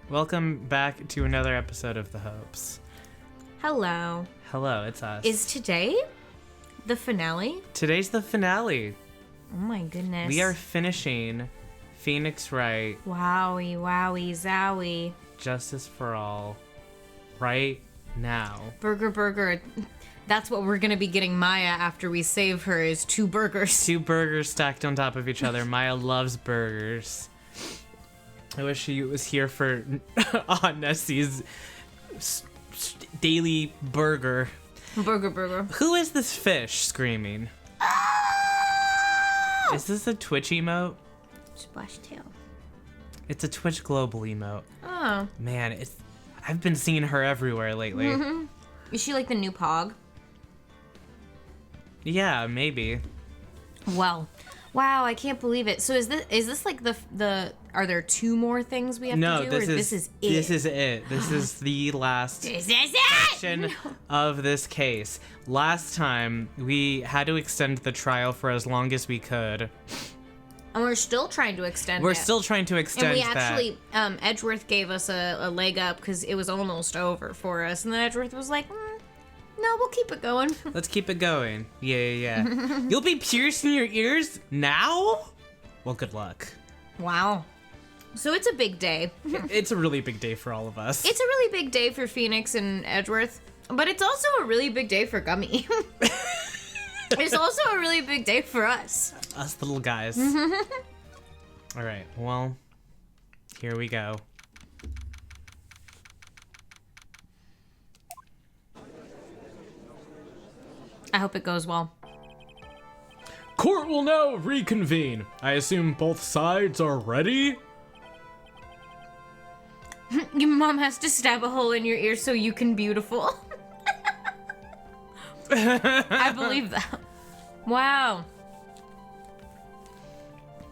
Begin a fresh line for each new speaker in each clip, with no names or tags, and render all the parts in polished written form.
Welcome back to another episode of The Hopes.
Hello.
Hello, it's us.
Is today the finale?
Today's the finale.
Oh my goodness.
We are finishing Phoenix Wright.
Wowie, wowie, zowie.
Justice for All. Right now.
Burger. That's what we're going to be getting Maya after we save her is 2 burgers.
2 burgers stacked on top of each other. Maya loves burgers. I wish she was here for Aunt Nessie's daily burger.
Burger.
Who is this fish screaming?
Oh!
Is this a Twitch emote?
Splash tail.
It's a Twitch global emote.
Oh.
Man, I've been seeing her everywhere lately.
Mm-hmm. Is she like the new Pog?
Yeah, maybe.
Well. Wow, I can't believe it. So is this like the are there 2 more things we have to do?
This is it. This is it. This is the last section of this case. Last time, we had to extend the trial for as long as we could.
And we're still trying to extend it.
We're still trying to extend that.
And we actually, Edgeworth gave us a leg up because it was almost over for us. And then Edgeworth was like, no, we'll keep it going.
Let's keep it going. Yeah. You'll be piercing your ears now? Well, good luck.
Wow. So it's a big day.
It's a really big day for all of us.
It's a really big day for Phoenix and Edgeworth, but it's also a really big day for Gummy. It's also a really big day for us.
Us little guys. All right, well, here we go.
I hope it goes well.
Court will now reconvene. I assume both sides are ready?
Your mom has to stab a hole in your ear so you can beautiful. I believe that. Wow.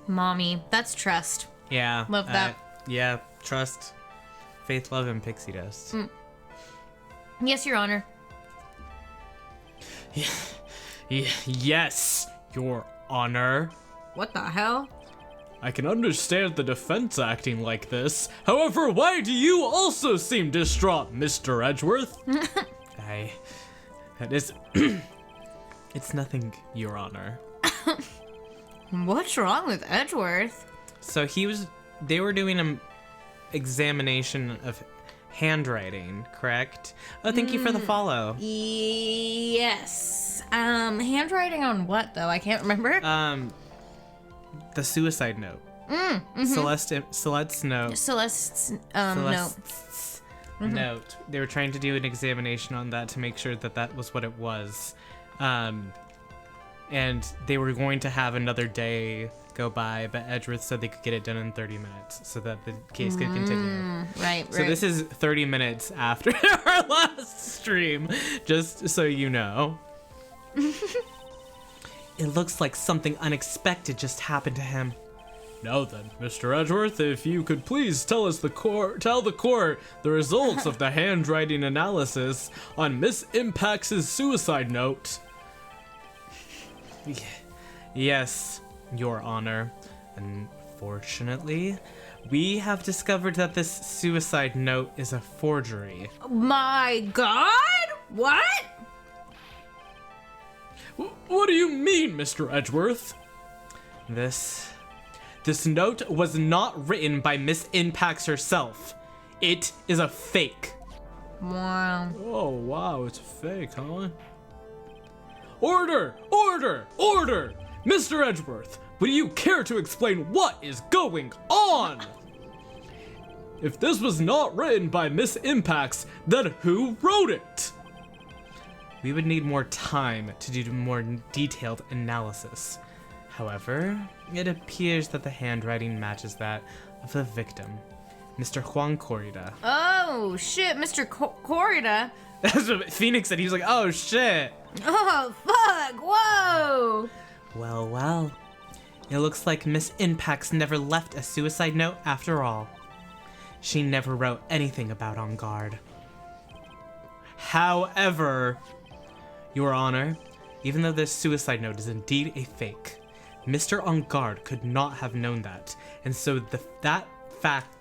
Mommy, that's trust.
Yeah.
Love that.
Yeah, trust, faith, love, and pixie dust.
Yes, Your Honor.
Yes, Your Honor.
What the hell?
I can understand the defense acting like this. However, why do you also seem distraught, Mr. Edgeworth?
That is... It's nothing, Your Honor.
What's wrong with Edgeworth?
So they were doing an examination of handwriting, correct? Oh, thank you for the follow.
Yes. Handwriting on what, though? I can't remember.
The suicide note. Celeste's note.
Celeste's,
note. They were trying to do an examination on that to make sure that that was what it was. And they were going to have another day go by, but Edgeworth said they could get it done in 30 minutes so that the case could continue.
Right.
So this is 30 minutes after our last stream, just so you know. It looks like something unexpected just happened to him.
Now then, Mr. Edgeworth, if you could please tell the court the results of the handwriting analysis on Miss Impax's suicide note.
Yes, Your Honor. Unfortunately, we have discovered that this suicide note is a forgery.
My God! What?
What do you mean, Mr. Edgeworth?
This note was not written by Miss Impax herself. It is a fake.
Wow.
Oh, wow, it's fake, huh? Order! Order! Order! Mr. Edgeworth, would you care to explain what is going on? If this was not written by Miss Impax, then who wrote it?
We would need more time to do more detailed analysis. However, it appears that the handwriting matches that of the victim, Mr. Juan Corrida.
Oh, shit, Mr. Corrida.
That's what Phoenix said. He was like, oh, shit.
Oh, fuck, whoa.
Well. It looks like Miss Impax never left a suicide note after all. She never wrote anything about On Guard. However, Your Honor, even though this suicide note is indeed a fake, Mr. On Guard could not have known that, and so that fact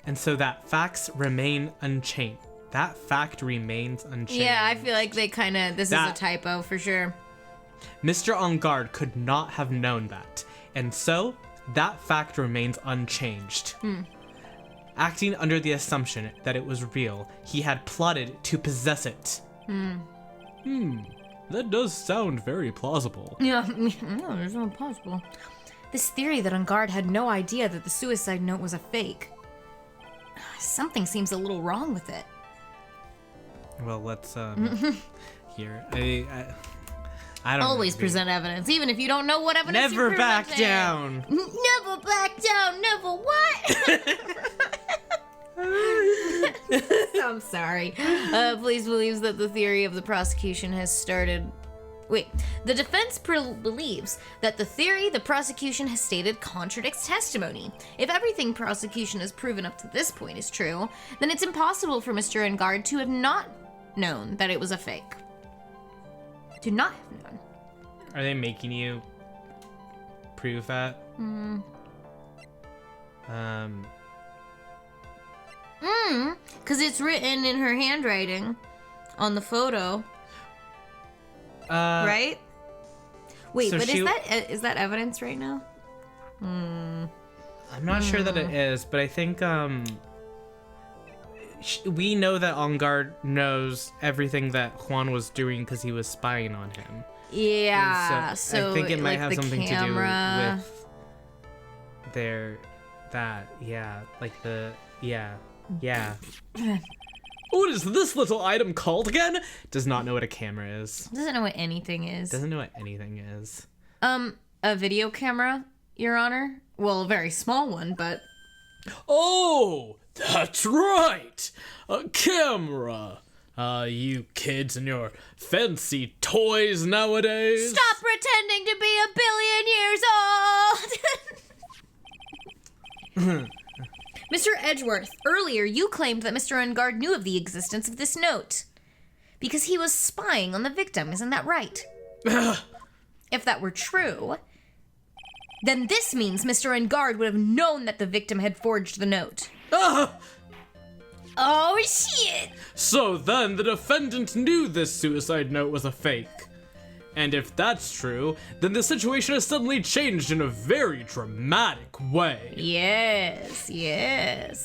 And so that facts remain unchanged. That fact remains unchanged.
Yeah, I feel like this is a typo for sure.
Mr. On Guard could not have known that, and so that fact remains unchanged. Acting under the assumption that it was real, he had plotted to possess it.
That does sound very plausible.
Yeah, no, there's no possible. This theory that On Guard had no idea that the suicide note was a fake. Something seems a little wrong with it.
Well, let's here. I don't
Always present evidence, even if you don't know what evidence
Never
you're
back
presenting.
down.
Never back down. Never what? I'm sorry. Police believes that the theory of the prosecution has started. Wait, the defense believes that the theory the prosecution has stated contradicts testimony. If everything prosecution has proven up to this point is true, then it's impossible for Mr. Engard to have not known that it was a fake. To not have known.
Are they making you prove that?
Because it's written in her handwriting on the photo. Right? Wait,
so
but
she-
is that evidence right now?
I'm not sure that it is, but I think we know that On Guard knows everything that Juan was doing because he was spying on him.
Yeah.
And
So
I think it might
like
have
the
something
camera...
to do with
What is this little item called again?
Does not know what a camera is.
Doesn't know what anything is.
Doesn't know what anything is.
A video camera, Your Honor. Well, a very small one, but
Oh, that's right! A camera! You kids and your fancy toys nowadays.
stop pretending to be 1 billion years old. Mr. Edgeworth, earlier you claimed that Mr. Engard knew of the existence of this note because he was spying on the victim, isn't that right? If that were true, then this means Mr. Engard would have known that the victim had forged the note. Oh, shit!
So then the defendant knew this suicide note was a fake. And if that's true, then the situation has suddenly changed in a very dramatic way.
Yes,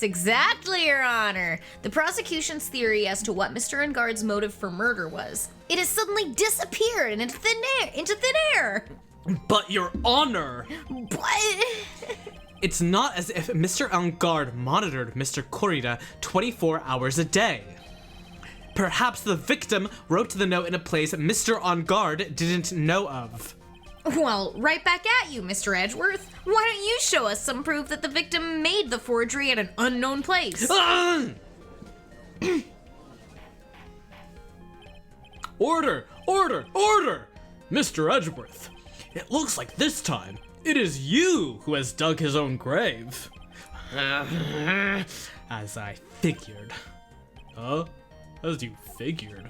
exactly, Your Honor. The prosecution's theory as to what Mr. Engard's motive for murder was, it has suddenly disappeared into thin air.
But Your Honor!
What?
It's not as if Mr. On Guard monitored Mr. Corrida 24 hours a day. Perhaps the victim wrote the note in a place Mr. On Guard didn't know of.
Well, right back at you, Mr. Edgeworth. Why don't you show us some proof that the victim made the forgery at an unknown place?
Order! Order! Order! Mr. Edgeworth, it looks like this time it is you who has dug his own grave.
As I figured.
As you figured.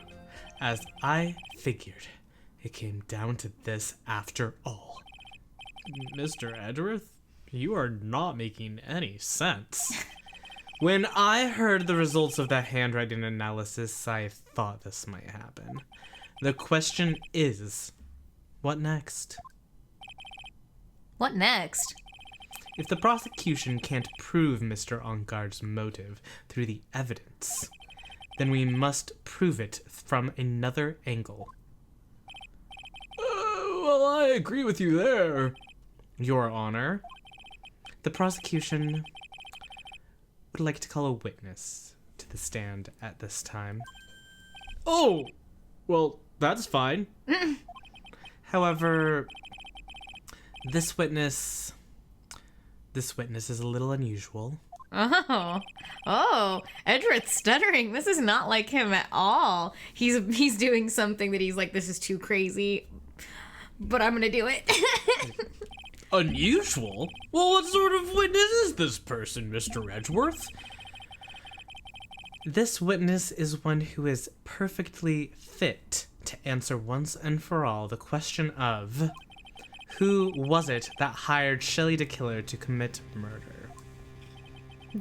As I figured. It came down to this after all.
Mr. Edgeworth, you are not making any sense.
When I heard the results of that handwriting analysis, I thought this might happen. The question is, what next?
What next?
If the prosecution can't prove Mr. On Guard's motive through the evidence, then we must prove it from another angle.
Well, I agree with you there.
Your Honor, the prosecution would like to call a witness to the stand at this time.
Oh, well, that's fine.
However, this witness is a little unusual.
Oh, Edgeworth's stuttering. This is not like him at all. He's doing something that he's like, this is too crazy, but I'm gonna do it.
Unusual? Well, what sort of witness is this person, Mr. Edgeworth?
This witness is one who is perfectly fit to answer once and for all the question of who was it that hired Shelley the Killer to commit murder?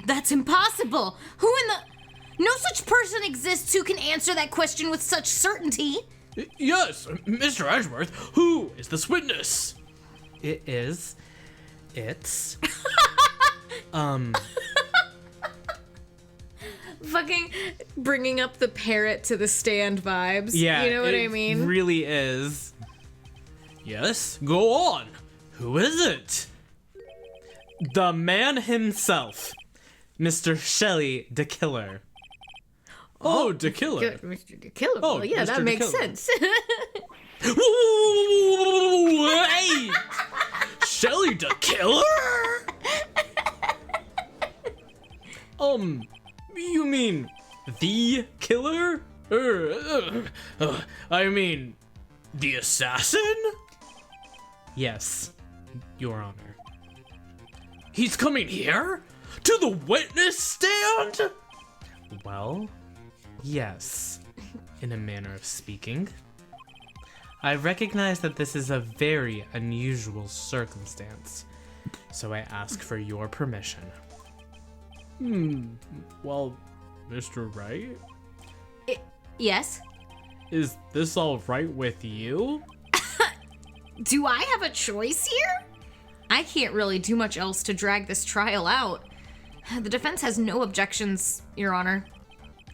That's impossible. Who in the... No such person exists who can answer that question with such certainty.
Yes, Mr. Edgeworth, who is this witness?
It's
Fucking bringing up the parrot to the stand vibes.
yeah,
You know what I
it
mean?
really is.
Yes, go on. Who is it?
The man himself, Mr. Shelley the Killer.
Oh, the killer.
Good, Mr. the Killer.
Oh,
Well, yeah,
Mr.
that
the
makes
Killer.
sense.
Wait! Shelly the killer? You mean the killer? I mean, the assassin?
Yes, Your Honor.
He's coming here? To the witness stand?
Well, yes, in a manner of speaking. I recognize that this is a very unusual circumstance, so I ask for your permission.
Well, Mr. Wright,
Yes?
is this all right with you?
Do I have a choice here? I can't really do much else to drag this trial out. The defense has no objections, Your Honor.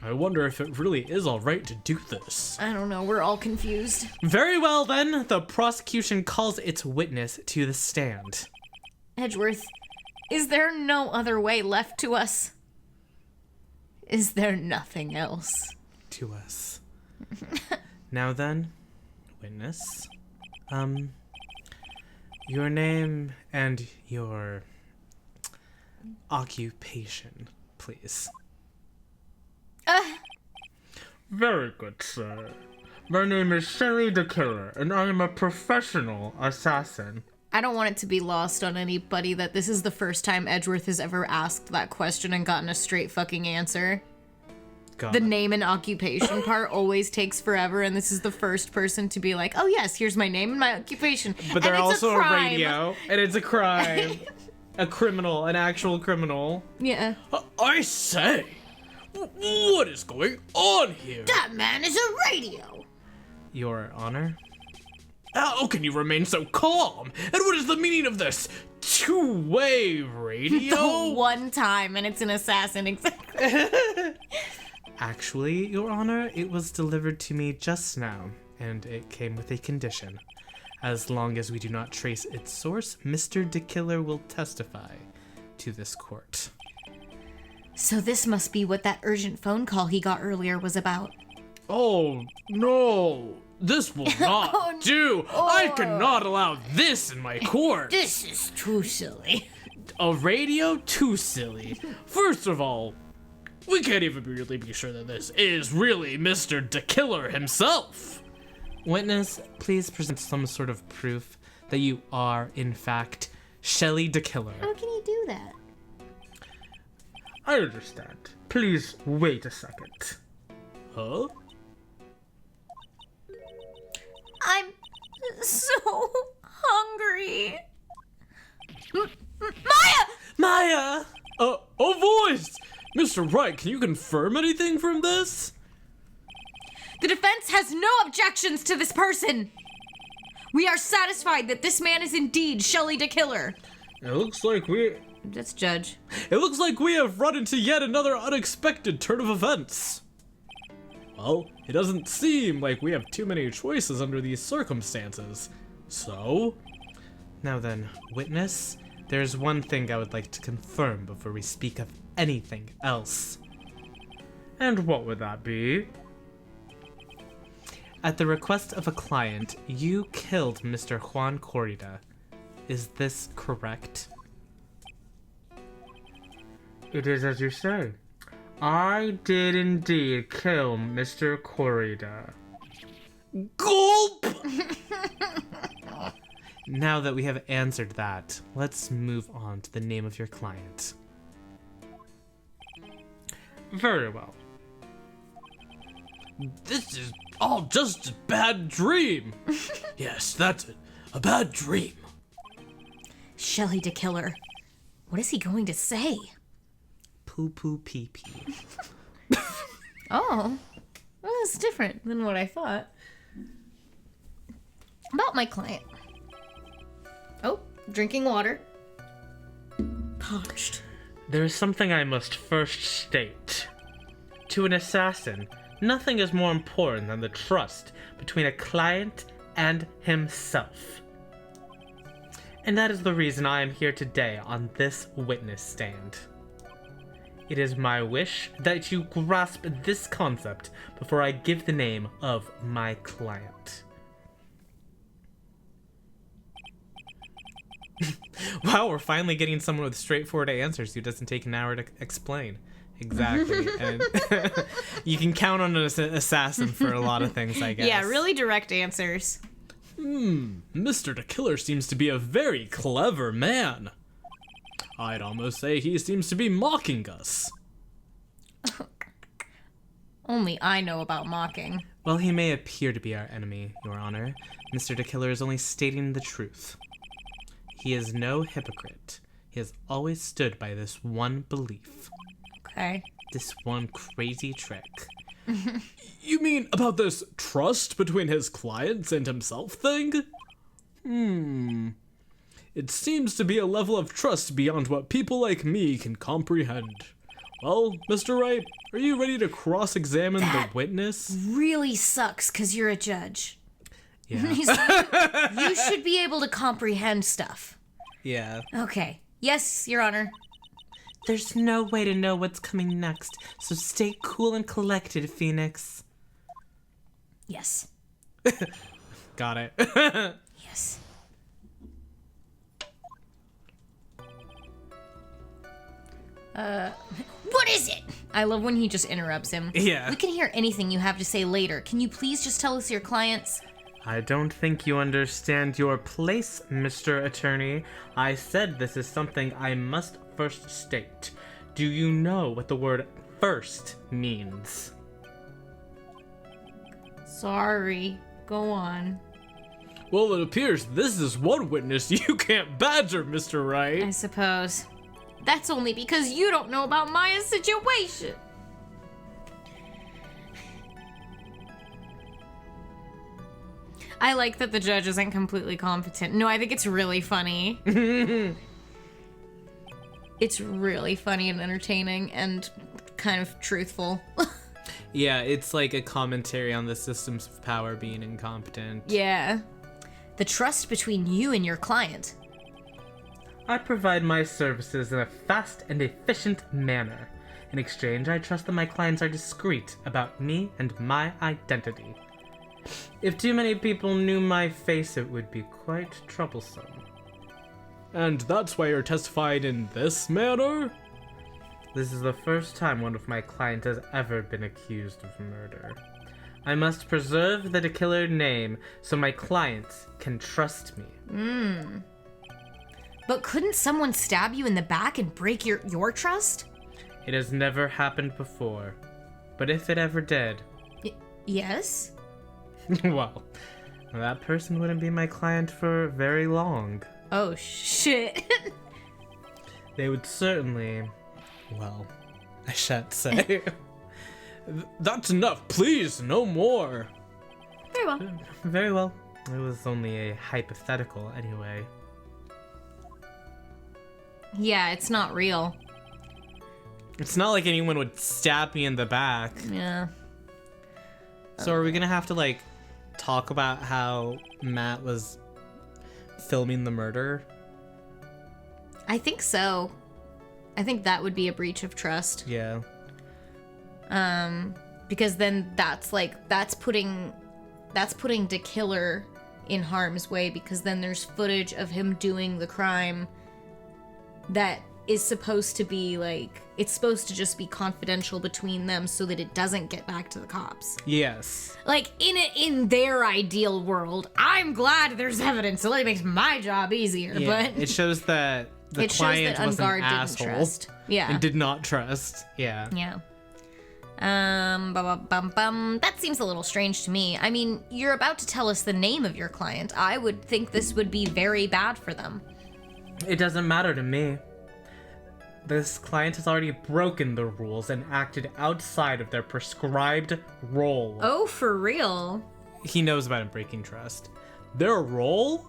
I wonder if it really is all right to do this.
I don't know, we're all confused.
Very well then, the prosecution calls its witness to the stand.
Edgeworth, is there no other way left to us? Is there nothing else?
To us. Now then, witness. Your name and your occupation, please.
Very good, sir. My name is Shelly the Killer, and I am a professional assassin.
I don't want it to be lost on anybody that this is the first time Edgeworth has ever asked that question and gotten a straight fucking answer.
Got
The
it.
name and occupation part always takes forever, and this is the first person to be like, oh yes, here's my name and my occupation.
But they're
and it's
also a
crime.
radio, and it's a crime. A criminal, an actual criminal.
Yeah.
I say, what is going on here?
That man is a radio.
Your Honor?
How can you remain so calm? And what is the meaning of this two-way radio?
The one time, and it's an assassin. Exactly.
Actually, Your Honor, it was delivered to me just now, and it came with a condition. As long as we do not trace its source, Mr. DeKiller will testify to this court.
So this must be what that urgent phone call he got earlier was about.
Oh, no. This will not do. I cannot allow this in my court.
This is too silly.
A radio? Too silly. First of all, we can't even really be sure that this is really Mr. DeKiller himself.
Witness, please present some sort of proof that you are, in fact, Shelly DeKiller.
How can you do that?
I understand. Please wait a second. Huh?
I'm so hungry. Maya!
Maya!
A voice! Mr. Wright, can you confirm anything from this?
The defense has no objections to this person. We are satisfied that this man is indeed Shelly DeKiller.
It looks like we have run into yet another unexpected turn of events. Well, it doesn't seem like we have too many choices under these circumstances. So?
Now then, witness, there's one thing I would like to confirm before we speak of anything else.
And what would that be?
At the request of a client, you killed Mr. Juan Corrida. Is this correct?
It is as you say. I did indeed kill Mr. Corrida. Gulp!
Now that we have answered that, let's move on to the name of your client.
Very well. This is all just a bad dream. Yes, that's it. A bad dream.
Shelly DeKiller. What is he going to say?
poo poo pee pee.
Oh, well, that's different than what I thought. About my client. Oh, drinking water. Parched.
There is something I must first state. To an assassin, nothing is more important than the trust between a client and himself. And that is the reason I am here today on this witness stand. It is my wish that you grasp this concept before I give the name of my client. Wow, we're finally getting someone with straightforward answers who doesn't take an hour to explain. Exactly. And you can count on an assassin for a lot of things, I guess.
Yeah, really direct answers.
Mr. the Killer seems to be a very clever man. I'd almost say he seems to be mocking us.
Only I know about mocking.
While he may appear to be our enemy, Your Honor, Mr. the Killer is only stating the truth. He is no hypocrite. He has always stood by this one belief.
Okay.
This one crazy trick.
You mean about this trust between his clients and himself thing? It seems to be a level of trust beyond what people like me can comprehend. Well, Mr. Wright, are you ready to cross-examine the witness?
Really sucks because you're a judge.
Yeah.
He's like, you should be able to comprehend stuff.
Yeah.
Okay. Yes, Your Honor.
There's no way to know what's coming next, so stay cool and collected, Phoenix.
Yes.
Got it.
Yes. What is it? I love when he just interrupts him.
Yeah.
We can hear anything you have to say later. Can you please just tell us your clients?
I don't think you understand your place, Mr. Attorney. I said this is something I must first state. Do you know what the word first means?
Sorry. Go on.
Well, it appears this is one witness you can't badger, Mr. Wright.
I suppose. That's only because you don't know about Maya's situation. I like that the judge isn't completely competent. No, I think it's really funny. It's really funny and entertaining and kind of truthful.
Yeah, it's like a commentary on the systems of power being incompetent.
Yeah. The trust between you and your client.
I provide my services in a fast and efficient manner. In exchange, I trust that my clients are discreet about me and my identity. If too many people knew my face, it would be quite troublesome.
And that's why you're testifying in this manner?
This is the first time one of my clients has ever been accused of murder. I must preserve the killer name so my clients can trust me.
But couldn't someone stab you in the back and break your trust?
It has never happened before. But if it ever did,
Yes?
well, that person wouldn't be my client for very long.
Oh, shit.
They would certainly, well, I shan't say.
That's enough, please, no more.
Very well.
Very well. It was only a hypothetical anyway.
Yeah, it's not real.
It's not like anyone would stab me in the back.
Yeah.
So are we gonna have to, like, talk about how Matt was filming the murder?
I think so. I think that would be a breach of trust.
Yeah.
Because then that's putting the killer in harm's way, because then there's footage of him doing the crime that is supposed to be it's supposed to just be confidential between them so that it doesn't get back to the cops.
Yes.
Like, in their ideal world, I'm glad there's evidence, so it makes my job easier,
Yeah.
but
It shows that the
it shows
client
that
was an
Unguard didn't
asshole
trust. Yeah.
and did not trust. Yeah.
Yeah. That seems a little strange to me. I mean, you're about to tell us the name of your client. I would think this would be very bad for them.
It doesn't matter to me. This client has already broken the rules and acted outside of their prescribed role.
Oh, for real?
He knows about him breaking trust.
Their role?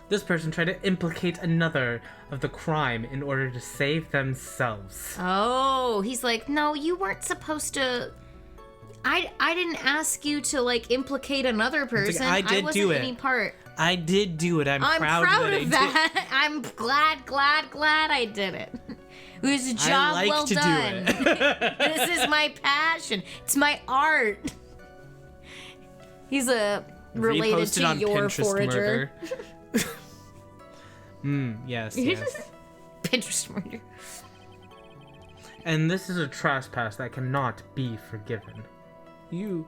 This person tried to implicate another of the crime in order to save themselves.
Oh, he's like, no, you weren't supposed to. I didn't ask you to like implicate another person.
I did
wasn't
do it.
any part.
I did do it. I'm proud
of that. I'm glad I did it. It was a job
I like
well
to
done.
do it.
This is my passion. It's my art. He's related
Reposted
to
on
your
Pinterest
forager.
Murder. Yes, yes.
Pinterest murder.
And this is a trespass that cannot be forgiven.
You...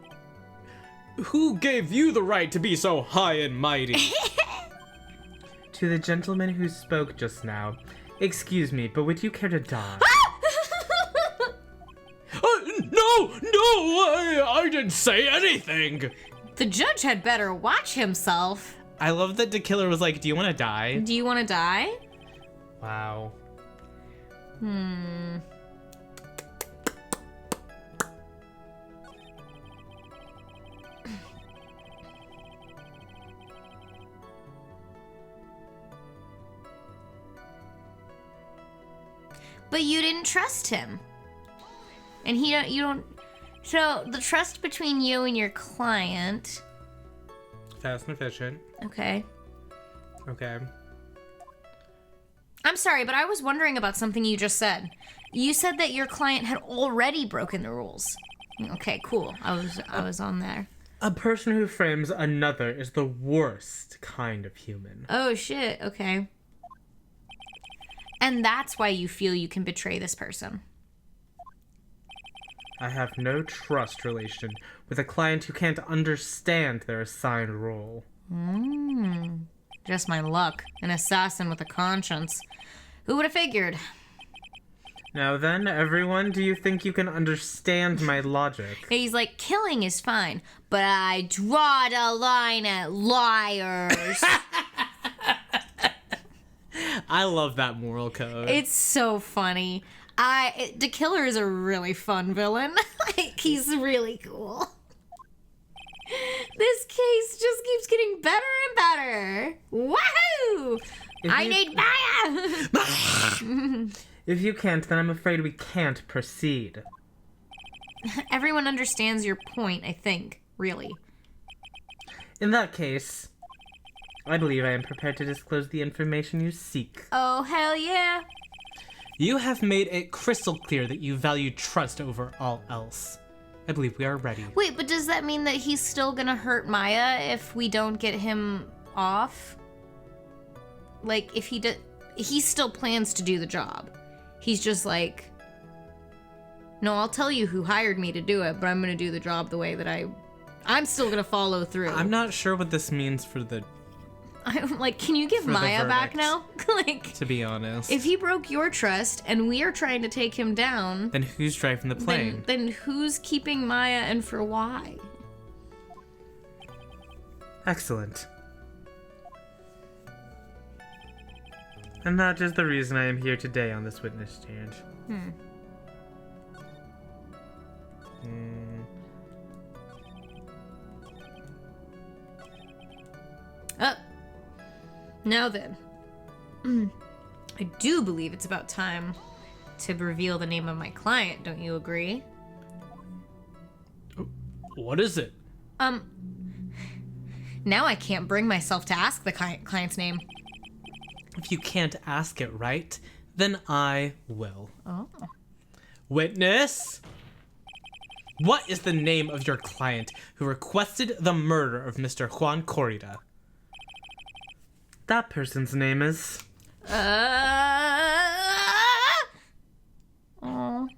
Who gave you the right to be so high and mighty?
To the gentleman who spoke just now, excuse me, but would you care to die?
No, I didn't say anything.
The judge had better watch himself.
I love that the killer was like, do you want to die?
Do you want to die?
Wow.
But you didn't trust him. And you don't. So the trust between you and your client.
Fast and efficient.
Okay.
Okay.
I'm sorry, but I was wondering about something you just said. You said that your client had already broken the rules. Okay, cool. I was on there.
A person who frames another is the worst kind of human.
Oh shit, okay. And that's why you feel you can betray this person.
I have no trust relation with a client who can't understand their assigned role.
Just my luck. An assassin with a conscience. Who would have figured?
Now then, everyone, do you think you can understand my logic?
He's like, killing is fine, but I draw the line at liars.
I love that moral code.
It's so funny. The killer is a really fun villain. Like, he's really cool. This case just keeps getting better and better. Woohoo! I need Maya!
If you can't, then I'm afraid we can't proceed.
Everyone understands your point, I think. Really.
In that case, I believe I am prepared to disclose the information you seek.
Oh, hell yeah.
You have made it crystal clear that you value trust over all else. I believe we are ready.
Wait, but does that mean that he's still gonna hurt Maya if we don't get him off? Like, if he still plans to do the job. He's just like, no, I'll tell you who hired me to do it, but I'm gonna do the job the way that I'm still gonna follow through.
I'm not sure what this means for the...
I'm like, can you give
For the
Maya back
verdict.
now? Like,
To be honest.
if he broke your trust and we are trying to take him down,
Then who's driving the plane?
then who's keeping Maya and for why?
Excellent. And that is the reason I am here today on this witness stand.
Now then. I do believe it's about time to reveal the name of my client, don't you agree?
What is it?
Now I can't bring myself to ask the client's name.
If you can't ask it right, then I will.
Oh.
Witness? What is the name of your client who requested the murder of Mr. Juan Corrida? That person's name is...
Oh.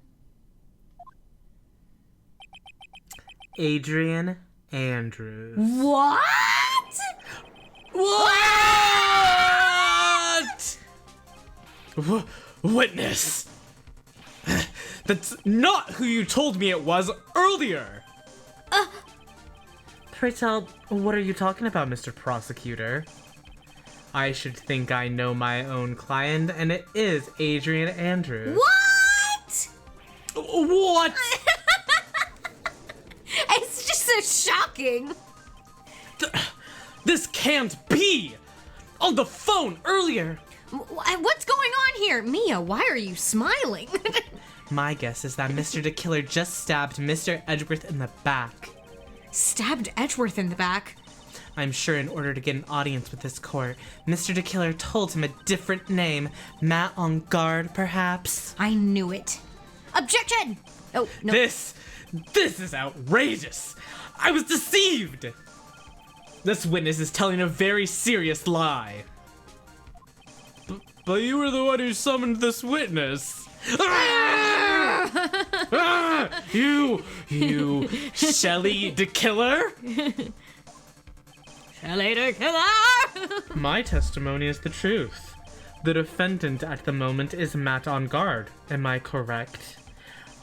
Adrian Andrews.
What?
What? Witness! That's not who you told me it was earlier! Pray tell, what are you talking about, Mr. Prosecutor? I should think I know my own client, and it is Adrian Andrews.
What?
What?
It's just so shocking.
This can't be! On the phone earlier!
What's going on here? Mia, why are you smiling?
My guess is that Mr. the Killer just stabbed Mr. Edgeworth in the back.
Stabbed Edgeworth in the back?
I'm sure in order to get an audience with this court, Mr. the Killer told him a different name. Matt on guard, perhaps?
I knew it. Objection! Oh, no.
This is outrageous! I was deceived! This witness is telling a very serious lie. But you were the one who summoned this witness. You Shelly the Killer?
Shelly the Killer!
My testimony is the truth. The defendant at the moment is Matt on guard. Am I correct?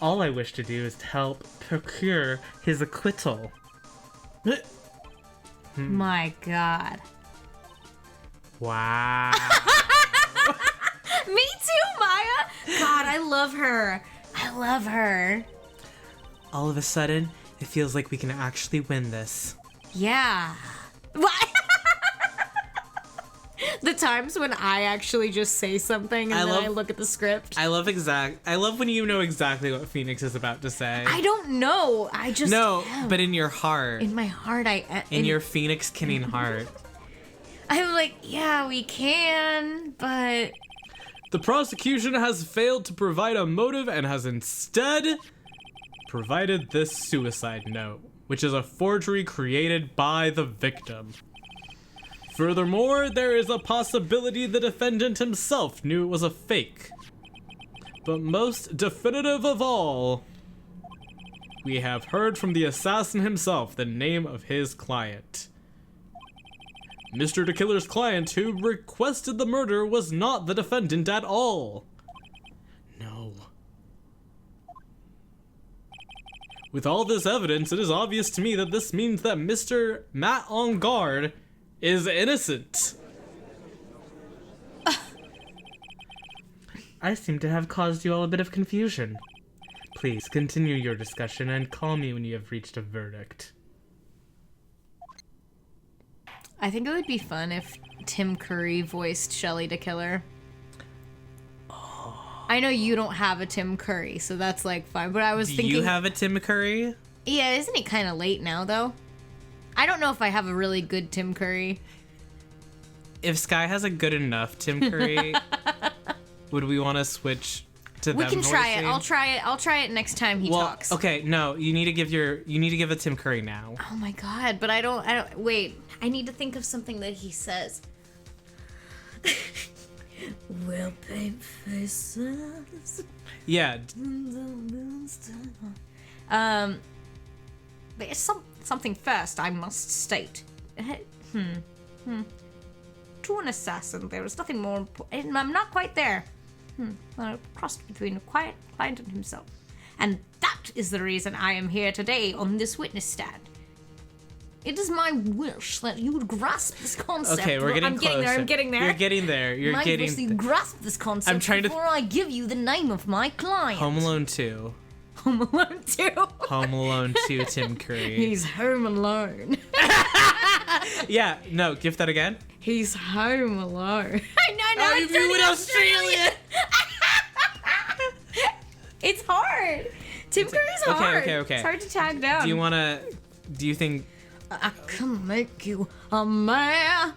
All I wish to do is to help procure his acquittal.
My God.
Wow.
Me too, Maya! God, I love her. I love her.
All of a sudden, it feels like we can actually win this.
Yeah. What? The times when I actually just say something and I look at the script.
I love when you know exactly what Phoenix is about to say.
I don't know. I just am.
But in your heart.
In my heart,
In your Phoenix Kinning heart.
I'm like, yeah, we can, but
The prosecution has failed to provide a motive and has instead provided this suicide note, which is a forgery created by the victim. Furthermore, there is a possibility the defendant himself knew it was a fake. But most definitive of all, we have heard from the assassin himself the name of his client. Mr. the Killer's client who requested the murder was not the defendant at all. No. With all this evidence, it is obvious to me that this means that Mr. Matt on guard is innocent.
I seem to have caused you all a bit of confusion. Please continue your discussion and call me when you have reached a verdict.
I think it would be fun if Tim Curry voiced Shelly the Killer. I know you don't have a Tim Curry, so that's like fine, but I was thinking...
Do you have a Tim Curry?
Yeah, isn't it kind of late now, though? I don't know if I have a really good Tim Curry.
If Sky has a good enough Tim Curry, would we want to switch to
We
them
can try it.
voicing?
I'll try it next time he talks.
Okay, no, you need to give a Tim Curry now.
Oh my God, but I don't, wait. I need to think of something that he says. We'll paint faces.
Yeah.
There's something first I must state. To an assassin, there is nothing more important. I'm not quite there. A cross between a quiet client and himself. And that is the reason I am here today on this witness stand. It is my wish that you would grasp this concept.
Okay, we're getting closer.
I'm getting there.
You're getting there. You're
my
getting
wish that you grasp this concept
I'm trying to
before I give you the name of my client.
Home Alone 2.
Home Alone 2.
Home Alone 2 Tim Curry.
He's home alone.
Yeah, no, give that again.
He's home alone. I know,
Oh, you
it's
do it
Australian.
Australian.
It's hard. Tim Curry's hard.
Okay.
It's hard to tag down.
Do you think
I can make you a man.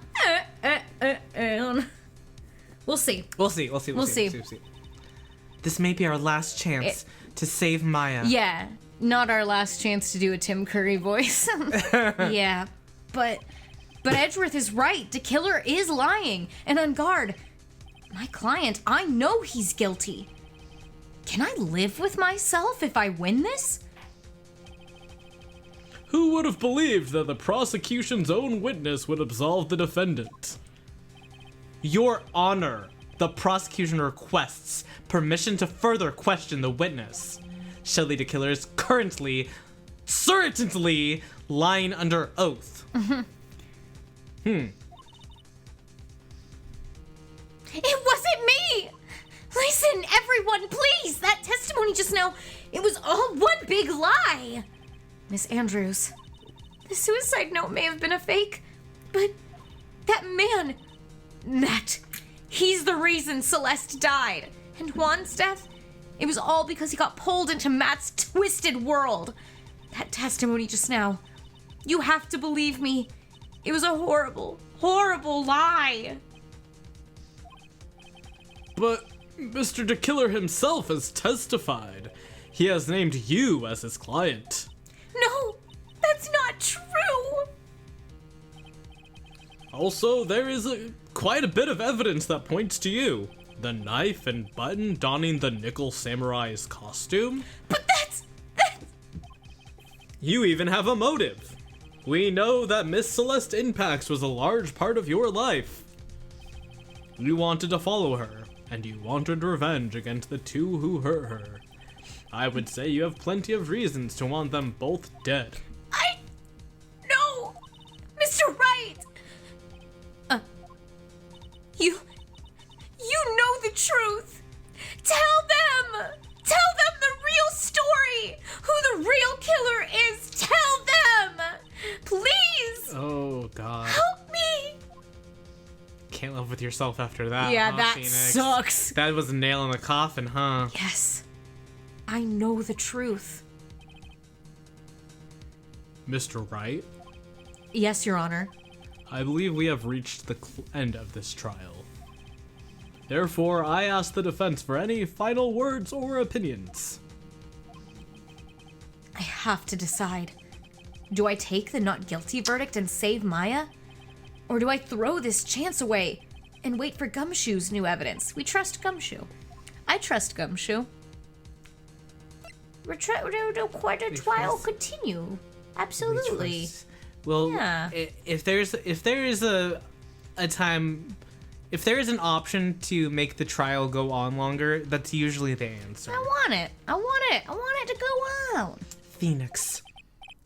We'll see.
We'll see. This may be our last chance to save Maya.
Yeah, not our last chance to do a Tim Curry voice. Yeah, but Edgeworth is right. The killer is lying and on guard. My client, I know he's guilty. Can I live with myself if I win this?
Who would have believed that the prosecution's own witness would absolve the defendant?
Your Honor, the prosecution requests permission to further question the witness. Shelly the Killer is currently, certainly, lying under oath.
It wasn't me! Listen, everyone, please! That testimony just now, it was all one big lie! Miss Andrews, the suicide note may have been a fake, but that man, Matt, he's the reason Celeste died. And Juan's death, it was all because he got pulled into Matt's twisted world. That testimony just now, you have to believe me. It was a horrible, horrible lie.
But Mr. DeKiller himself has testified. He has named you as his client.
No, that's not true.
Also, there is quite a bit of evidence that points to you. The knife and button donning the nickel samurai's costume.
But that's...
You even have a motive. We know that Miss Celeste Impax was a large part of your life. You wanted to follow her, and you wanted revenge against the two who hurt her. I would say you have plenty of reasons to want them both dead.
No! Mr. Wright! You know the truth! Tell them! Tell them the real story! Who the real killer is! Tell them! Please!
Oh, God.
Help me!
Can't live with yourself after that.
Yeah,
huh,
that
Phoenix?
sucks.
That was a nail in the coffin, huh?
Yes. I know the truth.
Mr. Wright,
Yes, Your Honor.
I believe we have reached the end of this trial. Therefore, I ask the defense for any final words or opinions.
I have to decide. Do I take the not guilty verdict and save Maya? Or do I throw this chance away and wait for Gumshoe's new evidence? We trust Gumshoe. I trust Gumshoe. Quite a trial continue. Absolutely.
Well,
Yeah.
if there is an option to make the trial go on longer, that's usually the answer.
I want it. I want it to go on.
Phoenix.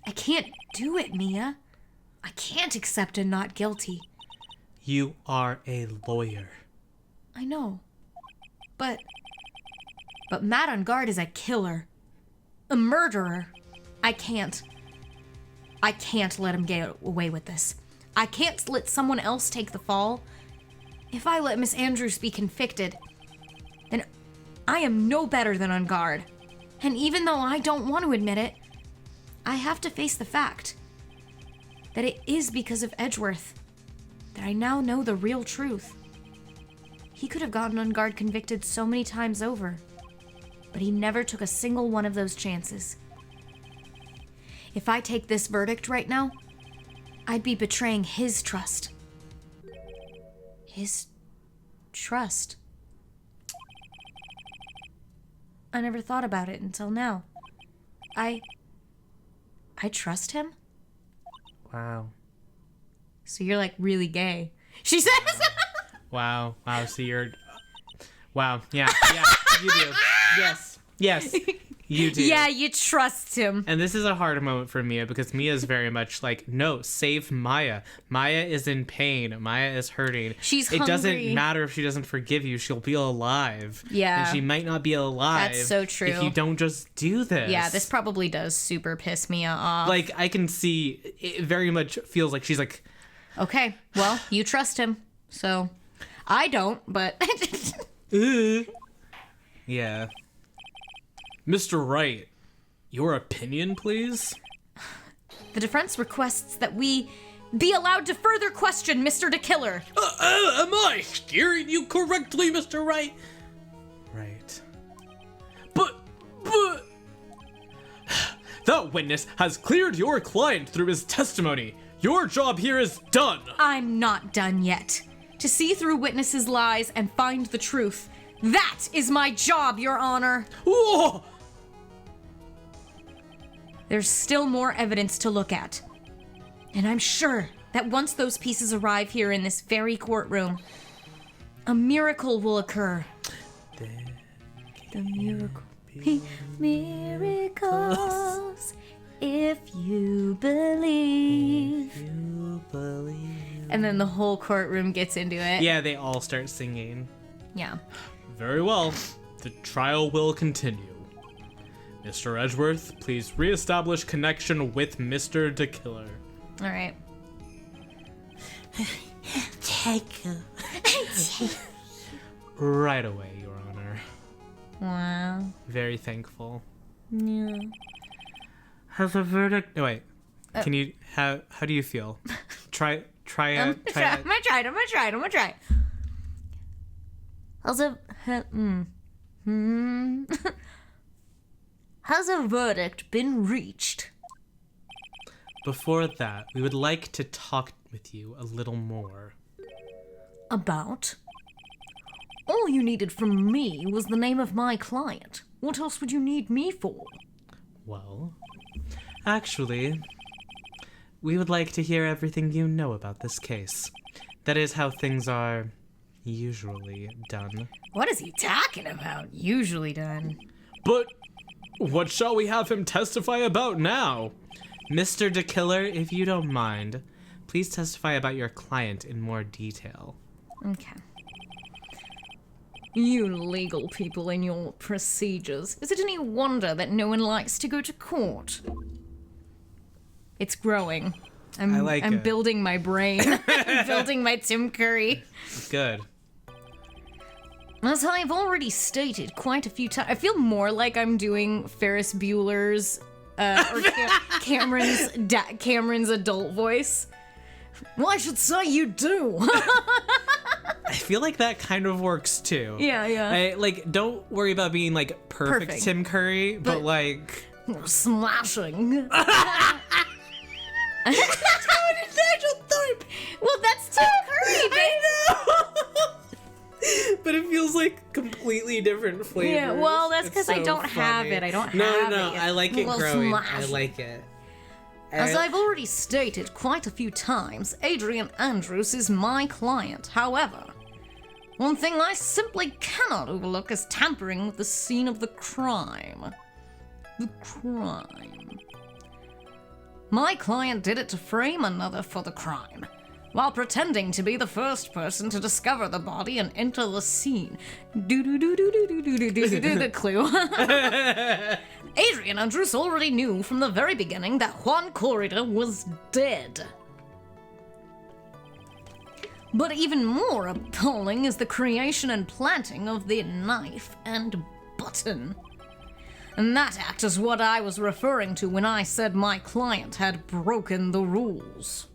I can't do it, Mia. I can't accept a not guilty.
You are a lawyer.
I know. But Matt on guard is a killer. A murderer. I can't let him get away with this. I can't let someone else take the fall. If I let Miss Andrews be convicted, then I am no better than on guard. And even though I don't want to admit it, I have to face the fact that it is because of Edgeworth that I now know the real truth. He could have gotten on guard convicted so many times over, but he never took a single one of those chances. If I take this verdict right now, I'd be betraying his trust. His trust. I never thought about it until now. I trust him?
Wow.
So you're like really gay. She says.
Wow. So you're. Wow. Yeah. You do. Yes. You do.
Yeah, you trust him.
And this is a hard moment for Mia because Mia is very much like, no, save Maya. Maya is in pain. Maya is hurting.
She's
It doesn't
hungry.
matter if she doesn't forgive you. She'll be alive.
Yeah.
And she might not be alive.
That's so true.
If you don't just do this.
Yeah, this probably does super piss Mia off.
Like, I can see it very much feels like she's like,
Okay, well, you trust him. So, I don't, but...
yeah.
Mr. Wright, your opinion, please?
The defense requests that we be allowed to further question Mr. DeKiller.
Am I hearing you correctly, Mr. Wright?
Right.
But... That witness has cleared your client through his testimony. Your job here is done.
I'm not done yet. To see through witnesses' lies and find the truth. That is my job, Your Honor.
Whoa!
There's still more evidence to look at. And I'm sure that once those pieces arrive here in this very courtroom, a miracle will occur. The miracle. Miracles, if you believe. And then the whole courtroom gets into it.
Yeah, they all start singing.
Yeah.
Very well. The trial will continue. Mr. Edgeworth, please reestablish connection with Mr. DeKiller.
All right.
Take you.
Right away, Your Honor.
Wow.
Very thankful.
Yeah.
Has a verdict... Oh, wait. Can you... How do you feel? Try
I'm gonna try. Has a verdict been reached?
Before that, we would like to talk with you a little more.
About? All you needed from me was the name of my client. What else would you need me for?
Well, actually, we would like to hear everything you know about this case. That is how things are usually done.
What is he talking about? Usually done.
But what shall we have him testify about now?
Mr. DeKiller, if you don't mind, please testify about your client in more detail.
Okay. You legal people and your procedures. Is it any wonder that no one likes to go to court? It's growing.
I like
I'm
it.
building my brain. I'm building my Tim Curry.
Good.
As I've already stated quite a few times, I feel more like I'm doing Ferris Bueller's or Cameron's adult voice. Well, I should say you do.
I feel like that kind of works too.
Yeah.
Don't worry about being like perfect Tim Curry, but like
Smashing. Well, that's Tim Curry, babe.
but it feels like completely different flavors.
Yeah, well, that's
It's
because I
so
don't have
funny.
it. I don't
No,
have
no,
it yet.
I like it
Well,
growing. I
smash.
like it.
As I've already stated quite a few times, Adrian Andrews is my client. However, one thing I simply cannot overlook is tampering with the scene of the crime. The crime. My client did it to frame another for the crime, while pretending to be the first person to discover the body and enter the scene. The clue. Adrian Andrews already knew from the very beginning that Juan Corrida was dead. But even more appalling is the creation and planting of the knife and button. And that act is what I was referring to when I said my client had broken the rules.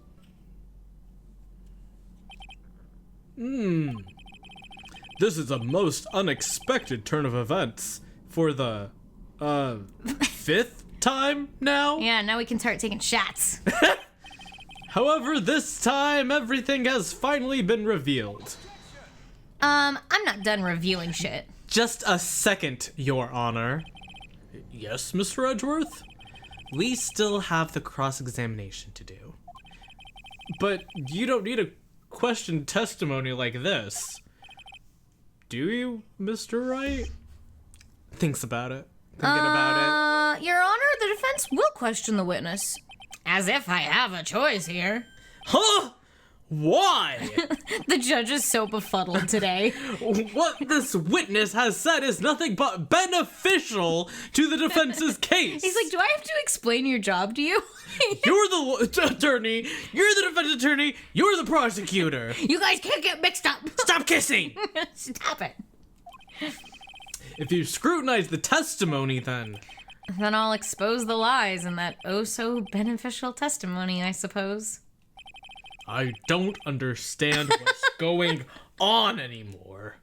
This is a most unexpected turn of events for the, 5th time now?
Yeah, now we can start taking shots.
However, this time everything has finally been revealed.
I'm not done reviewing shit.
Just a second, Your Honor.
Yes, Mr. Edgeworth?
We still have the cross-examination to do.
But you don't need a question testimony like this. Do you, Mr. Wright?
Thinks about it. Thinking about
Your Honor, the defense will question the witness. As if I have a choice here.
Huh? Why?
The judge is so befuddled today.
What this witness has said is nothing but beneficial to the defense's case.
He's like, do I have to explain your job to you?
You're the attorney, you're the defense attorney, you're the prosecutor.
You guys can't get mixed up.
Stop kissing!
Stop it.
If you scrutinize the testimony, then
Then I'll expose the lies in that oh-so-beneficial testimony, I suppose.
I don't understand what's going on anymore.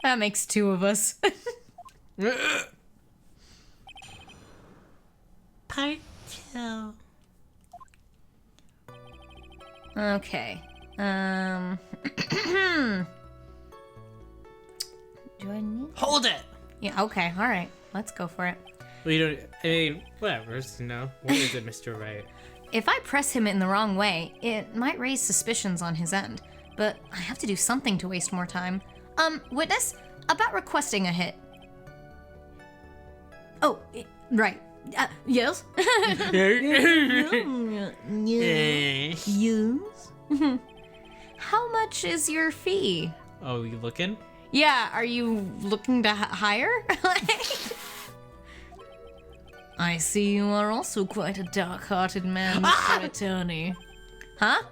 That makes two of us.
Part 2.
Okay. Do I need...
Hold it!
Yeah, okay, alright. Let's go for it.
Well, you don't... I mean, whatever, you know. What is it, Mr. Wright?
If I press him in the wrong way, it might raise suspicions on his end. But I have to do something to waste more time. Witness, about requesting a hit. Oh, right. Yes? Yes? How much is your fee?
Oh, you looking?
Yeah, are you looking to hire? I see you are also quite a dark-hearted man, Mr. Attorney. Huh?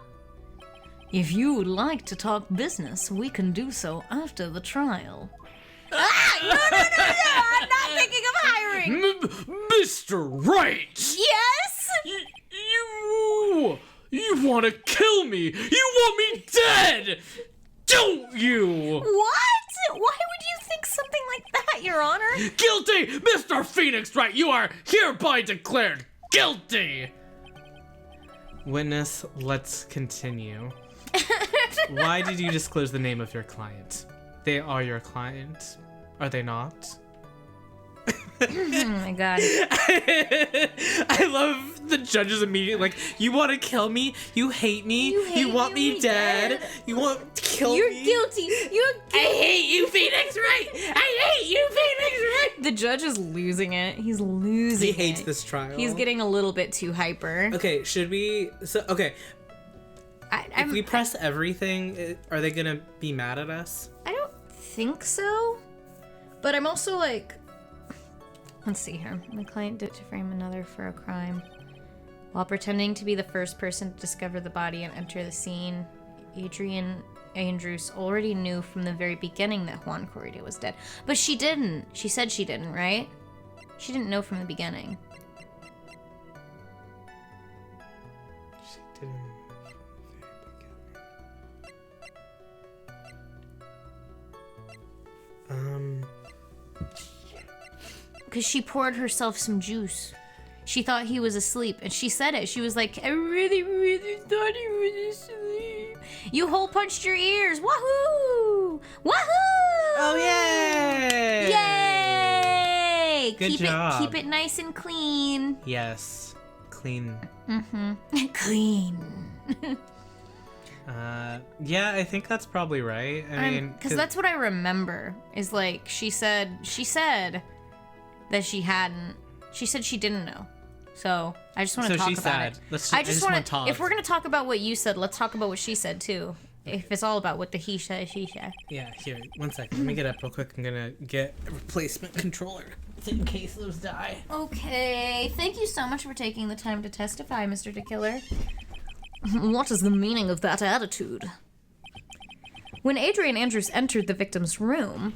If you would like to talk business, we can do so after the trial. No, I'm not thinking of hiring.
Mr. Wright!
Yes?
You want to kill me! You want me dead! Don't you?
What? Why would you think something like that, Your Honor?
Guilty! Mr. Phoenix Wright, you are hereby declared guilty!
Witness, let's continue. Why did you disclose the name of your client? They are your client, are they not?
Oh my god.
I love the judges immediately like, you want to kill me? You hate me? You want me dead? You want to kill
You're
me?
guilty. You're guilty.
I hate you, Phoenix Wright! I hate you, Phoenix Wright!
The judge is losing it. He's losing
He
it.
hates this trial.
He's getting a little bit too hyper.
Okay, should we... Okay, if we press everything, are they gonna be mad at us?
I don't think so. But I'm also like... Let's see here. My client did to frame another for a crime. While pretending to be the first person to discover the body and enter the scene, Adrian Andrews already knew from the very beginning that Juan Corrida was dead. But she didn't. She said she didn't, right? She didn't know from the beginning.
She didn't.
Because she poured herself some juice. She thought he was asleep, and she said it. She was like, I really, really thought he was asleep. You hole punched your ears. Wahoo! Wahoo!
Oh, yay!
Yay!
Good job.
Keep it nice and clean.
Yes. Clean.
Clean.
Yeah, I think that's probably right. I mean,
Because that's what I remember, is like, she said that she hadn't. She said she didn't know. So I just want to
So
talk
she
about
said.
it.
I just wanna talk.
If we're gonna talk about what you said, let's talk about what she said too. If it's all about what the he said, she said.
Yeah, here, 1 second. Let me get up real quick. I'm gonna get a replacement controller in case those die.
Okay, thank you so much for taking the time to testify, Mr. DeKiller. What is the meaning of that attitude? When Adrian Andrews entered the victim's room,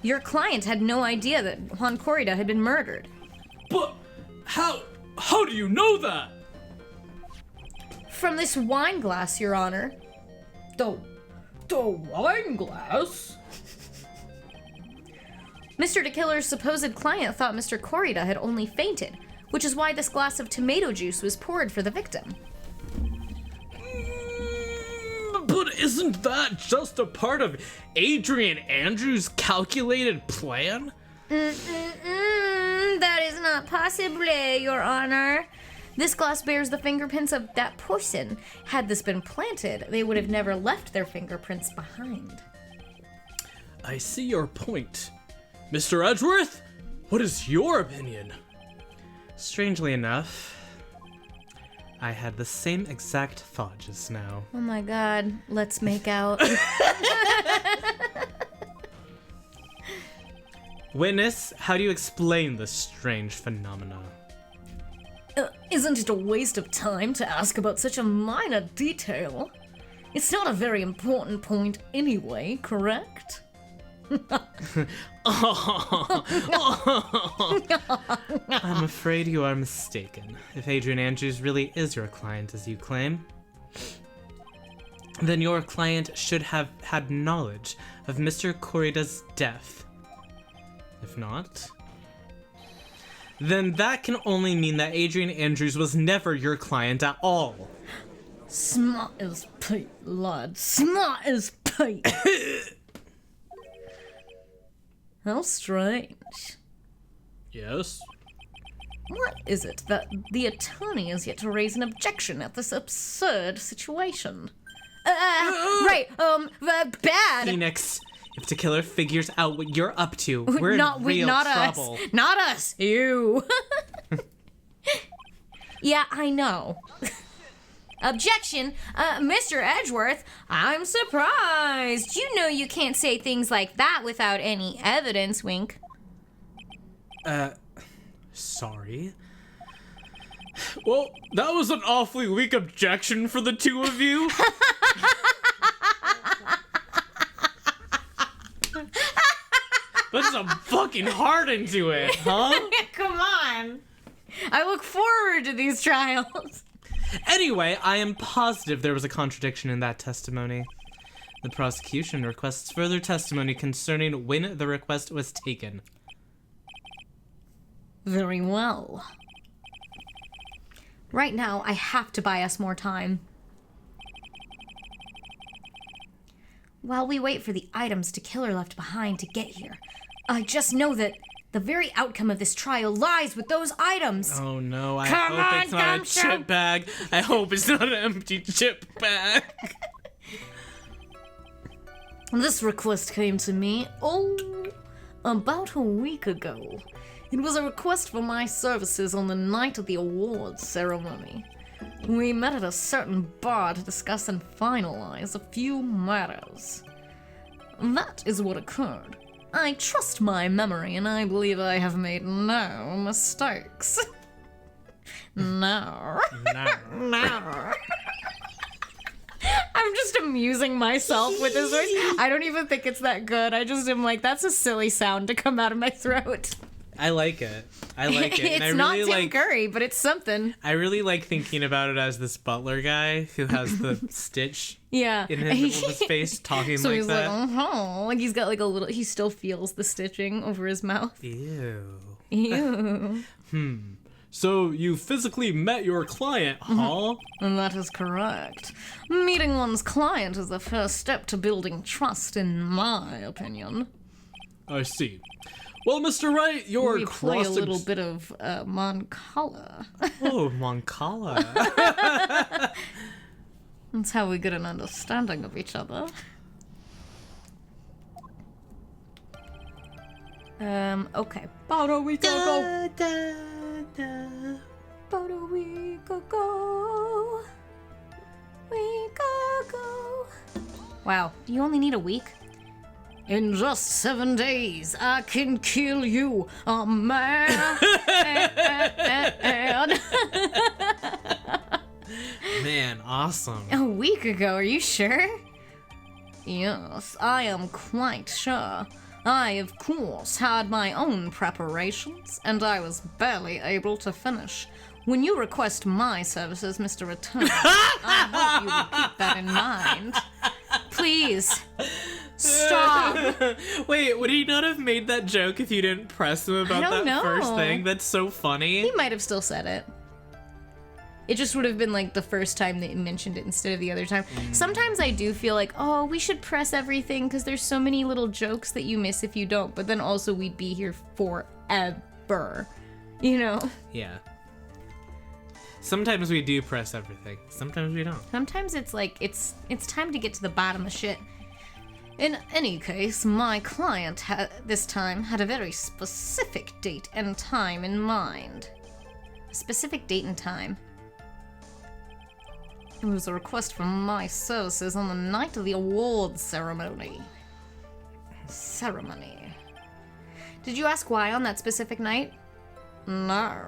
your client had no idea that Juan Corrida had been murdered.
But how do you know that?
From this wine glass, Your Honor.
The wine glass?
Mr. DeKiller's supposed client thought Mr. Corrida had only fainted, which is why this glass of tomato juice was poured for the victim.
But isn't that just a part of Adrian Andrews' calculated plan?
That is not possible, Your Honor. This glass bears the fingerprints of that person. Had this been planted, they would have never left their fingerprints behind.
I see your point. Mr. Edgeworth, what is your opinion?
Strangely enough, I had the same exact thought just now.
Oh my god, let's make out.
Witness, how do you explain this strange phenomena?
Isn't it a waste of time to ask about such a minor detail? It's not a very important point anyway, correct?
I'm afraid you are mistaken. If Adrian Andrews really is your client, as you claim, then your client should have had knowledge of Mr. Corrida's death. If not, then that can only mean that Adrian Andrews was never your client at all.
Smart as Pete, lad. Smart as Pete. How strange.
Yes?
What is it that the attorney has yet to raise an objection at this absurd situation? Bad.
Phoenix, if the killer figures out what you're up to, we're in real trouble.
Us. Not us. You. Yeah, I know. Objection! Mr. Edgeworth, I'm surprised. You know you can't say things like that without any evidence, wink.
Sorry. Well, that was an awfully weak objection for the two of you. Put some fucking heart into it, huh?
Come on. I look forward to these trials.
Anyway, I am positive there was a contradiction in that testimony. The prosecution requests further testimony concerning when the request was taken.
Very well. Right now, I have to buy us more time. While we wait for the items to Killer left behind to get here, I just know that the very outcome of this trial lies with those items.
Oh no, I
Come
hope
on,
it's not a
Gumshoe.
chip bag. I hope it's not an empty chip bag.
This request came to me, about a week ago. It was a request for my services on the night of the awards ceremony. We met at a certain bar to discuss and finalize a few matters. That is what occurred. I trust my memory, and I believe I have made no mistakes. No. No. I'm just amusing myself with this voice. I don't even think it's that good. I just am like, that's a silly sound to come out of my throat.
I like it. I like it.
It's
and I
not
really
Tim
like
Curry, but it's something.
I really like thinking about it as this butler guy who has the stitch
Yeah.
in the middle of his face talking
So
like
he's
that.
like, like he's got like a little, he still feels the stitching over his mouth.
Ew.
Ew.
So you physically met your client, huh?
And that is correct. Meeting one's client is the first step to building trust, in my opinion.
I see. Well, Mr. Wright, your
We play a
cross
little bit of Moncala.
Oh, Moncala.
That's how we get an understanding of each other. Okay. Puerto Rico, go. Puerto Rico, go. We go. Wow, do you only need a week? In just 7 days, I can kill you, a man.
Man, awesome.
A week ago, are you sure? Yes, I am quite sure. I, of course, had my own preparations, and I was barely able to finish. When you request my services, Mr. Attorney, I hope you will keep that in mind. Please, stop.
Wait, would he not have made that joke if you didn't press him about
don't
that first
know.
thing? That's so funny.
He might have still said it. It just would have been like the first time that you mentioned it instead of the other time. Sometimes I do feel like, oh, we should press everything because there's so many little jokes that you miss if you don't. But then also we'd be here forever, you know?
Yeah. Sometimes we do press everything. Sometimes we don't.
Sometimes it's like, it's time to get to the bottom of shit. In any case, my client this time had a very specific date and time in mind. A specific date and time. It was a request for my services on the night of the awards ceremony. Did you ask why on that specific night? No.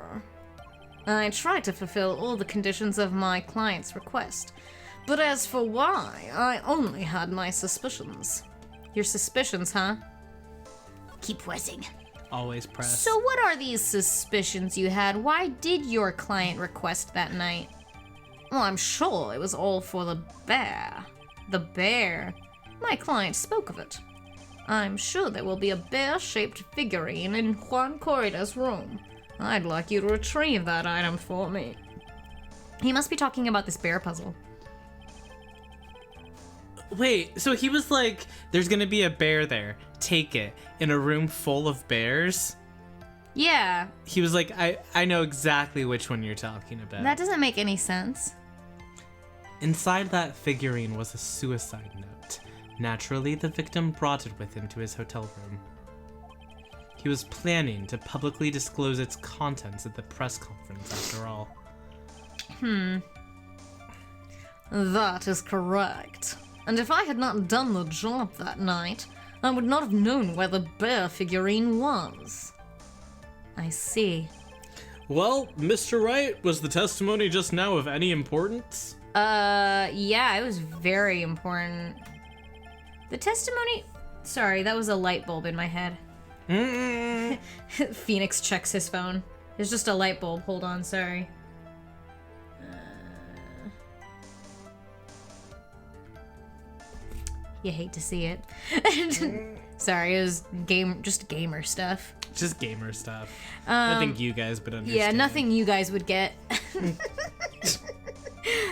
I tried to fulfill all the conditions of my client's request. But as for why, I only had my suspicions. Your suspicions, huh? Keep pressing.
Always press.
So what are these suspicions you had? Why did your client request that night? Well, I'm sure it was all for the bear. The bear? My client spoke of it. I'm sure there will be a bear-shaped figurine in Juan Corrida's room. I'd like you to retrieve that item for me. He must be talking about this bear puzzle.
Wait, so he was like, there's gonna be a bear there. Take it. In a room full of bears?
Yeah,
He was like, I know exactly which one you're talking about.
that doesn't make any sense.
Inside that figurine was a suicide note. Naturally, the victim brought it with him to his hotel room. He was planning to publicly disclose its contents at the press conference, after all.
That is correct. And if I had not done the job that night, I would not have known where the bear figurine was. I see.
Well, Mr. Wright, was the testimony just now of any importance?
Yeah, it was very important. The testimony... Sorry, that was a light bulb in my head. Phoenix checks his phone. There's just a light bulb. Hold on, sorry. You hate to see it. Sorry, it was just gamer stuff.
Just gamer stuff. Nothing you guys would understand.
Yeah, nothing you guys would get.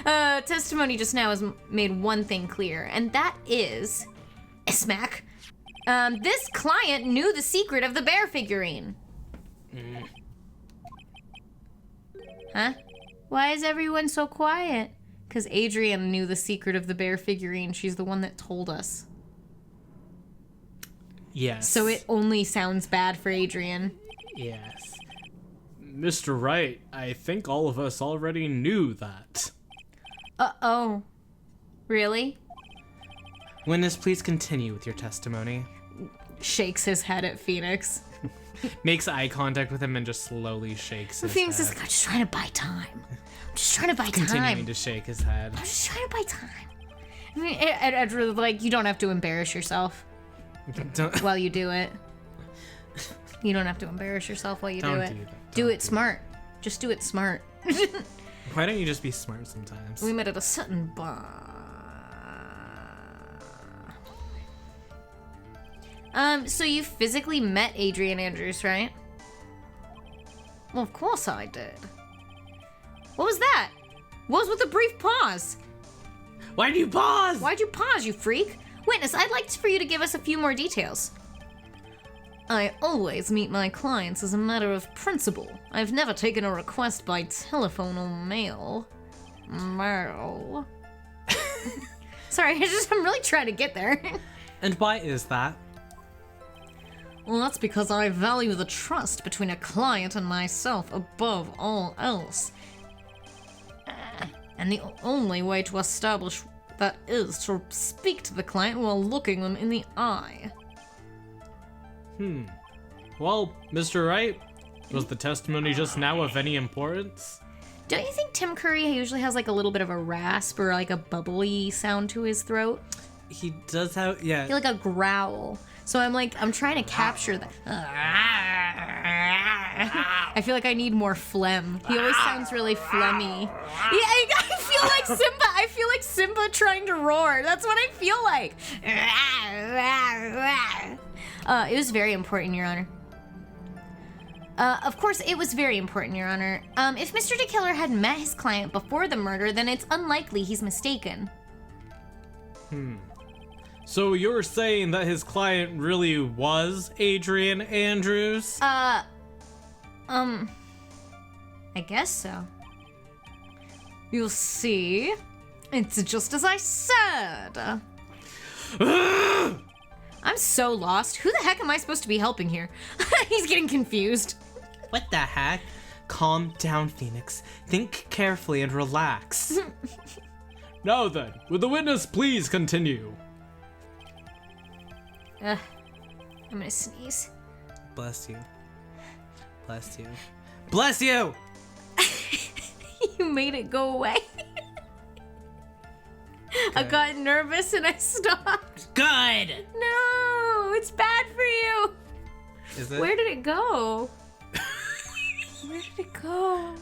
Testimony just now has made one thing clear, and that is... Smack. This client knew the secret of the bear figurine. Huh? Why is everyone so quiet? Because Adrian knew the secret of the bear figurine. She's the one that told us.
Yes.
So it only sounds bad for Adrian.
Yes.
Mr. Wright, I think all of us already knew that.
Uh-oh. Really?
Witness, please continue with your testimony.
Shakes his head at Phoenix.
Makes eye contact with him and just slowly shakes his
Phoenix
head.
is like, I'm just trying to buy time. I'm just trying to buy
Continuing
time.
to shake his head.
I'm just trying to buy time. I mean, Edgeworth, like, you don't have to embarrass yourself
Don't,
while you do it. You don't have to embarrass yourself while you do
Don't
it.
do that.
Do
Don't
it smart. Just do it smart.
Why don't you just be smart sometimes?
We met at a certain bar. So you physically met Adrian Andrews, right? Well, of course I did. What was that? What was with the brief pause?
Why'd you pause?
Why'd you pause, you freak? Witness, I'd like for you to give us a few more details. I always meet my clients as a matter of principle. I've never taken a request by telephone or mail. Mail. Sorry, I'm really trying to get there.
And why is that?
Well, that's because I value the trust between a client and myself above all else. And the only way to establish that is to speak to the client while looking them in the eye.
Well, Mr. Wright, was the testimony just now of any importance?
Don't you think Tim Curry usually has like a little bit of a rasp or like a bubbly sound to his throat?
He does have, yeah.
I feel like a growl. So I'm trying to capture that. I feel like I need more phlegm. He always sounds really phlegmy. Yeah, I feel like Simba. I feel like Simba trying to roar. That's what I feel like. It was very important, Your Honor. Of course, it was very important, Your Honor. If Mr. DeKiller had met his client before the murder, then it's unlikely he's mistaken.
So you're saying that his client really was Adrian Andrews?
I guess so. You'll see. It's just as I said. I'm so lost. Who the heck am I supposed to be helping here? He's getting confused.
What the heck? Calm down, Phoenix. Think carefully and relax.
Now then, would the witness please continue?
I'm gonna sneeze.
Bless you. Bless you. Bless you!
You made it go away. I got nervous and I stopped.
Good!
No, it's bad for you.
Is it?
Where did it go? Where did it go?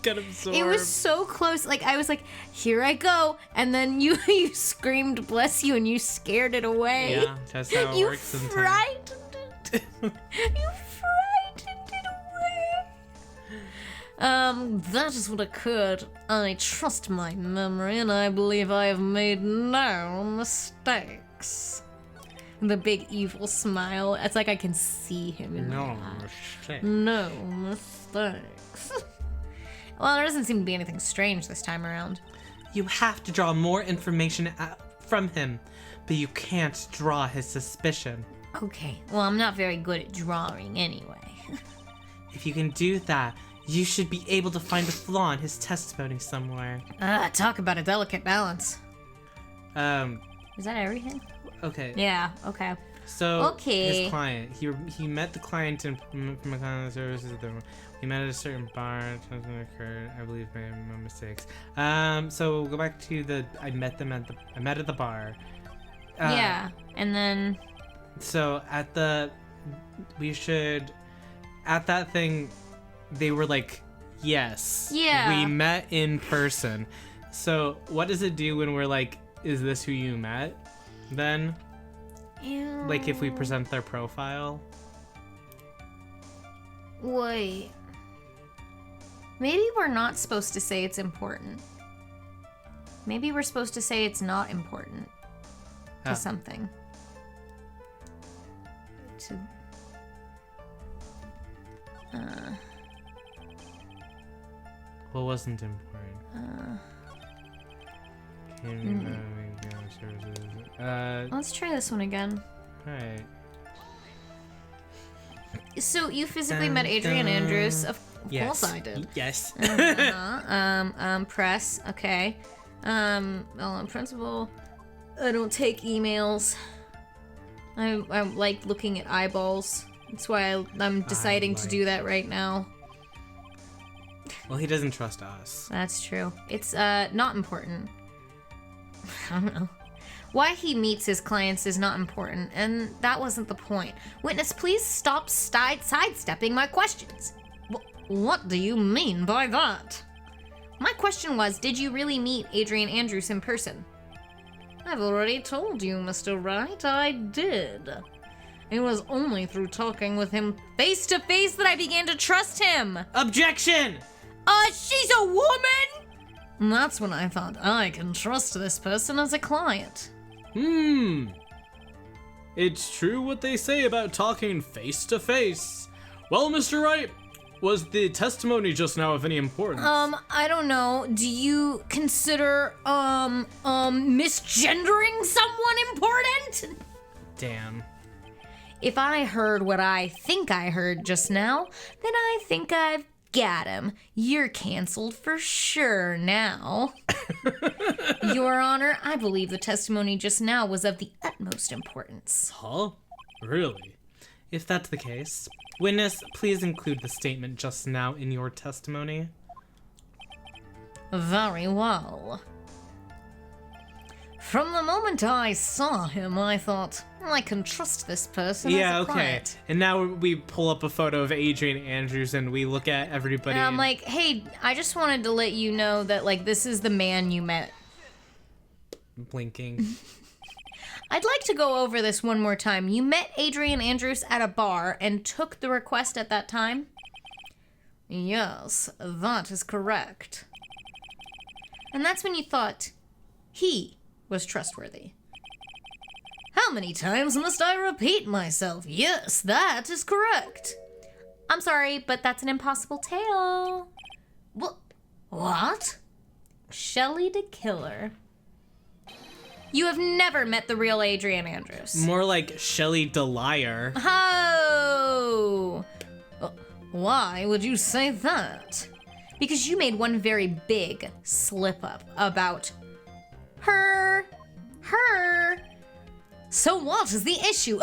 Got absorbed.
It was so close. Like I was like, "Here I go," and then you screamed, "Bless you," and you scared it away.
Yeah, that's how it
You
works sometimes.
frightened it. You frightened it away. That is what occurred. I trust my memory, and I believe I have made no mistakes. The big evil smile. It's like I can see him in
No
my eye.
mistake.
No mistakes. Well, there doesn't seem to be anything strange this time around.
You have to draw more information from him, but you can't draw his suspicion.
Okay, well, I'm not very good at drawing anyway.
If you can do that, You should be able to find a flaw in his testimony somewhere.
Talk about a delicate balance. Is that everything?
Okay.
Yeah, okay.
So,
Okay.
his client, he met the client from a client services. He met at a certain bar. Something occurred. I believe my mistakes. So go back to I met at the bar.
Yeah, and then...
So at that thing, they were like, yes.
Yeah.
We met in person. So what does it do when we're like, is this who you met? Then?
Ew.
Like if we present their profile?
Wait. Maybe we're not supposed to say it's important. Maybe we're supposed to say it's not important to something.
What wasn't important?
Let's try this one again.
Alright.
So you physically met Adrian Andrews? Of course I did.
Yes.
Press. Okay. Principal. I don't take emails. I like looking at eyeballs. That's why I'm deciding to do that right now.
Well, he doesn't trust us.
That's true. It's not important. I don't know. Why he meets his clients is not important, and that wasn't the point. Witness, please stop sidestepping my questions. What do you mean by that? My question was, did you really meet Adrian Andrews in person? I've already told you, Mr. Wright, I did. It was only through talking with him face to face that I began to trust him.
Objection!
She's a woman? And that's when I thought I can trust this person as a client.
It's true what they say about talking face to face. Well, Mr. Wright, was the testimony just now of any importance?
I don't know. Do you consider, misgendering someone important?
Damn.
If I heard what I think I heard just now, then I think I've got him. You're canceled for sure now. Your Honor, I believe the testimony just now was of the utmost importance.
Huh? Really?
If that's the case, witness, please include the statement just now in your testimony.
Very well. From the moment I saw him, I thought, I can trust this person
Yeah,
as a
okay.
client.
And now we pull up a photo of Adrian Andrews and we look at everybody.
And I'm like, hey, I just wanted to let you know that, like, this is the man you met.
Blinking.
I'd like to go over this one more time. You met Adrian Andrews at a bar and took the request at that time? Yes, that is correct. And that's when you thought he was trustworthy. How many times must I repeat myself? Yes, that is correct. I'm sorry, but that's an impossible tale. What? Shelley the Killer. You have never met the real Adrian Andrews.
More like Shelley DeLiar.
Oh! Why would you say that? Because you made one very big slip up about her. So what is the issue?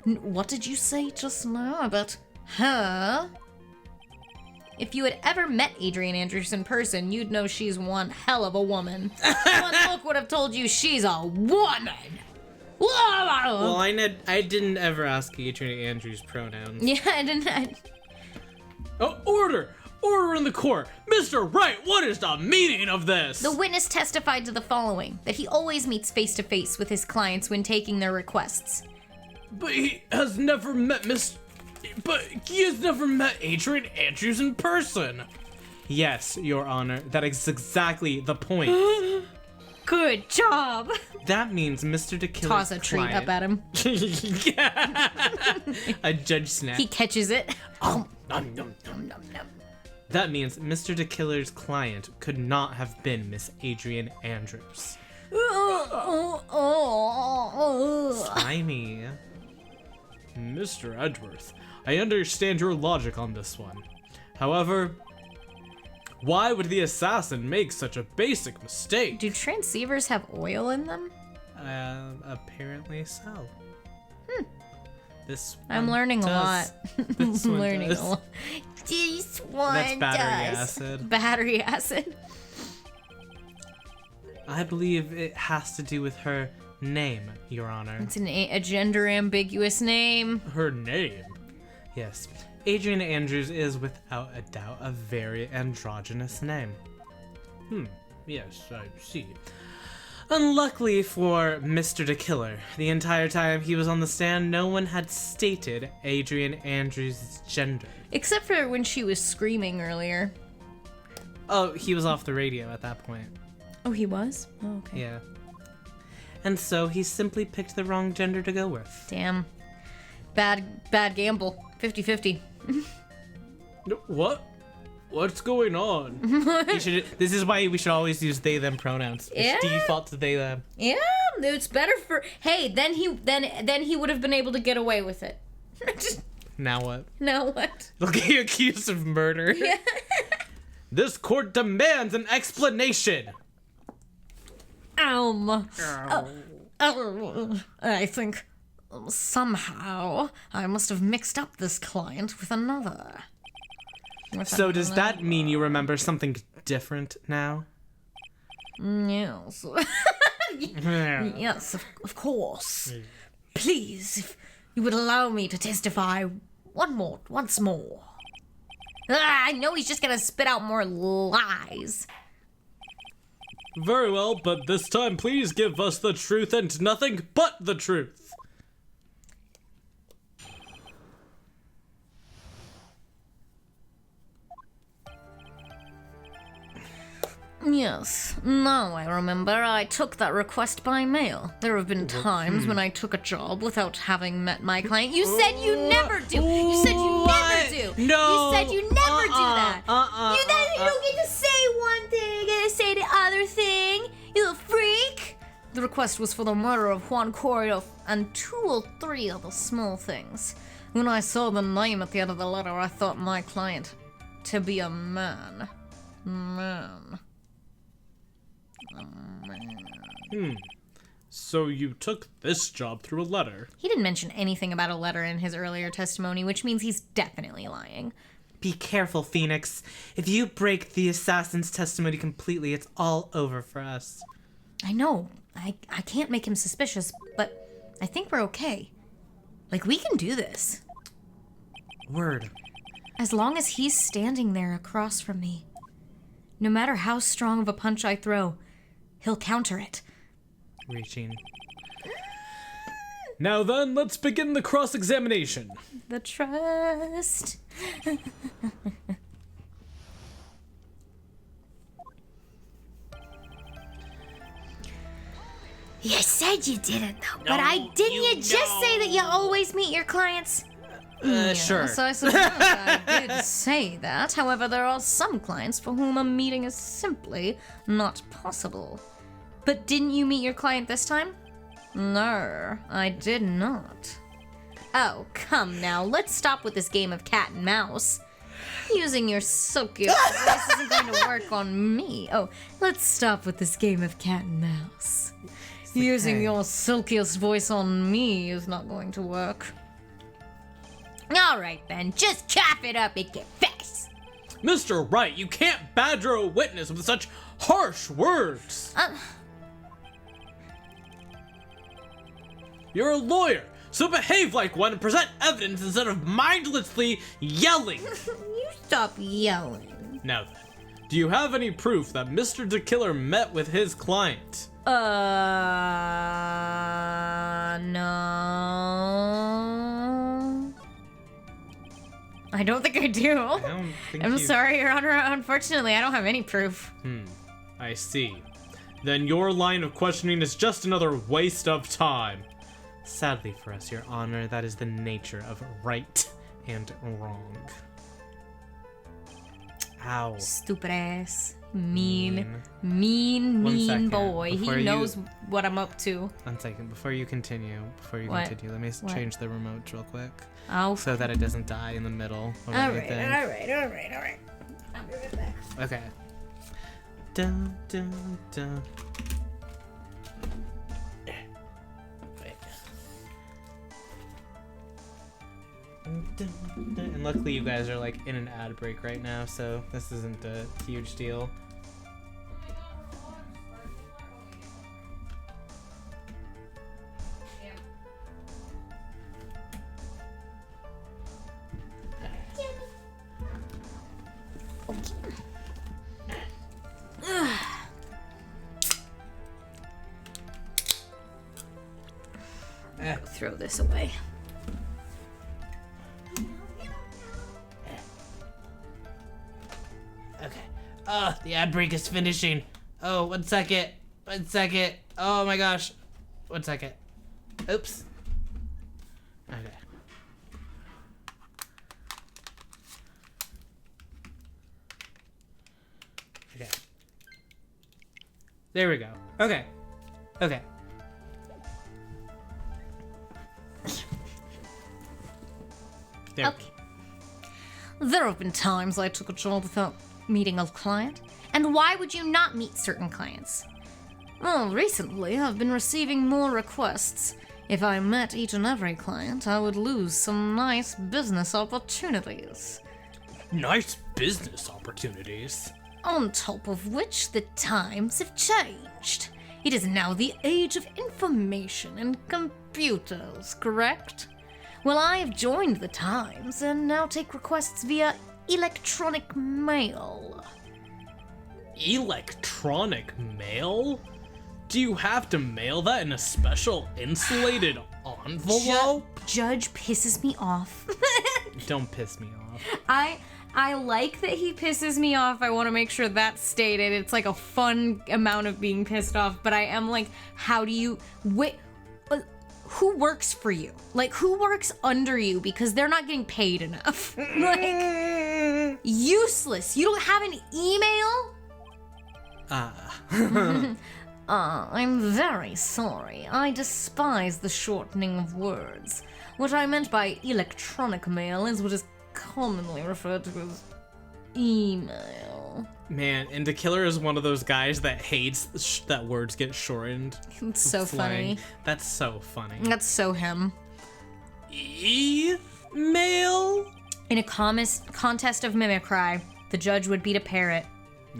What did you say just now about her? If you had ever met Adrian Andrews in person, you'd know she's one hell of a woman. One look would have told you she's a woman.
Well, I didn't ever ask Adrian Andrews' pronouns.
Yeah, I didn't.
Oh, order! Order in the court! Mr. Wright, what is the meaning of this?
The witness testified to the following, that he always meets face to face with his clients when taking their requests.
But he has never met Adrian Andrews in person.
Yes, Your Honor, that is exactly the point.
Good job!
That means Mr. DeKiller's
Toss a treat up at him.
A judge snap.
He catches it.
That means Mr. DeKiller's client could not have been Miss Adrian Andrews. Slimy.
Mr. Edgeworth, I understand your logic on this one. However, why would the assassin make such a basic mistake?
Do transceivers have oil in them?
Apparently so. This
I'm
one
learning a
does.
lot.
This
I'm
one
learning
does.
a lot. This one
That's battery
does.
acid.
Battery acid.
I believe it has to do with her name, Your Honor.
It's a gender ambiguous name.
Her name?
Yes, Adrian Andrews is without a doubt a very androgynous name. Yes, I see. Unluckily for Mr. the Killer, the entire time he was on the stand, no one had stated Adrian Andrews' gender.
Except for when she was screaming earlier.
Oh, he was off the radio at that point.
Oh, he was? Oh, okay.
Yeah. And so he simply picked the wrong gender to go with.
Damn. Bad gamble. 50-50.
What? What's going on?
This is why we should always use they them pronouns.
Yeah.
It's default to they them.
Yeah, it's better for. Hey, then he would have been able to get away with it.
Now what?
Now what?
They'll get you accused of murder.
Yeah.
This court demands an explanation.
I think somehow I must have mixed up this client with another.
So does that mean you remember something different now?
Yes. Yes, of course. Please, if you would allow me to testify once more. I know he's just gonna spit out more lies.
Very well, but this time please give us the truth and nothing but the truth.
Yes, now I remember I took that request by mail. There have been times when I took a job without having met my client. You said you never do! You said you never do!
No!
You said you never do that! You don't get to say one thing, you gotta say the other thing, you little freak! The request was for the murder of Juan Corrio and 2 or 3 other small things. When I saw the name at the end of the letter, I thought my client to be a man.
So you took this job through a letter.
He didn't mention anything about a letter in his earlier testimony, which means he's definitely lying.
Be careful, Phoenix. If you break the assassin's testimony completely, it's all over for us.
I know. I can't make him suspicious, but I think we're okay. Like, we can do this.
Word.
As long as he's standing there across from me. No matter how strong of a punch I throw, he'll counter it.
Reaching.
Now then, let's begin the cross-examination.
The trust. You said you didn't, though. But didn't you just say that you always meet your clients?
Sure.
So I suppose I did say that. However, there are some clients for whom a meeting is simply not possible. But didn't you meet your client this time? No, I did not. Oh, come now. Let's stop with this game of cat and mouse. Using your silky voice isn't going to work on me. Oh, let's stop with this game of cat and mouse. Using your silkiest voice on me is not going to work. Alright then, just cough it up and confess.
Mr. Wright, you can't badger a witness with such harsh words. You're a lawyer, so behave like one and present evidence instead of mindlessly yelling.
You stop yelling.
Now then, do you have any proof that Mr. the Killer met with his client?
No. I don't think I do.
I don't think
I'm sorry, Your Honor. Unfortunately, I don't have any proof.
I see. Then your line of questioning is just another waste of time.
Sadly for us, Your Honor, that is the nature of right and wrong. Ow.
Stupid ass. Mean
One second,
boy. He
before you-
knows what I'm up to.
1 second. Before you continue,
What?
let me
What?
change the remote real quick.
Oh.
So that it doesn't die in the middle of
Alright,
everything.
alright. I'll be right back.
Okay. Dun, dun, dun. And luckily you guys are like in an ad break right now, so this isn't a huge deal.
Throw this away.
Okay. Oh, the ad break is finishing. Oh, 1 second. 1 second. Oh my gosh. 1 second. Oops. Okay. Okay. There we go. Okay. Okay. There.
Okay. There have been times I took a job without meeting a client. And why would you not meet certain clients? Well, recently I've been receiving more requests. If I met each and every client, I would lose some nice business opportunities.
Nice business opportunities.
On top of which, the times have changed. It is now the age of information and computers, correct? Well, I have joined the times and now take requests via electronic mail.
Electronic mail? Do you have to mail that in a special insulated envelope?
Judge pisses me off.
Don't piss me off.
I like that he pisses me off. I want to make sure that's stated. It's like a fun amount of being pissed off, but I am like, how do you wait? Who works for you? Like, who works under you because they're not getting paid enough? Like, useless. You don't have an email? I'm very sorry. I despise the shortening of words. What I meant by electronic mail is what is commonly referred to as email.
Man, and the killer is one of those guys that hates that words get shortened.
It's so
Slang.
funny.
That's so funny.
That's so him.
Email?
In a contest of mimicry, the judge would beat a parrot.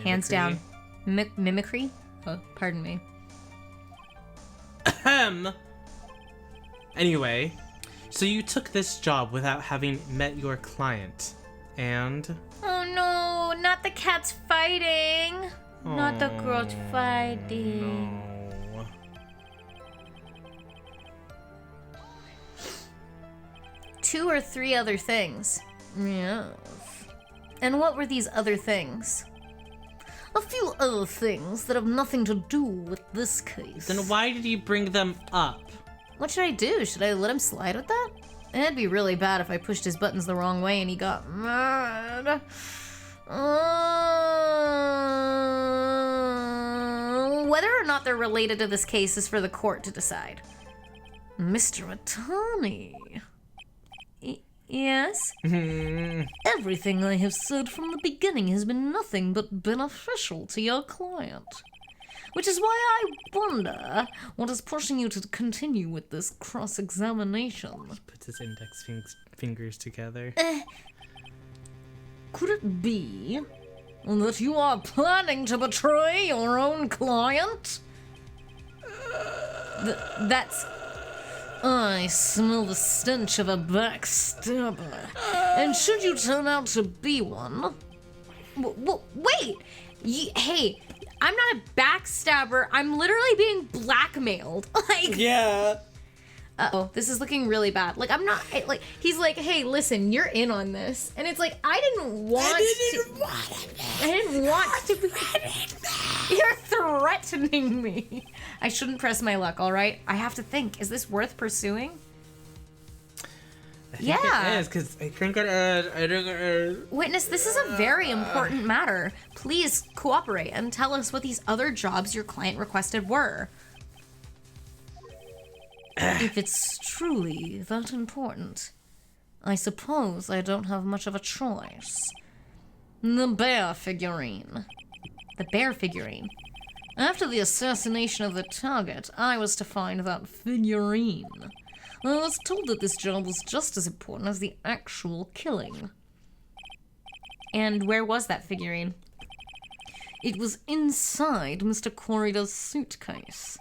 Hands down. Mimicry? Oh, pardon me.
Ahem. Anyway, so you took this job without having met your client, and...
Oh no, not the cats fighting. Not the girls fighting.
No.
Two or three other things. Yes. And what were these other things? A few other things that have nothing to do with this case.
Then why did you bring them up?
What should I do? Should I let him slide with that? It'd be really bad if I pushed his buttons the wrong way and he got mad. Whether or not they're related to this case is for the court to decide. Mr. Attorney. Yes? Everything I have said from the beginning has been nothing but beneficial to your client. Which is why I wonder what is pushing you to continue with this cross-examination.
Puts his index fingers together.
Could it be that you are planning to betray your own client? That's... I smell the stench of a backstabber. And should you turn out to be one... wait! Hey, I'm not a backstabber. I'm literally being blackmailed. Like...
Yeah.
Uh-oh, this is looking really bad. Like, I'm not... like, he's like, hey, listen, you're in on this. And it's like, I didn't want to be... You're threatening me. I shouldn't press my luck, all right? I have to think. Is this worth pursuing? Yeah.
It is, because I think it is.
Witness, this is a very important matter. Please cooperate and tell us what these other jobs your client requested were. If it's truly that important, I suppose I don't have much of a choice. The bear figurine. The bear figurine. After the assassination of the target, I was to find that figurine. I was told that this job was just as important as the actual killing. And where was that figurine? It was inside Mr. Corrida's suitcase.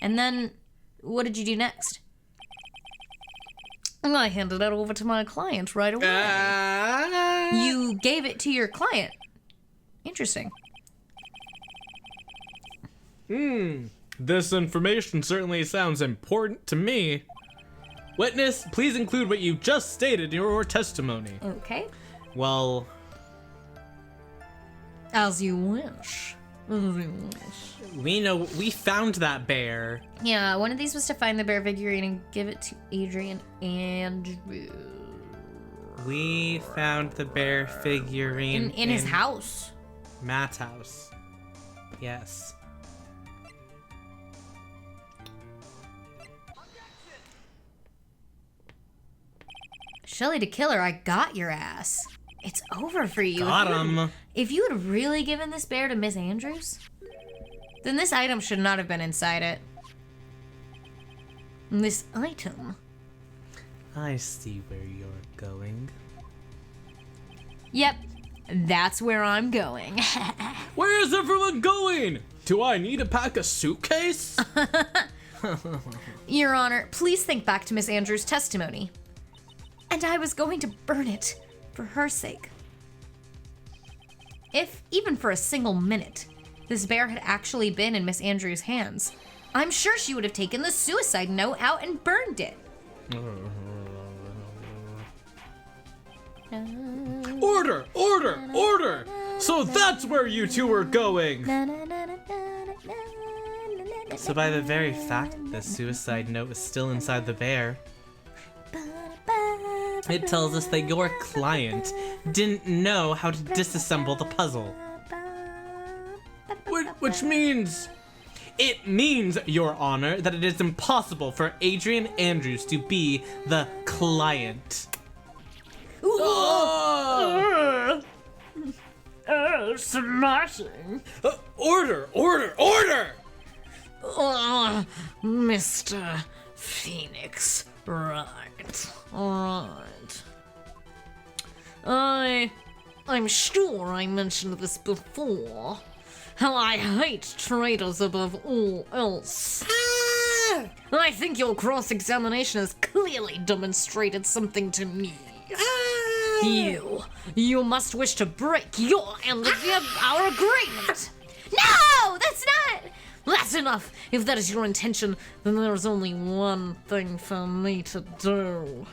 And then, what did you do next? I handed it over to my client right away. You gave it to your client. Interesting.
This information certainly sounds important to me. Witness, please include what you just stated in your testimony.
Okay.
Well,
As you wish.
we found that bear.
Yeah, one of these was to find the bear figurine and give it to Adrian Andrew.
We found the bear figurine
In his house.
Matt's house. Yes.
Shelly the Killer, I got your ass. It's over for you.
Got him.
If you had really given this bear to Miss Andrews, then this item should not have been inside it. This item?
I see where you're going.
Yep, that's where I'm going.
Where is everyone going? Do I need to pack a suitcase?
Your Honor, please think back to Miss Andrews' testimony. And I was going to burn it for her sake. If, even for a single minute, this bear had actually been in Miss Andrews' hands, I'm sure she would have taken the suicide note out and burned it.
Order! Order! Order! So that's where you two were going!
So by the very fact that the suicide note is still inside the bear, it tells us that your client didn't know how to disassemble the puzzle.
Which means...
It means, Your Honor, that it is impossible for Adrian Andrews to be the client.
Smashing.
Order! Order! Order!
Mr. Phoenix Wright. Alright. I'm sure I mentioned this before. How I hate traitors above all else. I think your cross-examination has clearly demonstrated something to me. You must wish to break your end of our agreement.
No, that's not.
That's enough. If that is your intention, then there is only one thing for me to do.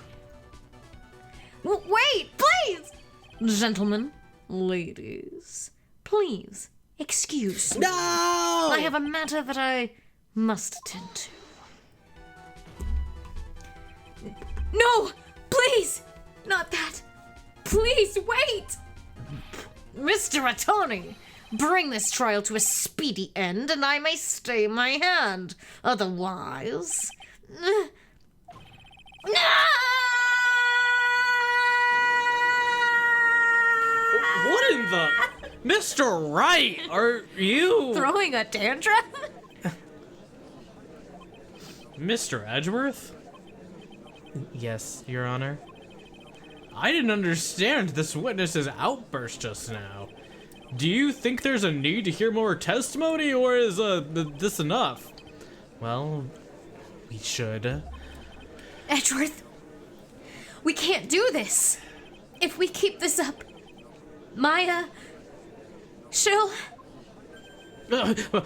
Wait, please.
Gentlemen, ladies, please excuse me.
No!
I have a matter that I must attend to.
No, please, not that. Please wait.
Mr. Attorney, bring this trial to a speedy end and I may stay my hand. Otherwise...
What in the... Mr. Wright, are you...
Throwing a tantrum?
Mr. Edgeworth?
Yes, Your Honor.
I didn't understand this witness's outburst just now. Do you think there's a need to hear more testimony, or is this enough?
Well, we should.
Edgeworth, we can't do this. If we keep this up, Maya, she'll...
The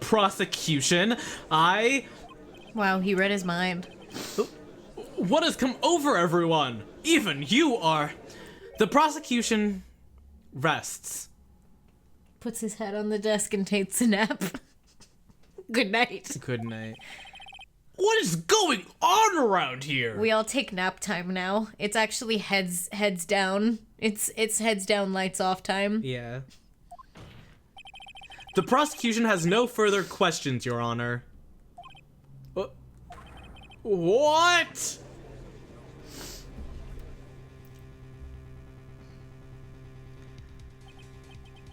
prosecution,
Wow, he read his mind.
What has come over everyone? Even you are...
The prosecution rests.
Puts his head on the desk and takes a nap. Good night.
Good night.
What is going on around here?
We all take nap time now. It's actually heads down. It's heads down, lights off time.
Yeah. The prosecution has no further questions, Your Honor. What?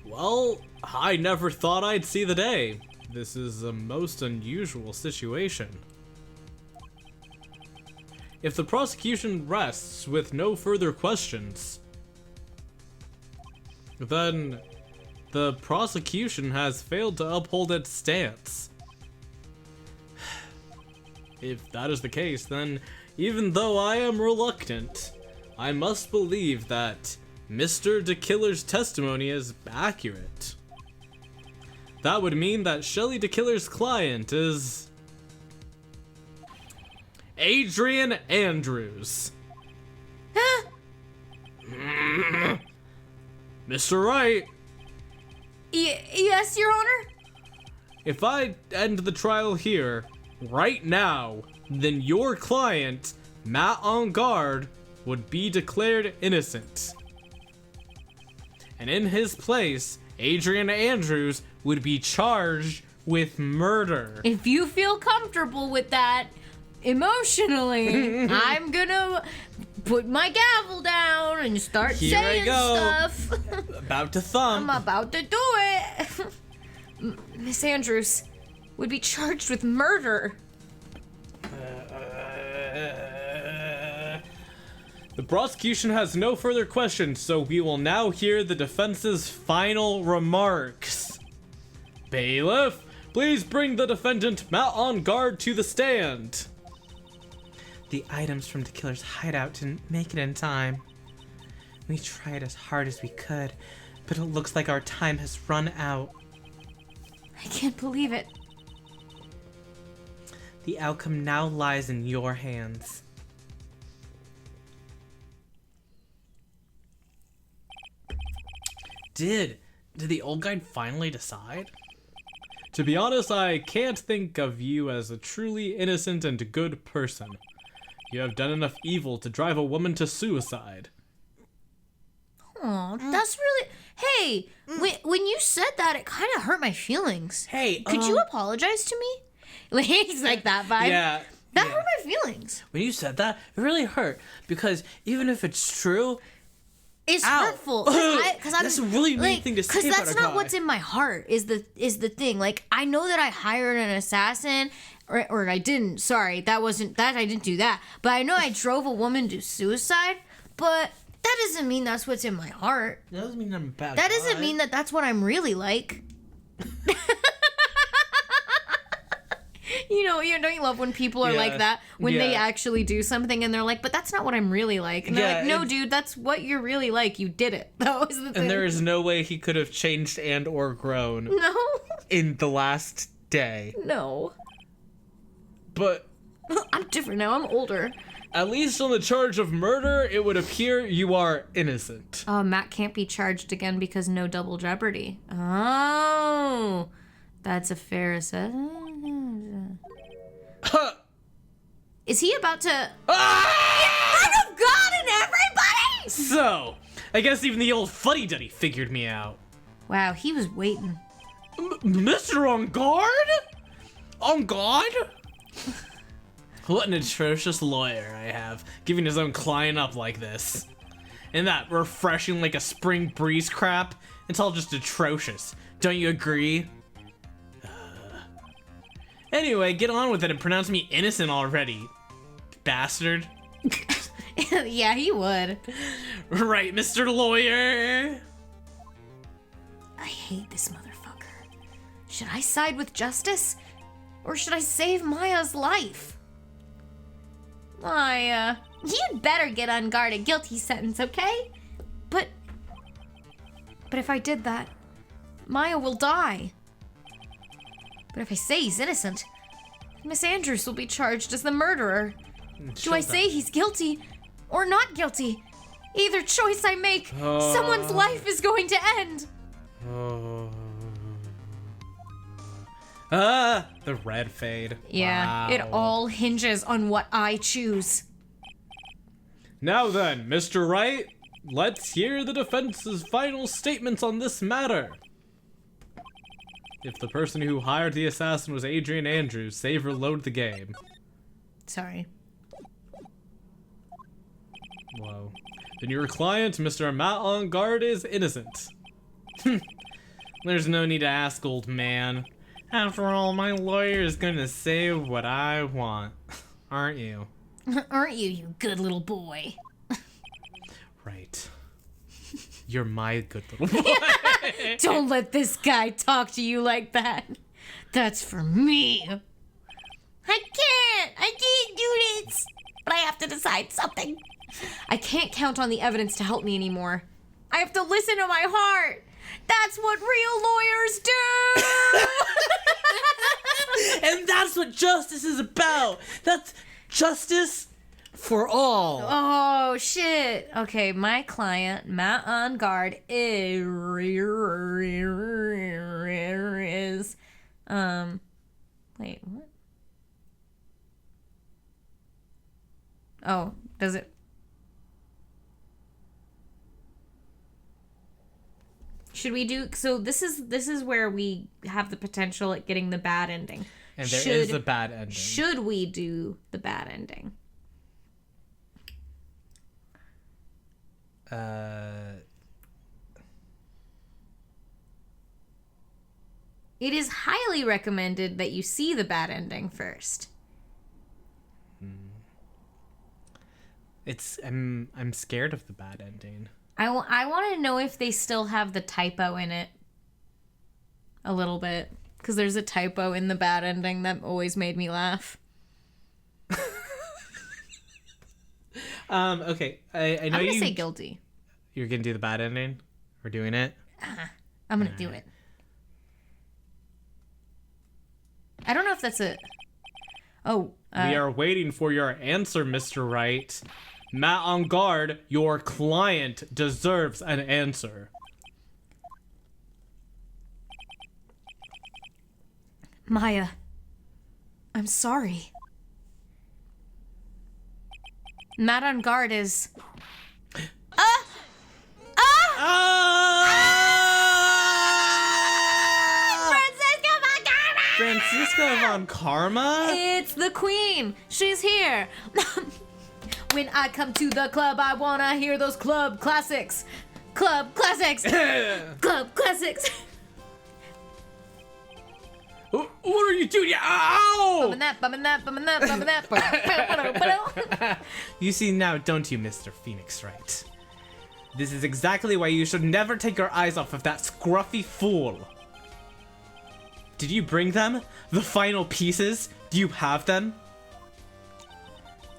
Well, I never thought I'd see the day. This is a most unusual situation. If the prosecution rests with no further questions, then the prosecution has failed to uphold its stance. If that is the case, then even though I am reluctant, I must believe that Mr. DeKiller's testimony is accurate. That would mean that Shelly DeKiller's client is Adrian Andrews. Mr. Wright.
Yes, Your Honor?
If I end the trial here, right now, then your client, Matt On Guard, would be declared innocent. And in his place, Adrian Andrews would be charged with murder.
If you feel comfortable with that emotionally, I'm gonna put my gavel down and start
Here I
saying
go.
stuff.
About to thump.
I'm about to do it. Miss Andrews would be charged with murder.
The prosecution has no further questions, so we will now hear the defense's final remarks. Bailiff, please bring the defendant Matt On Guard to the stand. The items from the killer's hideout didn't make it in time. We tried as hard as we could, but it looks like our time has run out.
I can't believe it.
The outcome now lies in your hands. Did the old guy finally decide? To be honest, I can't think of you as a truly innocent and good person. You have done enough evil to drive a woman to suicide.
Aw, that's really... Hey, when you said that, it kind of hurt my feelings.
Hey,
Could you apologize to me? He's like that vibe.
Yeah.
That hurt my feelings.
When you said that, it really hurt because even if it's true,
It's
ow.
hurtful. Cause I'm,
That's a really mean thing to say about
that's
a
not
guy.
what's in my heart. Is the thing. Like, I know that I hired an assassin, or I didn't. Sorry, I didn't do that. But I know I drove a woman to suicide. But that doesn't mean that's what's in my heart.
That doesn't mean I'm a bad
That
guy.
doesn't mean that that's what I'm really like. Don't you love when people are
Yeah.
like that? When they
Yeah.
actually do something and they're like, but that's not what I'm really like. And they're
Yeah,
like, no,
it's-
dude, that's what you're really like. You did it. That was the thing.
And there is no way he could have changed and or grown
No.
in the last day.
No.
But
I'm different now. I'm older.
at least on the charge of murder, it would appear you are innocent.
Matt can't be charged again because no double jeopardy. Oh. That's a fair assessment. Is he about to...
Ah!
Son of God and everybody!
So, I guess even the old fuddy-duddy figured me out.
Wow, he was waiting.
Mr. On Guard? On Guard? What an atrocious lawyer I have, giving his own client up like this. And that refreshing like a spring breeze crap, it's all just atrocious. Don't you agree? Anyway, get on with it and pronounce me innocent already, bastard.
Yeah, he would.
Right, Mr. Lawyer?
I hate this motherfucker. Should I side with justice? Or should I save Maya's life? Maya, you'd better get on guard a guilty sentence, okay? But if I did that, Maya will die. But if I say he's innocent, Miss Andrews will be charged as the murderer. Do I say he's guilty or not guilty? Either choice I make, someone's life is going to end.
The red fade.
Yeah, it
Wow.
all hinges on what I choose.
Now then, Mr. Wright, let's hear the defense's final statements on this matter. If the person who hired the assassin was Adrian Andrews, save or load the game.
Sorry.
Whoa. Then your client, Mr. Matt on guard, is innocent.
There's no need to ask, old man. After all, my lawyer is gonna say what I want. Aren't you?
Aren't you, you good little boy?
Right. You're my good little boy.
Don't let this guy talk to you like that. That's for me. I can't do this. But I have to decide something. I can't count on the evidence to help me anymore. I have to listen to my heart. That's what real lawyers do.
And that's what justice is about. That's justice for all.
Oh, shit. Okay, my client, Matt on guard, is wait, what? Oh, does it? Should we do, so this is where we have the potential at getting the bad ending.
And there is a bad ending.
Should we do the bad ending? It is highly recommended that you see the bad ending first.
I'm scared of the bad ending.
I want to know if they still have the typo in it. A little bit. Because there's a typo in the bad ending that always made me laugh.
Okay. I know
I'm going to
you.
say guilty.
You're gonna do the bad ending? We're doing it?
I'm going to do it. I don't know if that's it. Oh.
We are waiting for your answer, Mr. Wright. Matt on guard, your client deserves an answer.
Maya. I'm sorry. Matt on guard is...
Francisco von Karma?
It's the queen. She's here. When I come to the club, I wanna hear those club classics. Club classics. Club classics.
What are you doing? Ow!
Bumming that, bumming that, bumming that, bumming that.
You see now, don't you, Mr. Phoenix Wright? This is exactly why you should never take your eyes off of that scruffy fool. Did you bring them? The final pieces? Do you have them?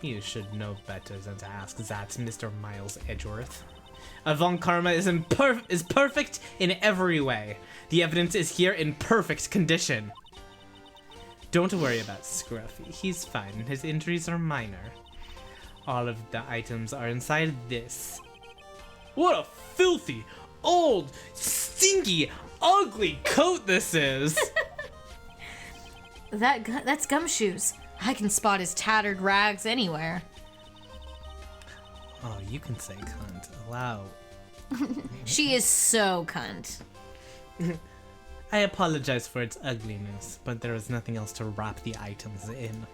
You should know better than to ask that, Mr. Miles Edgeworth. Von Karma is perfect in every way. The evidence is here in perfect condition. Don't worry about Scruffy. He's fine. His injuries are minor. All of the items are inside this.
What a filthy, old, stinky, ugly coat this is!
That's Gumshoes. I can spot his tattered rags anywhere.
Oh, you can say cunt. Allow.
She is so cunt.
I apologize for its ugliness, but there was nothing else to wrap the items in.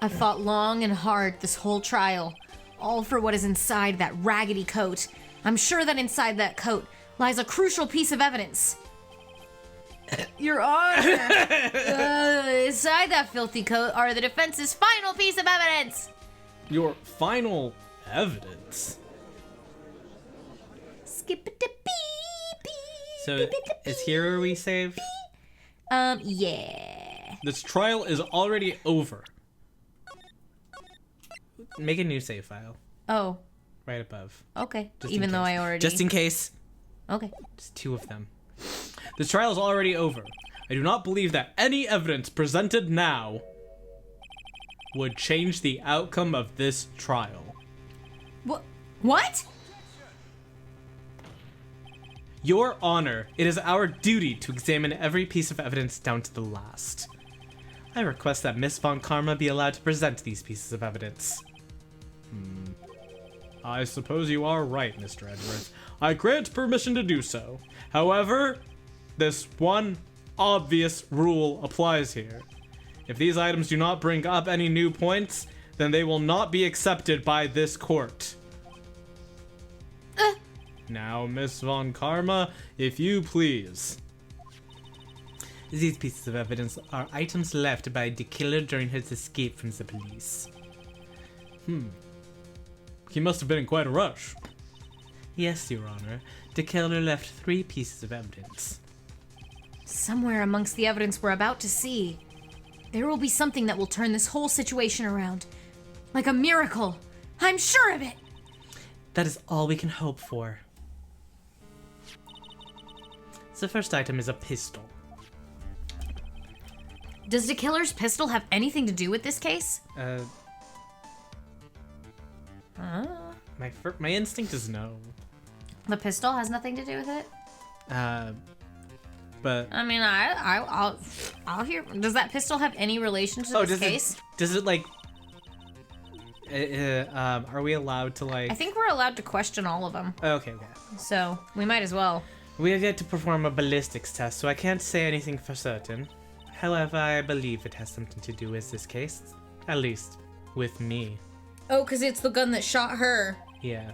I fought long and hard this whole trial, all for what is inside that raggedy coat. I'm sure that inside that coat lies a crucial piece of evidence. Your Honor! Inside that filthy coat are the defense's final piece of evidence!
Your final evidence?
So, is here where we save?
Yeah.
This trial is already over.
Make a new save file.
Oh,
Right above.
okay.
Just in
Even though
case.
I already...
Just in case.
Okay.
Just two of them.
This trial is already over. I do not believe that any evidence presented now would change the outcome of this trial.
What?
Your Honor, it is our duty to examine every piece of evidence down to the last. I request that Miss Von Karma be allowed to present these pieces of evidence.
I suppose you are right, Mr. Edgeworth. I grant permission to do so. However, this one obvious rule applies here. If these items do not bring up any new points, then they will not be accepted by this court. Now, Miss Von Karma, if you please.
These pieces of evidence are items left by the killer during his escape from the police.
He must have been in quite a rush.
Yes, Your Honor. The killer left 3 pieces of evidence.
Somewhere amongst the evidence we're about to see, there will be something that will turn this whole situation around. Like a miracle. I'm sure of it.
That is all we can hope for. The first item is a pistol.
Does the killer's pistol have anything to do with this case?
My instinct is no.
The pistol has nothing to do with it?
But
I mean, I'll hear. Does that pistol have any relation to this case?
Does it like? Are we allowed to like?
I think we're allowed to question all of them,
Okay.
so we might as well.
We have yet to perform a ballistics test, so I can't say anything for certain. However, I believe it has something to do with this case, at least with me.
Oh, because it's the gun that shot her.
Yeah,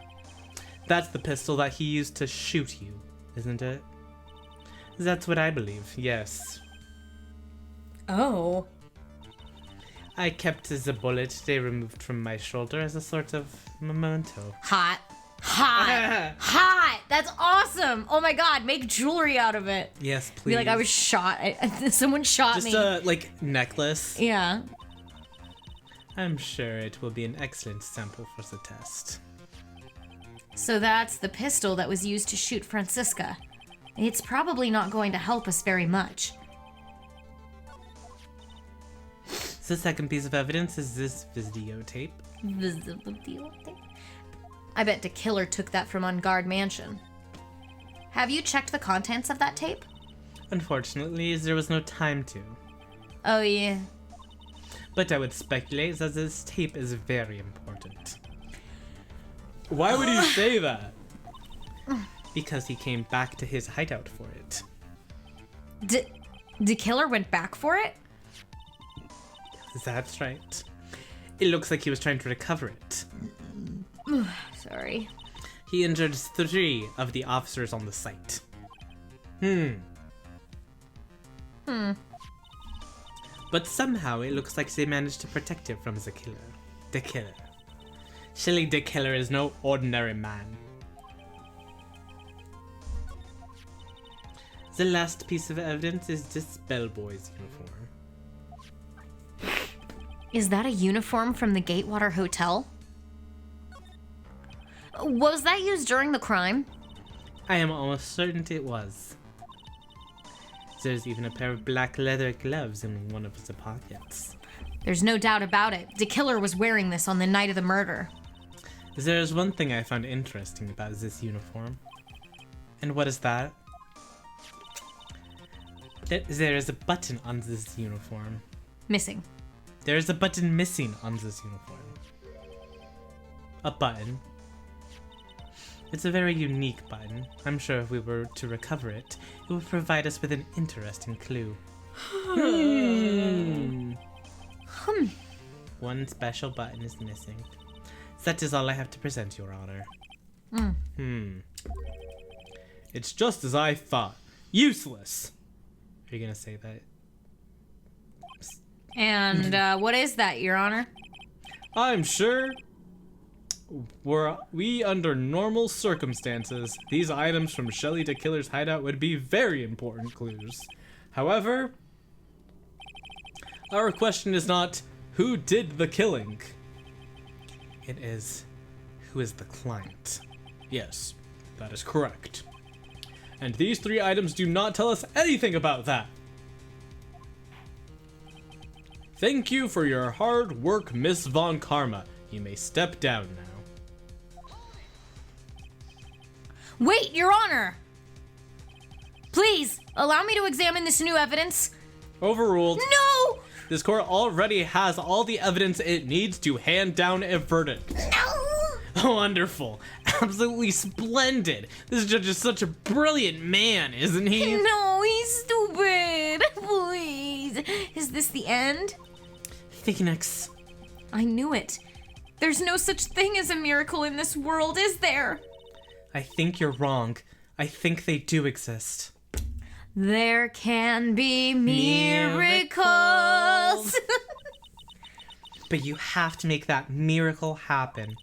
that's the pistol that he used to shoot you, isn't it? That's what I believe. Yes.
Oh.
I kept the bullet they removed from my shoulder as a sort of memento.
Hot. Hot! That's awesome! Oh my god, make jewelry out of it.
Yes, please.
Be like, I was shot. Someone shot me.
Just a, like, necklace.
Yeah.
I'm sure it will be an excellent sample for the test.
So that's the pistol that was used to shoot Francisca. It's probably not going to help us very much.
The second piece of evidence is this videotape.
I bet the killer took that from Unguard Mansion. Have you checked the contents of that tape?
Unfortunately, there was no time to.
Oh, yeah.
But I would speculate that this tape is very important.
Why would you say that?
Because he came back to his hideout for it.
The killer went back for it?
That's right. It looks like he was trying to recover it.
Sorry.
He injured 3 of the officers on the site. But somehow it looks like they managed to protect him from the killer. The killer. Surely the killer is no ordinary man. The last piece of evidence is this bellboy's uniform.
Is that a uniform from the Gatewater Hotel? Was that used during the crime?
I am almost certain it was. There's even a pair of black leather gloves in one of the pockets.
There's no doubt about it. The killer was wearing this on the night of the murder.
There is one thing I found interesting about this uniform. And what is that? There is a button on this uniform.
Missing.
There is a button missing on this uniform. A button. It's a very unique button. I'm sure if we were to recover it, it would provide us with an interesting clue. One special button is missing. That is all I have to present, Your Honor.
It's just as I thought. Useless.
Are you gonna say that?
And what is that, Your Honor?
I'm sure were we under normal circumstances, these items from Shelley the Killer's hideout would be very important clues. However, our question is not who did the killing.
It is, who is the client?
Yes, that is correct. And these 3 items do not tell us anything about that. Thank you for your hard work, Miss Von Karma. You may step down now.
Wait, Your Honor! Please, allow me to examine this new evidence.
Overruled.
No!
This court already has all the evidence it needs to hand down a verdict.
No!
Wonderful. Absolutely splendid. This judge is such a brilliant man, isn't he?
No, he's stupid. Please. Is this the end?
Phoenix.
I knew it. There's no such thing as a miracle in this world, is there?
I think you're wrong. I think they do exist.
There can be miracles.
But you have to make that miracle happen.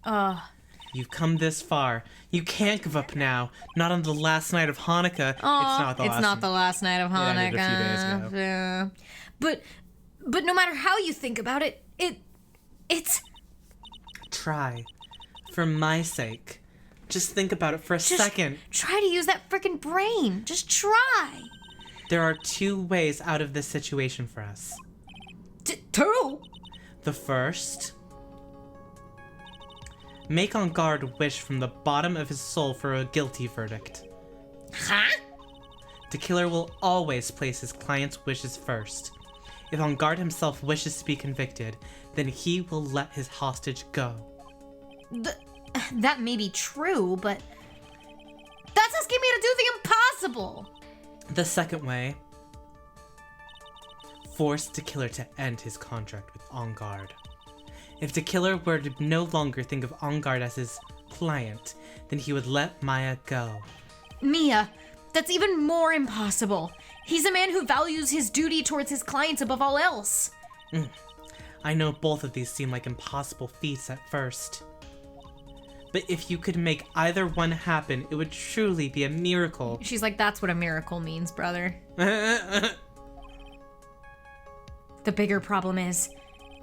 You've come this far. You can't give up now. Not on the last night of Hanukkah. It's not the
last night of
It
Hanukkah.
ended a few days ago.
Yeah. But no matter how you think about it, it's
Try. For my sake. Just think about it for a second.
Try to use that frickin' brain. Just try.
There are two ways out of this situation for us.
Two?
The first, make On Guard wish from the bottom of his soul for a guilty verdict.
Huh?
The killer will always place his client's wishes first. If On Guard himself wishes to be convicted, then he will let his hostage go.
That may be true, but that's asking me to do the impossible.
The second way, force the killer to end his contract with On Guard. If the killer were to no longer think of On Guard as his client, then he would let Maya go.
Mia, that's even more impossible. He's a man who values his duty towards his clients above all else.
I know both of these seem like impossible feats at first. But if you could make either one happen, it would truly be a miracle.
She's like, that's what a miracle means, brother. The bigger problem is,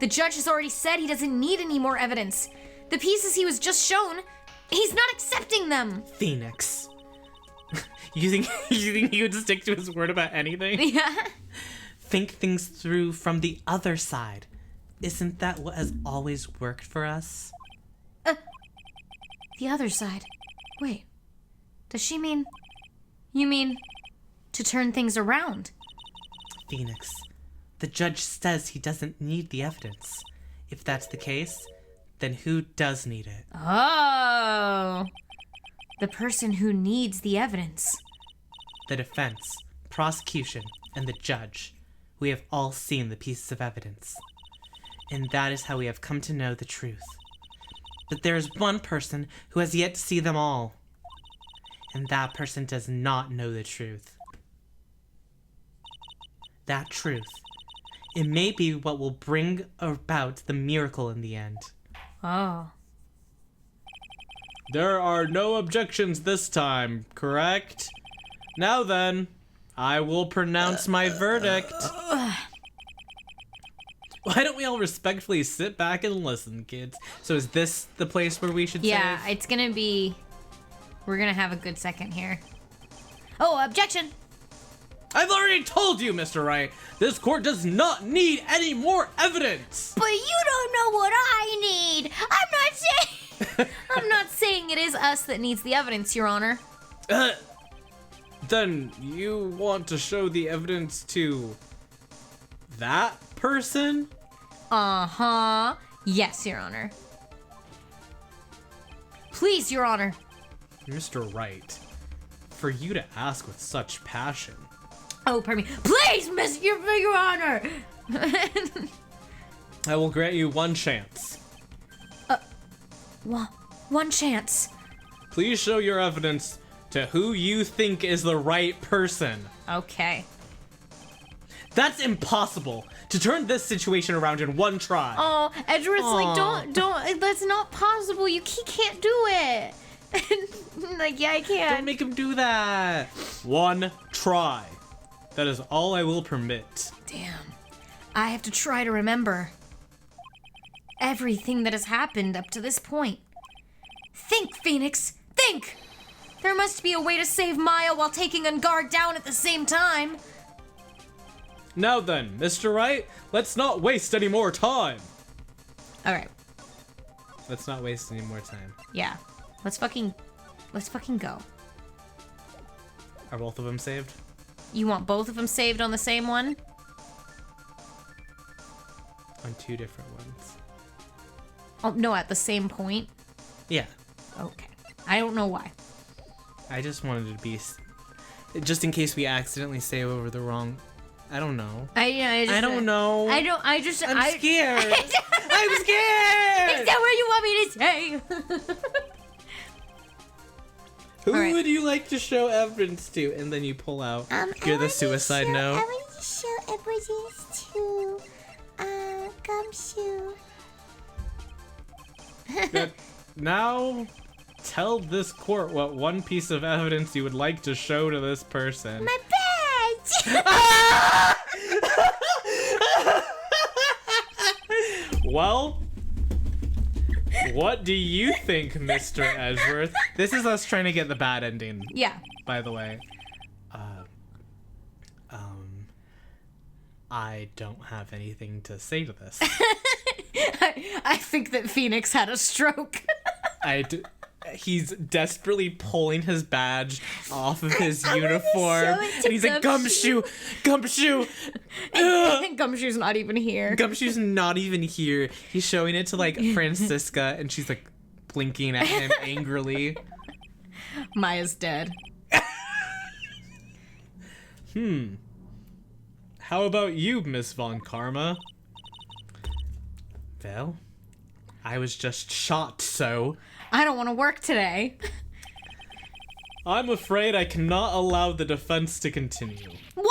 the judge has already said he doesn't need any more evidence. The pieces he was just shown, he's not accepting them.
Phoenix. You think he would stick to his word about anything?
Yeah.
Think things through from the other side. Isn't that what has always worked for us?
The other side. Wait. Does she mean... You mean... to turn things around?
Phoenix, the judge says he doesn't need the evidence. If that's the case, then who does need it?
Oh. The person who needs the evidence.
The defense, prosecution, and the judge. We have all seen the pieces of evidence. And that is how we have come to know the truth. But there is one person who has yet to see them all. And that person does not know the truth. That truth. It may be what will bring about the miracle in the end.
Oh.
There are no objections this time, correct? Now then, I will pronounce my verdict. Why don't we all respectfully sit back and listen, kids? So is this the place where we should
Yeah,
save?
it's gonna be... We're gonna have a good second here. Oh, objection!
I've already told you, Mr. Wright, this court does not need any more evidence.
But you don't know what I need! I'm not saying it is us that needs the evidence, Your Honor.
Then you want to show the evidence to that person?
Uh-huh. Yes, Your Honor. Please, Your Honor.
Mr. Wright, for you to ask with such passion.
Oh, pardon me. Please, Your Honor!
I will grant you one chance.
One chance.
Please show your evidence to who you think is the right person.
Okay.
That's impossible. To turn this situation around in one try.
Oh, Edgeworth's like, don't, that's not possible. He can't do it. Like, yeah, I can.
Don't make him do that.
One try. That is all I will permit.
Damn. I have to try to remember everything that has happened up to this point. Think, Phoenix. Think! There must be a way to save Maya while taking On Guard down at the same time.
Now then, Mr. Wright, let's not waste any more time.
All right.
Let's not waste any more time.
Yeah. Let's fucking go.
Are both of them saved?
You want both of them saved on the same one?
On 2 different ones.
Oh, no, at the same point?
Yeah.
Okay. I don't know why.
I just wanted it to be... Just in case we accidentally save over the wrong... I don't know.
I
don't know.
I'm
scared. I'm scared!
Is that what you want me to say?
Who
Alright.
would you like to show evidence to? And then you pull out. You're the suicide note.
I want to show evidence to Gumshoe.
Good. Now, tell this court what one piece of evidence you would like to show to this person.
My badge!
Well, what do you think, Mr. Edgeworth?
This is us trying to get the bad ending,
Yeah.
by the way. I don't have anything to say to this.
I think that Phoenix had a stroke.
He's desperately pulling his badge off of his uniform,
show it to
and he's like, "Gumshoe, Gumshoe."
And Gumshoe's not even here.
Gumshoe's not even here. He's showing it to like Francisca, and she's like blinking at him angrily.
Maya's dead.
How about you, Miss Von Karma?
Well, I was just shot, so
I don't want to work today.
I'm afraid I cannot allow the defense to continue.
What?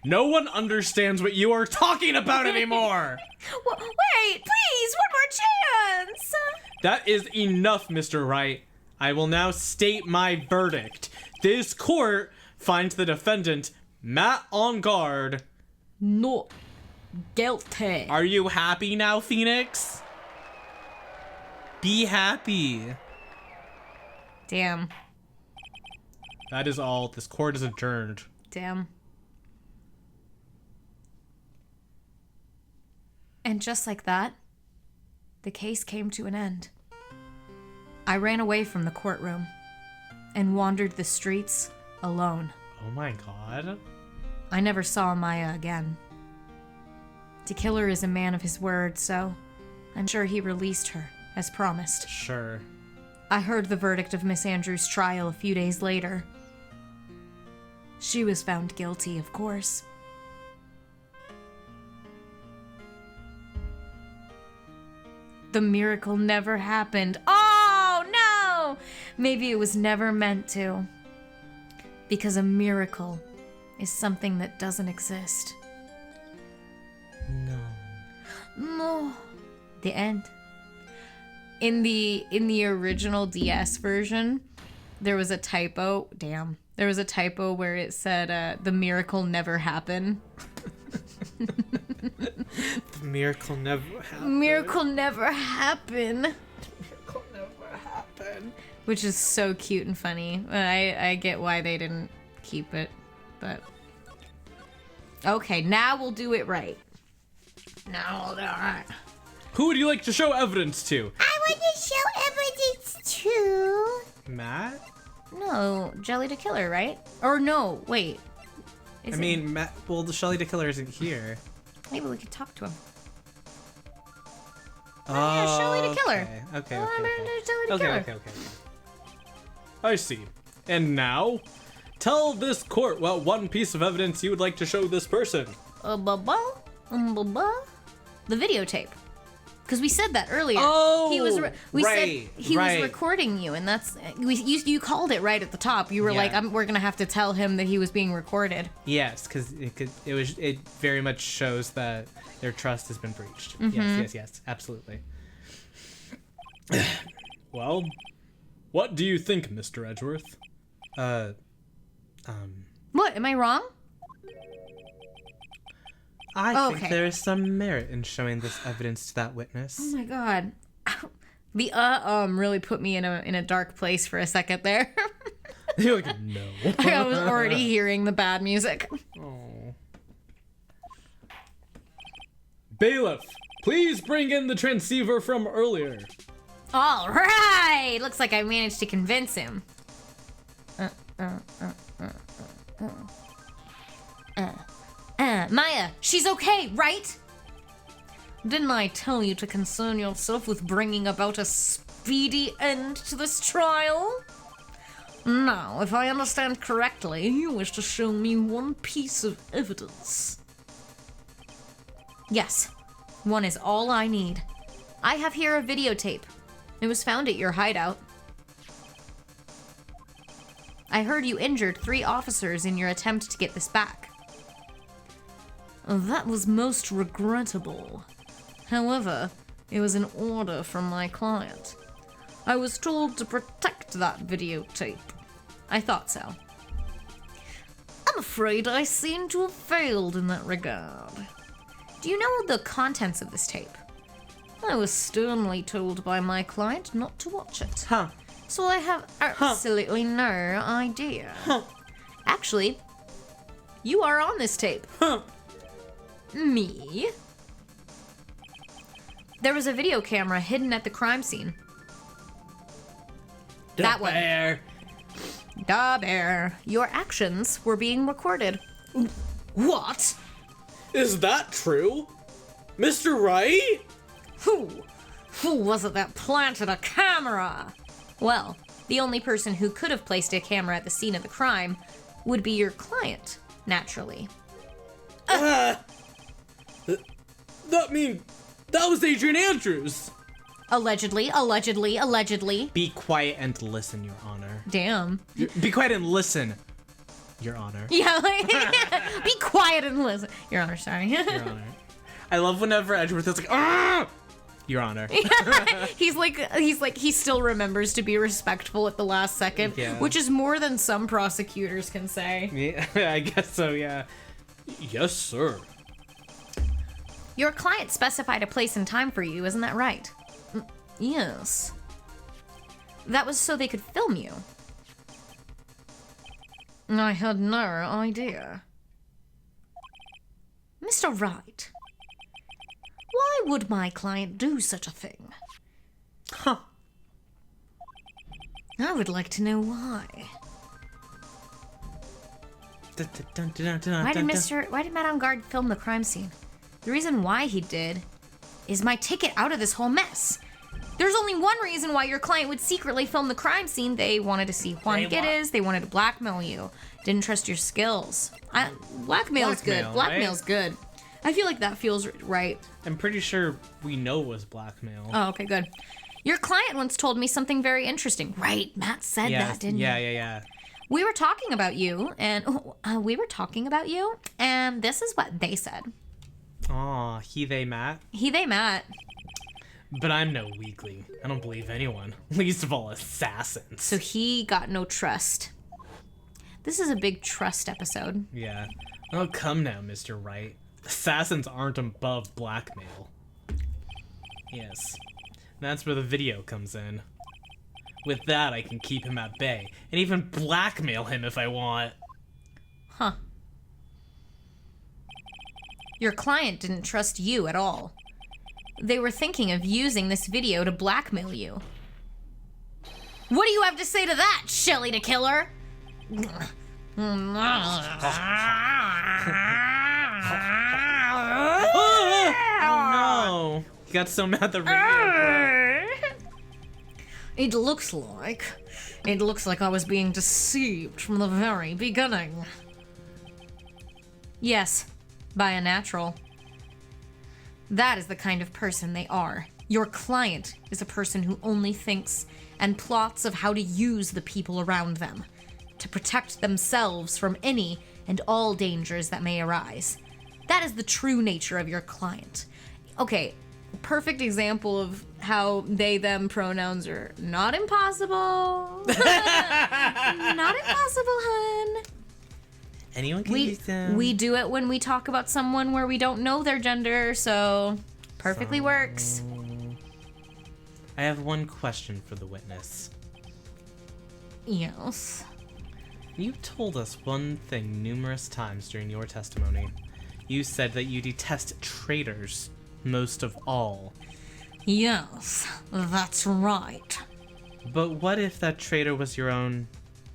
No one understands what you are talking about anymore!
Wait, please, one more chance.
That is enough, Mr. Wright. I will now state my verdict. This court finds the defendant, Matt on guard.
Not guilty.
are you happy now, Phoenix? Be happy.
Damn.
That is all. This court is adjourned.
Damn. And just like that, the case came to an end. I ran away from the courtroom and wandered the streets alone.
Oh my god.
I never saw Maya again. The killer is a man of his word, so I'm sure he released her, as promised.
Sure.
I heard the verdict of Miss Andrews' trial a few days later. She was found guilty, of course. The miracle never happened. Oh, no! Maybe it was never meant to. Because a miracle is something that doesn't exist. No. The end. In the original DS version, there was a typo. Damn. There was a typo where it said, the miracle never happened.
The miracle never happened.
Miracle never happened.
Miracle never happened.
Which is so cute and funny. I get why they didn't keep it, but... Okay, now we'll do it right. Now we'll do it right.
Who would you like to show evidence to?
I want to show evidence to...
Matt?
No, Jelly the Killer, right? Or no, wait.
I mean, Matt. Well, the Shelly the Killer isn't here.
Maybe we could talk to him.
Oh,
yeah, Shelly the Killer.
Okay.
Oh, I'm gonna do Jelly the Killer.
Okay.
I see. And now, tell this court what one piece of evidence you would like to show this person.
The videotape. Because we said that earlier.
Oh,
we
right,
said he
right.
was recording you, and that's you called it right at the top. You were
Yeah.
like, we're gonna have to tell him that he was being recorded.
Yes, because it very much shows that their trust has been breached.
Mm-hmm.
Yes, absolutely.
Well, what do you think, Mr. Edgeworth?
What? Am I wrong?
I
Okay.
think there is some merit in showing this evidence to that witness.
Oh my god. The really put me in a dark place for a second there.
You're like, no.
I was already hearing the bad music.
Oh.
Bailiff, please bring in the transceiver from earlier.
All right. Looks like I managed to convince him. Maya, she's okay, right?
Didn't I tell you to concern yourself with bringing about a speedy end to this trial? Now, if I understand correctly, you wish to show me one piece of evidence.
Yes, one is all I need. I have here a videotape. It was found at your hideout. I heard you injured 3 officers in your attempt to get this back.
That was most regrettable. However, it was an order from my client. I was told to protect that videotape.
I thought so.
I'm afraid I seem to have failed in that regard.
Do you know the contents of this tape?
I was sternly told by my client not to watch it.
Huh.
So I have absolutely no idea.
Actually, you are on this tape.
Me?
There was a video camera hidden at the crime scene. That one.
Bear.
Da bear. Your actions were being recorded.
What?
Is that true? Mr. Wright?
Who was it that planted a camera?
Well, the only person who could have placed a camera at the scene of the crime would be your client, naturally.
That mean that was Adrian Andrews.
Allegedly, allegedly, allegedly.
Be quiet and listen, Your Honor.
Damn.
Be quiet and listen, Your Honor.
Yeah, like, be quiet and listen. Your Honor, sorry.
Your Honor. I love whenever Edgeworth is like, ah! Your Honor.
he still remembers to be respectful at the last second,
Yeah.
which is more than some prosecutors can say.
Yeah, I guess so, yeah.
Yes, sir.
Your client specified a place and time for you, isn't that right?
Yes.
That was so they could film you.
I had no idea.
Mr. Wright, why would my client do such a thing?
Huh.
I would like to know why.
Why did Madame Guard film the crime scene? The reason why he did is my ticket out of this whole mess. There's only one reason why your client would secretly film the crime scene. They wanted to see Juan Giddes. They wanted to blackmail you. Didn't trust your skills. Blackmail's good.
Blackmail,
Blackmail's
right?
good. I feel like that feels right.
I'm pretty sure we know it was blackmail.
Oh, okay, good. Your client once told me something very interesting. Right, Matt said that, didn't he?
Yeah.
We were talking about you, and this is what they said.
Aw, he, they, Matt.
He, they, Matt.
But I'm no weakling. I don't believe anyone. Least of all assassins.
So he got no trust. This is a big trust episode.
Yeah. Oh, come now, Mr. Wright. Assassins aren't above blackmail. Yes. That's where the video comes in. With that, I can keep him at bay, and even blackmail him if I want.
Huh. Your client didn't trust you at all. They were thinking of using this video to blackmail you. What do you have to say to that, Shelly the Killer?
Oh no! He got so mad the radio broke.
It looks like I was being deceived from the very beginning.
Yes, by a natural. That is the kind of person they are. Your client is a person who only thinks and plots of how to use the people around them to protect themselves from any and all dangers that may arise. That is the true nature of your client. Okay, perfect example of how they, them pronouns are not impossible. Not impossible, hun.
Anyone can use them.
We do it when we talk about someone where we don't know their gender, so perfectly works.
I have one question for the witness.
Yes.
You told us one thing numerous times during your testimony. You said that you detest traitors most of all.
Yes, that's right.
But what if that traitor was your own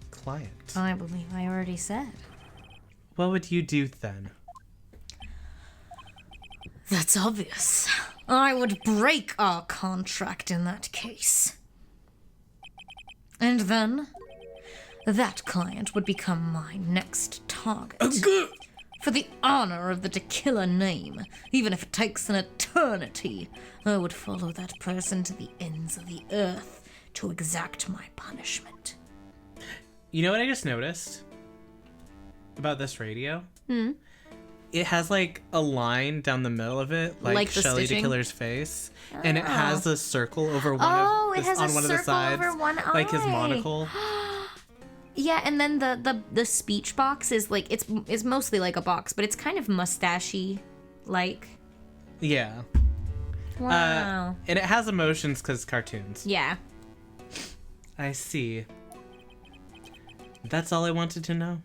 client?
I believe I already said.
What would you do then?
That's obvious. I would break our contract in that case. And then, that client would become my next target. For the honor of the tequila name, even if it takes an eternity, I would follow that person to the ends of the earth to exact my punishment.
You know what I just noticed about this radio? It has like a line down the middle of it, like
Like the
Shelley
stitching?
DeKiller's face, and it has a circle over one
Oh,
of
it has a
on one of the
circle
sides,
over one
like his
eye.
monocle.
Yeah, and then the speech box is like it's mostly like a box, but it's kind of mustachy like.
Yeah,
Wow.
and it has emotions because cartoons.
Yeah.
I see. That's all I wanted to know.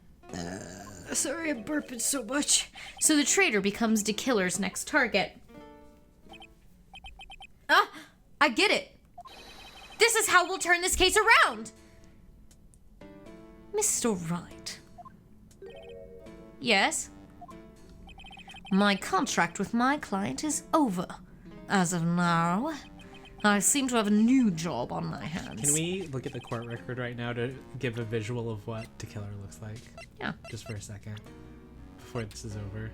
Sorry I'm burping so much.
So the traitor becomes DeKiller's next target. Ah, I get it. This is how we'll turn this case around.
Mr. Wright,
Yes.
my contract with my client is over. As of now, I seem to have a new job on my hands.
Can we look at the court record right now to give a visual of what DeKiller looks like?
Yeah.
Just for a second, before this is over.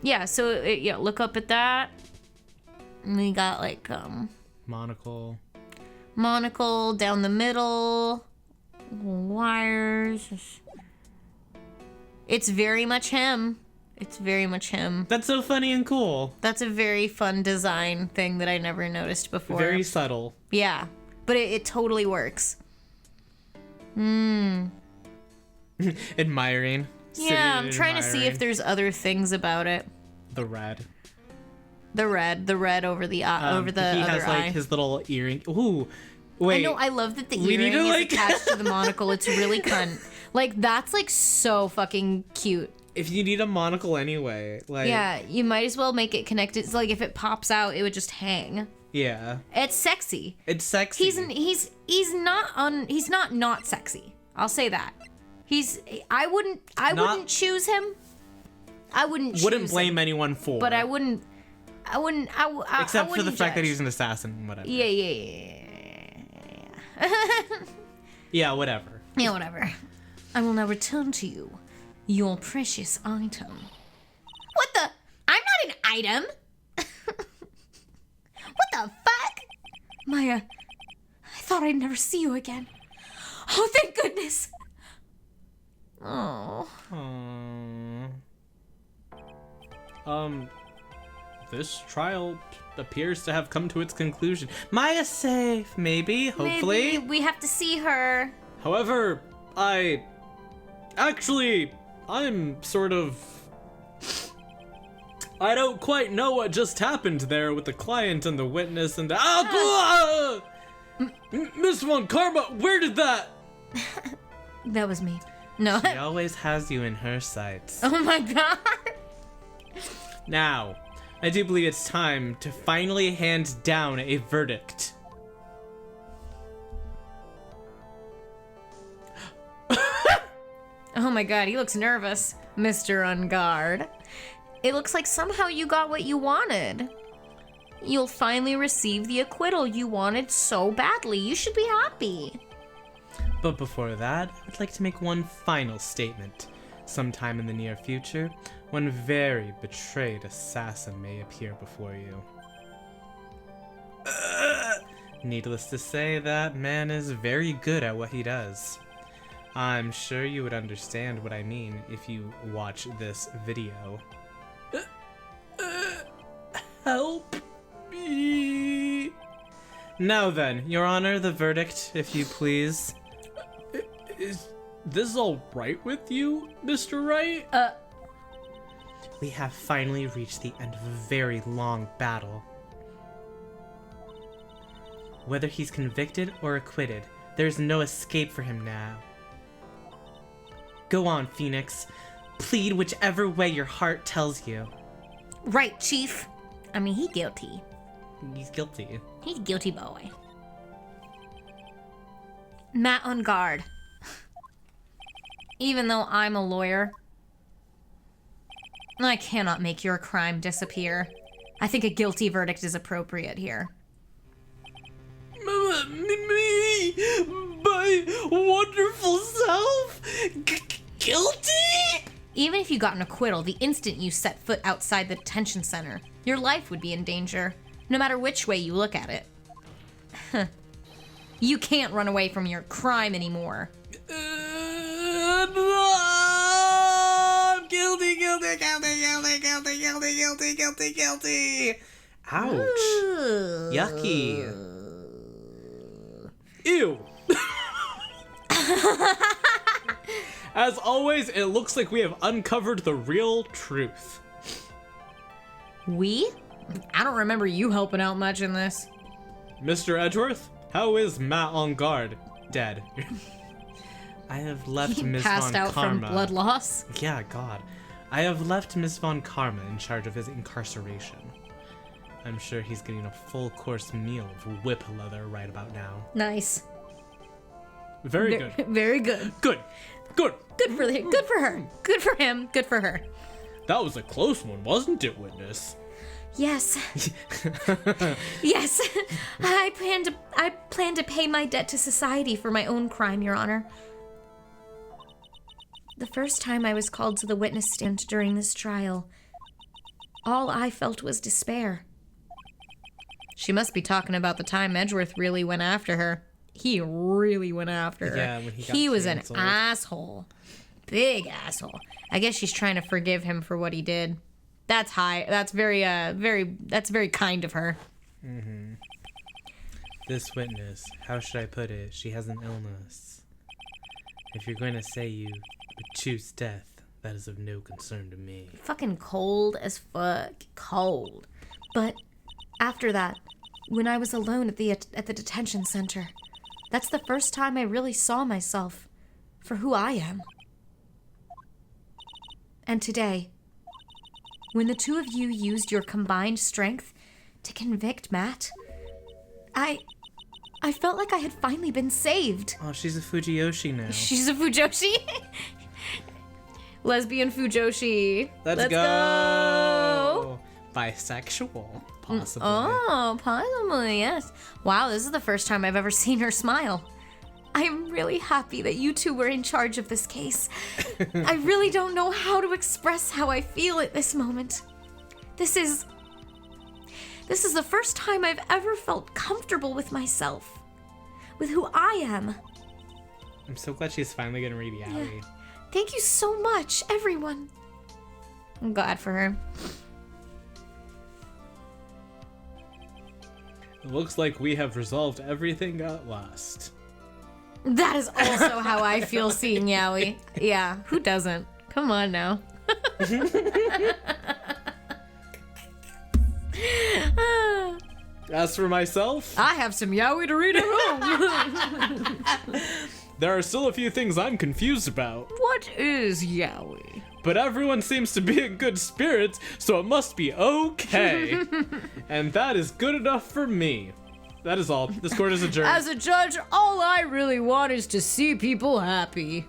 Yeah. So yeah, look up at that. We got like
Monocle.
monocle down the middle, wires. It's very much him. It's very much him.
That's so funny and cool.
That's a very fun design thing that I never noticed before.
Very subtle.
Yeah, but it totally works.
Admiring.
Yeah, I'm
Sitting
trying to see if
admiring.
there's other things about it.
The red.
The red over the over the
he
other
has
eye.
like his little earring. Ooh, wait.
I know. I love that the
We need
earring
to,
is
like-
attached to the monocle. It's really cunt. Like that's like so fucking cute.
If you need a monocle anyway, like
Yeah, you might as well make it connected. It's like if it pops out, it would just hang.
yeah,
It's sexy.
it's sexy.
He's not sexy. I'll say that. I wouldn't choose him. I wouldn't
Wouldn't
choose
blame
him,
anyone for.
but I wouldn't
except for the
wouldn't
fact that
judge.
he's an assassin. Whatever.
Yeah,
whatever.
yeah, whatever.
I will now return to you your precious item.
What the? I'm not an item. What the fuck?
Maya, I thought I'd never see you again. Oh, thank goodness.
Oh.
This trial appears to have come to its conclusion. Maya's safe, maybe, hopefully.
Maybe we have to see her.
However, I'm sort of... I don't quite know what just happened there with the client and the witness and Miss Von Karma, where did that...
That was me. No.
She always has you in her sights.
Oh my god.
Now, I do believe it's time to finally hand down a verdict.
Oh my god, he looks nervous, Mr. Unguard. It looks like somehow you got what you wanted. You'll finally receive the acquittal you wanted so badly. You should be happy.
But before that, I'd like to make one final statement. Sometime in the near future, one very betrayed assassin may appear before you. Needless to say, that man is very good at what he does. I'm sure you would understand what I mean if you watch this video. Help me. Now then, Your Honor, the verdict, if you please.
Is this all right with you, Mr. Wright?
We have finally reached the end of a very long battle. Whether he's convicted or acquitted, there's no escape for him now. Go on, Phoenix. Plead whichever way your heart tells you.
Right, Chief. I mean, he guilty.
He's guilty.
He's a guilty boy. Matt on guard. Even though I'm a lawyer, I cannot make your crime disappear. I think a guilty verdict is appropriate here.
Me, my wonderful self, guilty?
Even if you got an acquittal the instant you set foot outside the detention center, your life would be in danger, no matter which way you look at it. You can't run away from your crime anymore.
No, guilty.
Ouch. Yucky.
Ew. As always, it looks like we have uncovered the real truth.
We? I don't remember you helping out much in this.
Mr. Edgeworth, how is Matt on guard? Dead.
I have left Miss
Passed
Von
out from
Karma.
blood loss.
Yeah, God. I have left Miss Von Karma in charge of his incarceration. I'm sure he's getting a full course meal of whip leather right about now.
Nice.
Very good.
Very good.
Good.
Good for her. Good for him. Good for her.
That was a close one, wasn't it, witness?
Yes. Yes. I plan to pay my debt to society for my own crime, Your Honor. The first time I was called to the witness stand during this trial, all I felt was despair. She must be talking about the time Edgeworth really went after her. He really went after her.
Yeah, when he got
was
canceled.
an asshole. Big asshole. I guess she's trying to forgive him for what he did. That's high. That's very kind of her.
This witness, how should I put it? She has an illness. If you're going to say you would choose death, that is of no concern to me.
Fucking cold as fuck. Cold. But after that, when I was alone at the detention center, that's the first time I really saw myself for who I am. And today, when the two of you used your combined strength to convict Matt, I felt like I had finally been saved.
Oh, she's a Fujiyoshi now.
She's a Fujoshi. Lesbian Fujoshi.
Let's go! Bisexual, possibly.
Oh, possibly, yes. Wow, this is the first time I've ever seen her smile. I'm really happy that you two were in charge of this case. I really don't know how to express how I feel at this moment. This is the first time I've ever felt comfortable with myself, with who I am.
I'm so glad she's finally gonna read Yaoi.
Thank you so much, everyone. I'm glad for her.
It looks like we have resolved everything at last.
That is also how I feel seeing Yaoi. Yeah, who doesn't? Come on now.
As for myself,
I have some Yaoi to read at home.
there are still a few things I'm confused about.
What is yaoi?
But everyone seems to be in good spirits, so it must be okay. And that is good enough for me. That is all. This court is adjourned.
As a judge, all I really want is to see people happy.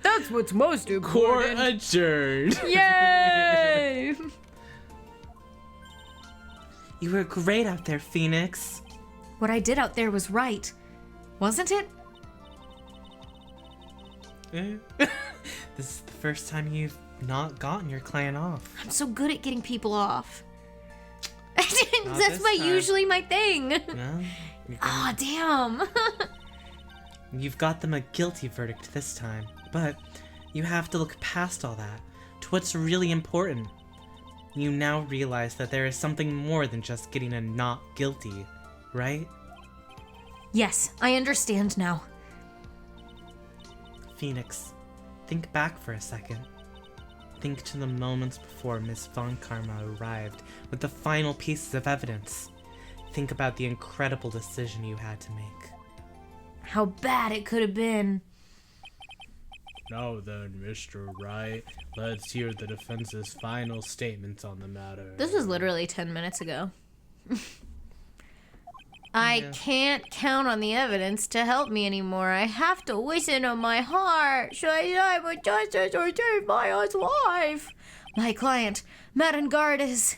That's what's most
Court
important.
adjourned.
Yay!
You were great out there, Phoenix.
What I did out there was right, wasn't it?
This is the first time you've not gotten your clan off.
I'm so good at getting people off.
Not
That's
this time.
usually my thing.
No?
Aw, damn.
You've got them a guilty verdict this time, but you have to look past all that to what's really important. You now realize that there is something more than just getting a not guilty, right?
Yes, I understand now.
Phoenix, think back for a second. Think to the moments before Miss Von Karma arrived with the final pieces of evidence. Think about the incredible decision you had to make.
How bad it could have been.
Now then, Mr. Wright, let's hear the defense's final statements on the matter.
This was literally 10 minutes ago. I can't count on the evidence to help me anymore. I have to listen to my heart. Should I die with justice or save my life? My client, Madangard, is...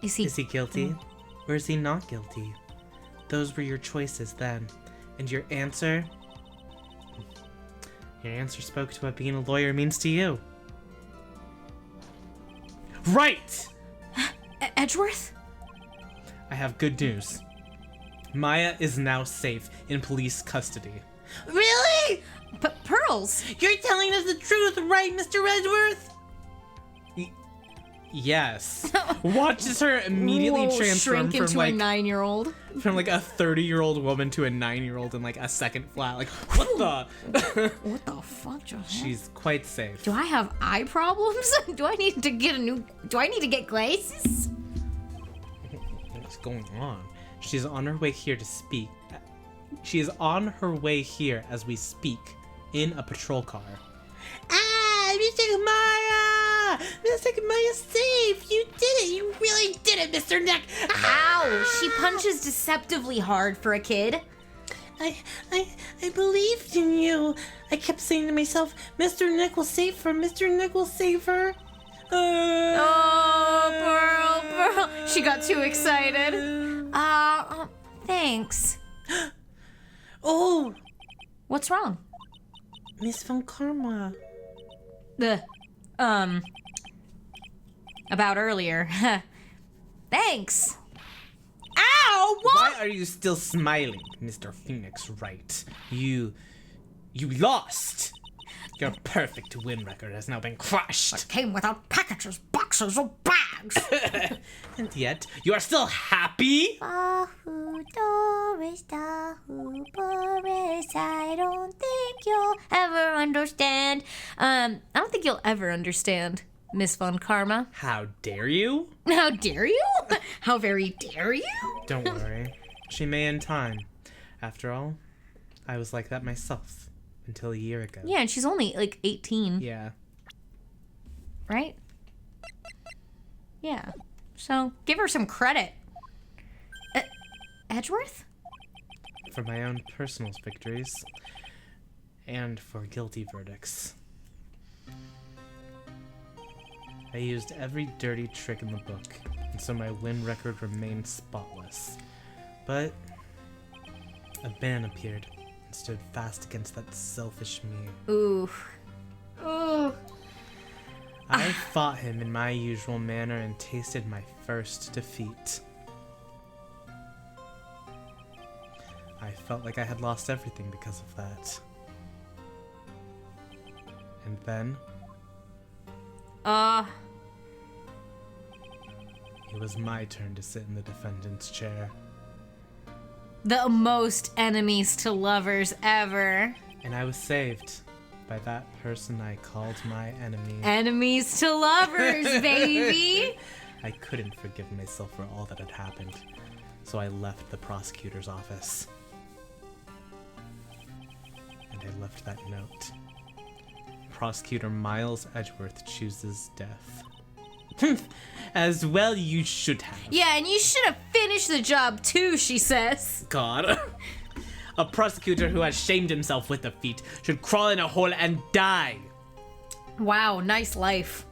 Is he
guilty? Or is he not guilty? Those were your choices then. And your answer? Your answer spoke to what being a lawyer means to you. Right!
Edgeworth?
I have good news. Maya is now safe in police custody.
Really?
Pearls?
You're telling us the truth, right, Mr. Edgeworth?
Yes. Watches her immediately transform
shrink into
from like
a 9-year-old.
from like a 30-year-old woman to a 9-year-old in like a second flat. Like, what the?
What the fuck just happened?
She's quite safe.
Do I have eye problems? Do I need to get glasses?
What's going on? She's on her way here to speak. She is on her way here as we speak in a patrol car.
Mr. Maya! Mr. Maya's safe! You did it! You really did it, Mr. Neck!
Ow! She punches deceptively hard for a kid.
I believed in you. I kept saying to myself, Mr. Nick will save her. Mr. Nick will save her.
Oh, Pearl. She got too excited. Thanks.
Oh,
What's wrong?
Miss Von Karma.
About earlier. Thanks. Ow! What?
Why are you still smiling, Mr. Phoenix Wright? You lost. Your perfect win record has now been crushed.
Came without packages, boxes, or bags.
And yet, you are still happy?
Dahu Doris, Dahu Boris, I don't think you'll
Ever understand? I don't think you'll ever understand, Miss Von Karma.
How dare you?
How dare you? How very dare you?
Don't worry. She may in time. After all, I was like that myself until a year ago.
Yeah, and she's only like 18,
Yeah.
right? Yeah. So give her some credit. Edgeworth?
For my own personal victories. And for guilty verdicts. I used every dirty trick in the book, and so my win record remained spotless. But a man appeared and stood fast against that selfish me.
Ooh. Ooh.
I fought him in my usual manner and tasted my first defeat. I felt like I had lost everything because of that. And then, it was my turn to sit in the defendant's chair.
The most enemies to lovers ever.
And I was saved by that person I called my enemy.
Enemies to lovers, baby.
I couldn't forgive myself for all that had happened, so I left the prosecutor's office. And I left that note. Prosecutor Miles Edgeworth chooses death. As well you should have.
Yeah, and you should have finished the job too, she says.
God. A prosecutor who has shamed himself with defeat should crawl in a hole and die.
Wow, nice life.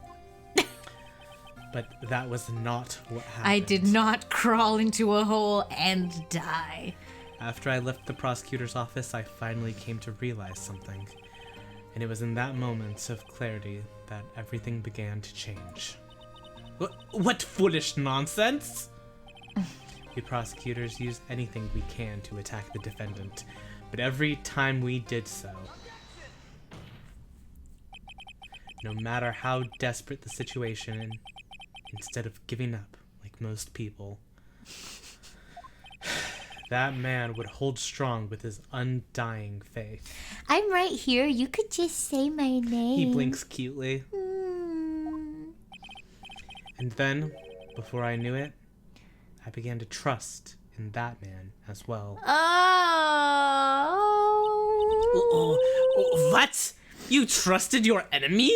But that was not what happened.
I did not crawl into a hole and die.
After I left the prosecutor's office, I finally came to realize something. And it was in that moment of clarity that everything began to change. What foolish nonsense! We prosecutors use anything we can to attack the defendant, but every time we did so, no matter how desperate the situation, instead of giving up like most people, that man would hold strong with his undying faith.
I'm right here. You could just say my name.
He blinks cutely.
Mm.
And then, before I knew it, I began to trust in that man as well.
Oh.
What? You trusted your enemy?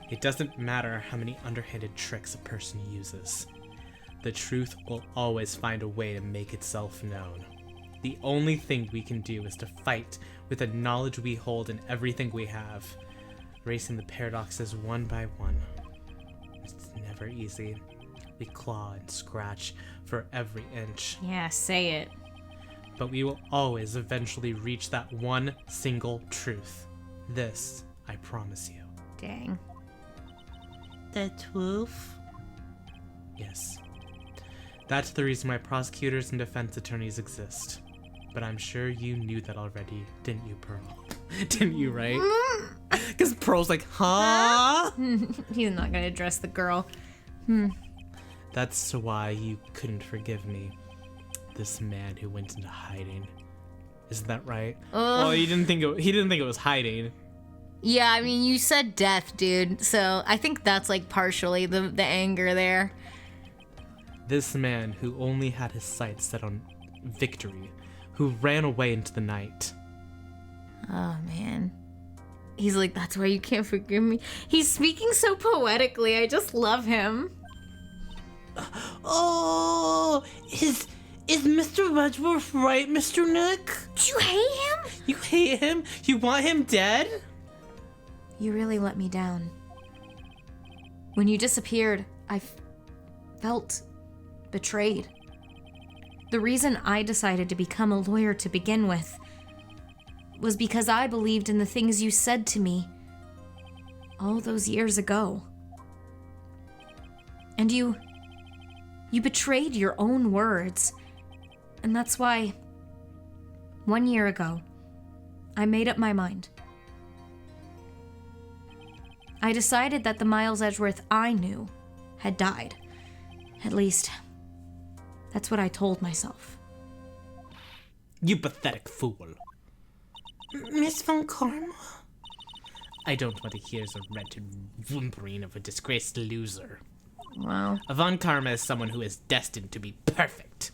It doesn't matter how many underhanded tricks a person uses. The truth will always find a way to make itself known. The only thing we can do is to fight with the knowledge we hold in everything we have, erasing the paradoxes one by one. It's never easy. We claw and scratch for every inch,
Yeah, say it.
but we will always eventually reach that one single truth. This, I promise you.
Dang.
The truth?
Yes. That's the reason why prosecutors and defense attorneys exist. But I'm sure you knew that already, didn't you, Pearl? Didn't you, right? Because Pearl's like, huh?
He's not gonna address the girl.
That's why you couldn't forgive me. This man who went into hiding. Isn't that right? Well, he didn't think it was hiding.
Yeah, I mean, you said death, dude. So I think that's like partially the anger there.
This man who only had his sights set on victory, who ran away into the night.
Oh, man. He's like, that's why you can't forgive me. He's speaking so poetically. I just love him.
Oh, is Mr. Edgeworth right, Mr. Nick?
Do you hate him?
You hate him? You want him dead?
You really let me down. When you disappeared, I felt betrayed. The reason I decided to become a lawyer to begin with was because I believed in the things you said to me all those years ago. And you betrayed your own words. And that's why 1 year ago, I made up my mind. I decided that the Miles Edgeworth I knew had died. At least, that's what I told myself.
You pathetic fool.
Miss Von Karma?
I don't want to hear the wretched whimpering of a disgraced loser.
Wow.
Von Karma is someone who is destined to be perfect.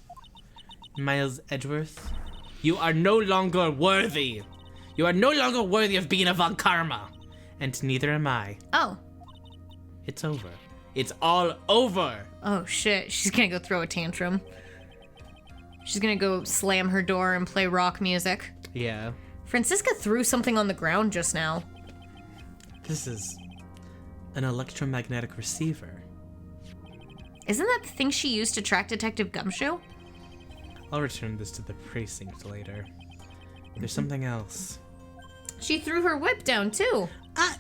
Miles Edgeworth, you are no longer worthy. You are no longer worthy of being a Von Karma. And neither am I.
Oh.
It's over. It's all over.
Oh shit, she's gonna go throw a tantrum. She's gonna go slam her door and play rock music.
Yeah.
Francisca threw something on the ground just now.
This is an electromagnetic receiver.
Isn't that the thing she used to track Detective Gumshoe?
I'll return this to the precinct later. There's something else.
She threw her whip down too.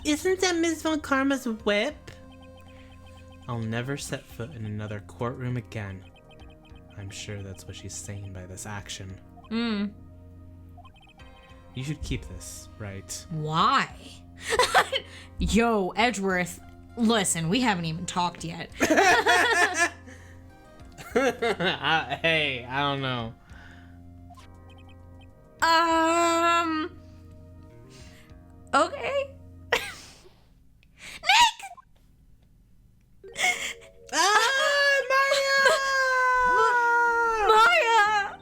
Isn't that Miss Von Karma's whip?
I'll never set foot in another courtroom again. I'm sure that's what she's saying by this action. You should keep this, right?
Why? Yo, Edgeworth, listen, we haven't even talked yet.
Hey, I don't know.
Okay. Maya!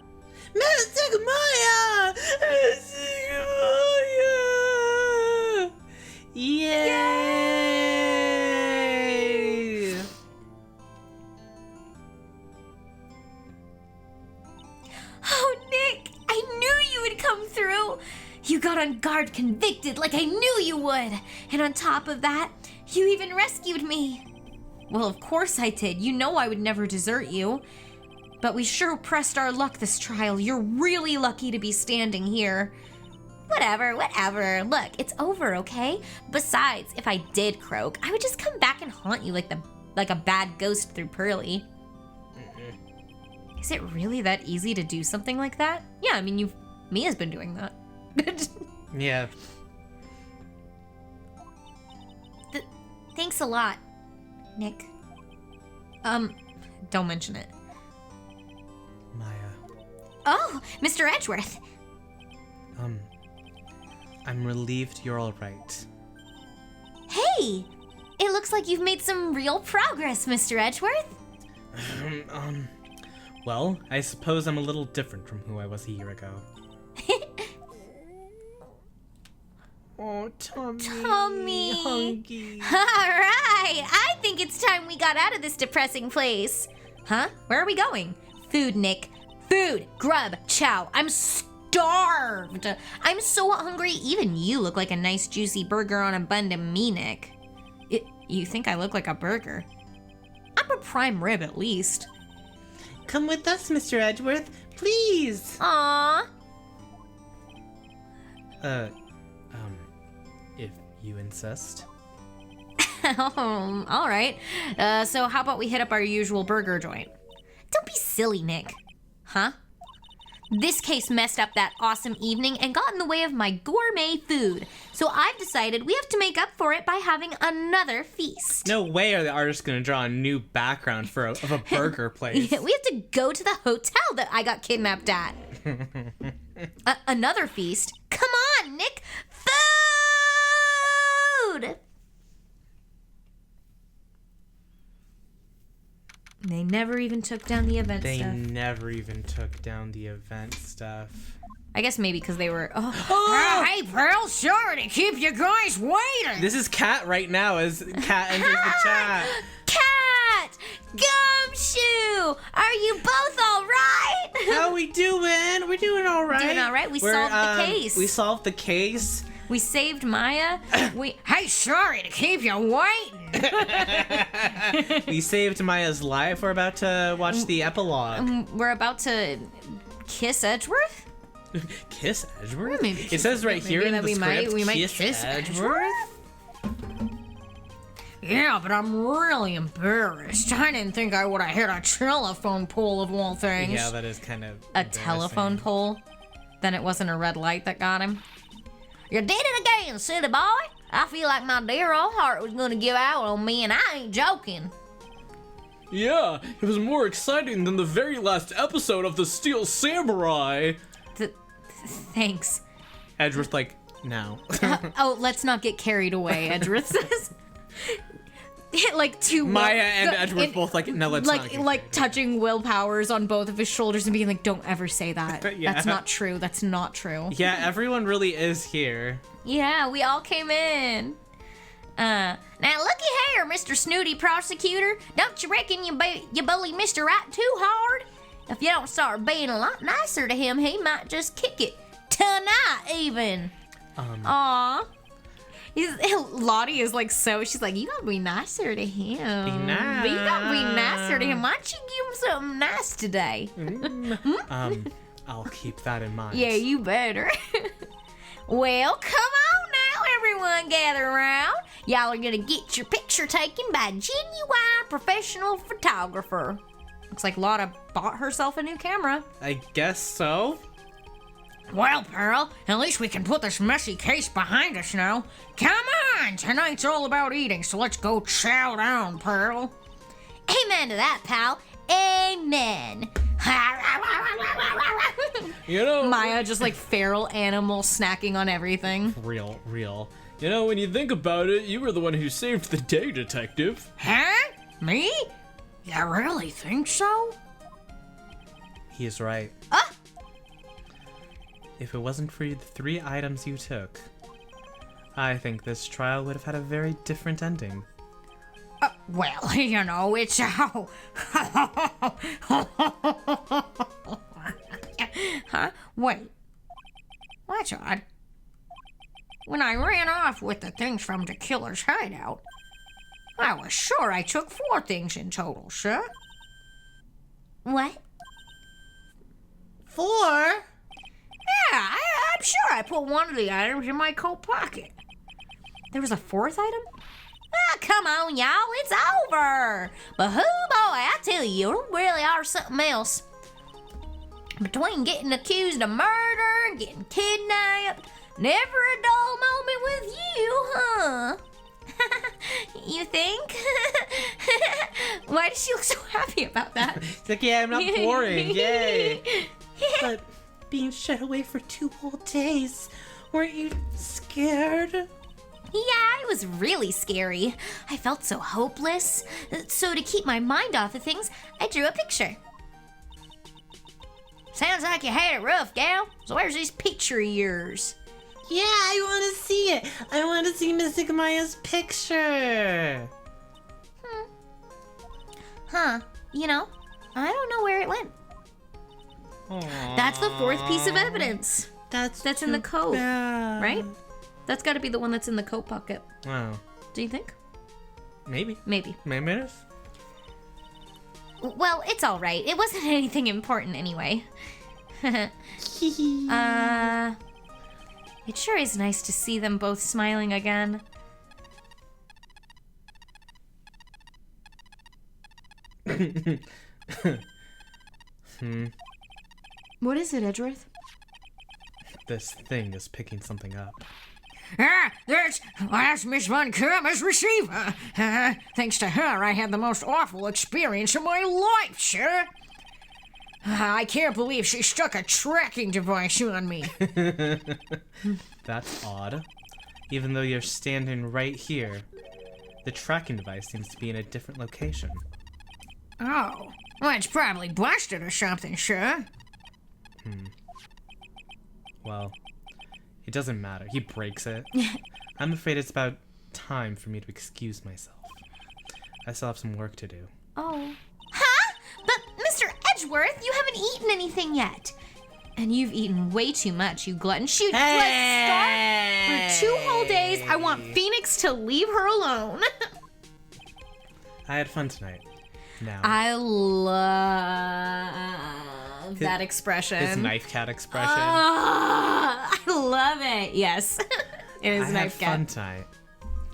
Mystic Maya! Mystic Maya! Yay!
Oh, Nick, I knew you would come through. You got on guard convicted like I knew you would. And on top of that, you even rescued me. Well, of course I did. You know I would never desert you. But we sure pressed our luck this trial. You're really lucky to be standing here. Whatever. Look, it's over, okay? Besides, if I did croak, I would just come back and haunt you like a bad ghost through Pearly. Is it really that easy to do something like that? Yeah, I mean, Mia's been doing that.
Yeah.
Thanks a lot, Nick. Don't mention it.
Maya.
Oh, Mr. Edgeworth.
I'm relieved you're all right.
Hey, it looks like you've made some real progress, Mr. Edgeworth.
Well, I suppose I'm a little different from who I was a year ago.
Oh, Tommy.
Tommy. All right, I think it's time we got out of this depressing place. Huh? Where are we going? Food, Nick. Food. Grub. Chow. I'm starved. I'm so hungry. Even you look like a nice juicy burger on a bun to me, Nick. You think I look like a burger? I'm a prime rib at least.
Come with us, Mr. Edgeworth, please.
Aww.
If you insist.
All right. So how about we hit up our usual burger joint? Don't be silly, Nick. Huh? This case messed up that awesome evening and got in the way of my gourmet food. So I've decided we have to make up for it by having another feast.
No way are the artists going to draw a new background of a burger place.
We have to go to the hotel that I got kidnapped at. Another feast? Come on, Nick. Food! They never even took down the event
They
stuff.
never even took down the event stuff.
I guess maybe because they were.
Hey, Pearl, sorry to keep you guys waiting.
This is Kat right now as Kat enters the chat.
Cat! Gumshoe! Are you both all right?
How we doing? We're doing all right.
Doing all right. We solved the case.
We solved the case.
We saved Maya.
Hey, sorry to keep you waiting.
We saved Maya's life. We're about to watch the epilogue.
We're about to kiss Edgeworth.
Kiss Edgeworth?
Maybe
It says right here in the script,
we might
kiss Edgeworth?
Yeah, but I'm really embarrassed. I didn't think I would have hit a telephone pole of all things.
Yeah, that is kind of
A
embarrassing.
telephone pole. Then it wasn't a red light that got him.
You did it again, silly boy. I feel like my dear old heart was gonna give out on me, and I ain't joking.
Yeah, it was more exciting than the very last episode of The Steel Samurai.
Thanks.
Edgeworth, like, now.
Let's not get carried away, Edgeworth says. Like two
Maya and Edgeworth both like, no, let's not.
like touching Will Powers on both of his shoulders and being like, don't ever say that.
Yeah.
That's not true. That's not true.
Yeah, everyone really is here.
Yeah, we all came in.
Now looky here, Mr. Snooty Prosecutor. Don't you reckon you bully Mr. Wright too hard? If you don't start being a lot nicer to him, he might just kick it. Tonight, even.
Aw. Lottie is like she's like, you gotta be nicer to him.
Be nice.
You gotta be nicer to him. Why don't you give him something nice today?
I'll keep that in mind.
Yeah, you better.
Well, come on now, everyone gather around. Y'all are gonna get your picture taken by a genuine professional photographer.
Looks like Lotta bought herself a new camera.
I guess so.
Well, Pearl, at least we can put this messy case behind us now. Come on, tonight's all about eating, so let's go chow down, Pearl. Amen to that, pal. Amen.
You know,
Maya just like feral animal snacking on everything.
Real.
you know, when you think about it, you were the one who saved the day, Detective.
Huh? Me? You really think so?
He is right. If it wasn't for the 3 items you took, I think this trial would have had a very different ending.
Well, you know, it's how. Huh? Wait. That's odd. When I ran off with the things from the killer's hideout, I was sure I took 4 things in total, sir. What?
4?
Yeah, I'm sure I put one of the items in my coat pocket.
There was a 4th item?
Come on, y'all, it's over. But boy, I tell you, you really are something else. Between getting accused of murder and getting kidnapped, never a dull moment with you, huh? You think?
Why does she look so happy about that?
It's like, yeah, I'm not boring. Yay.
But being shut away for 2 whole days, weren't you scared?
Yeah, it was really scary. I felt so hopeless. So to keep my mind off of things, I drew a picture.
Sounds like you had it rough, gal. So where's this picture of yours?
Yeah, I want to see it. I want to see Mystic Maya's picture.
Huh. You know, I don't know where it went. That's the fourth piece of evidence.
That's
in the
too
coat,
bad.
right? That's got to be the one that's in the coat pocket.
Oh,
Do you think?
maybe.
Maybe.
Maybe it is.
Well, it's all right. It wasn't anything important anyway. It sure is nice to see them both smiling again. What is it, Edgeworth?
This thing is picking something up.
That's Miss Von Karma's receiver. Thanks to her, I had the most awful experience of my life, sir. I can't believe she stuck a tracking device on me.
That's odd. Even though you're standing right here, the tracking device seems to be in a different location.
Oh, well, it's probably busted or something, sir.
Well, it doesn't matter. He breaks it. I'm afraid it's about time for me to excuse myself. I still have some work to do.
Oh. Huh? But, Mr. Edgeworth, you haven't eaten anything yet. And you've eaten way too much, you glutton. Shoot, let's start. For 2 whole days, I want Phoenix to leave her alone.
I had fun tonight. Now,
I love that expression.
his knife cat expression.
I love it. Yes. It is
I had
knife cat.
fun tonight.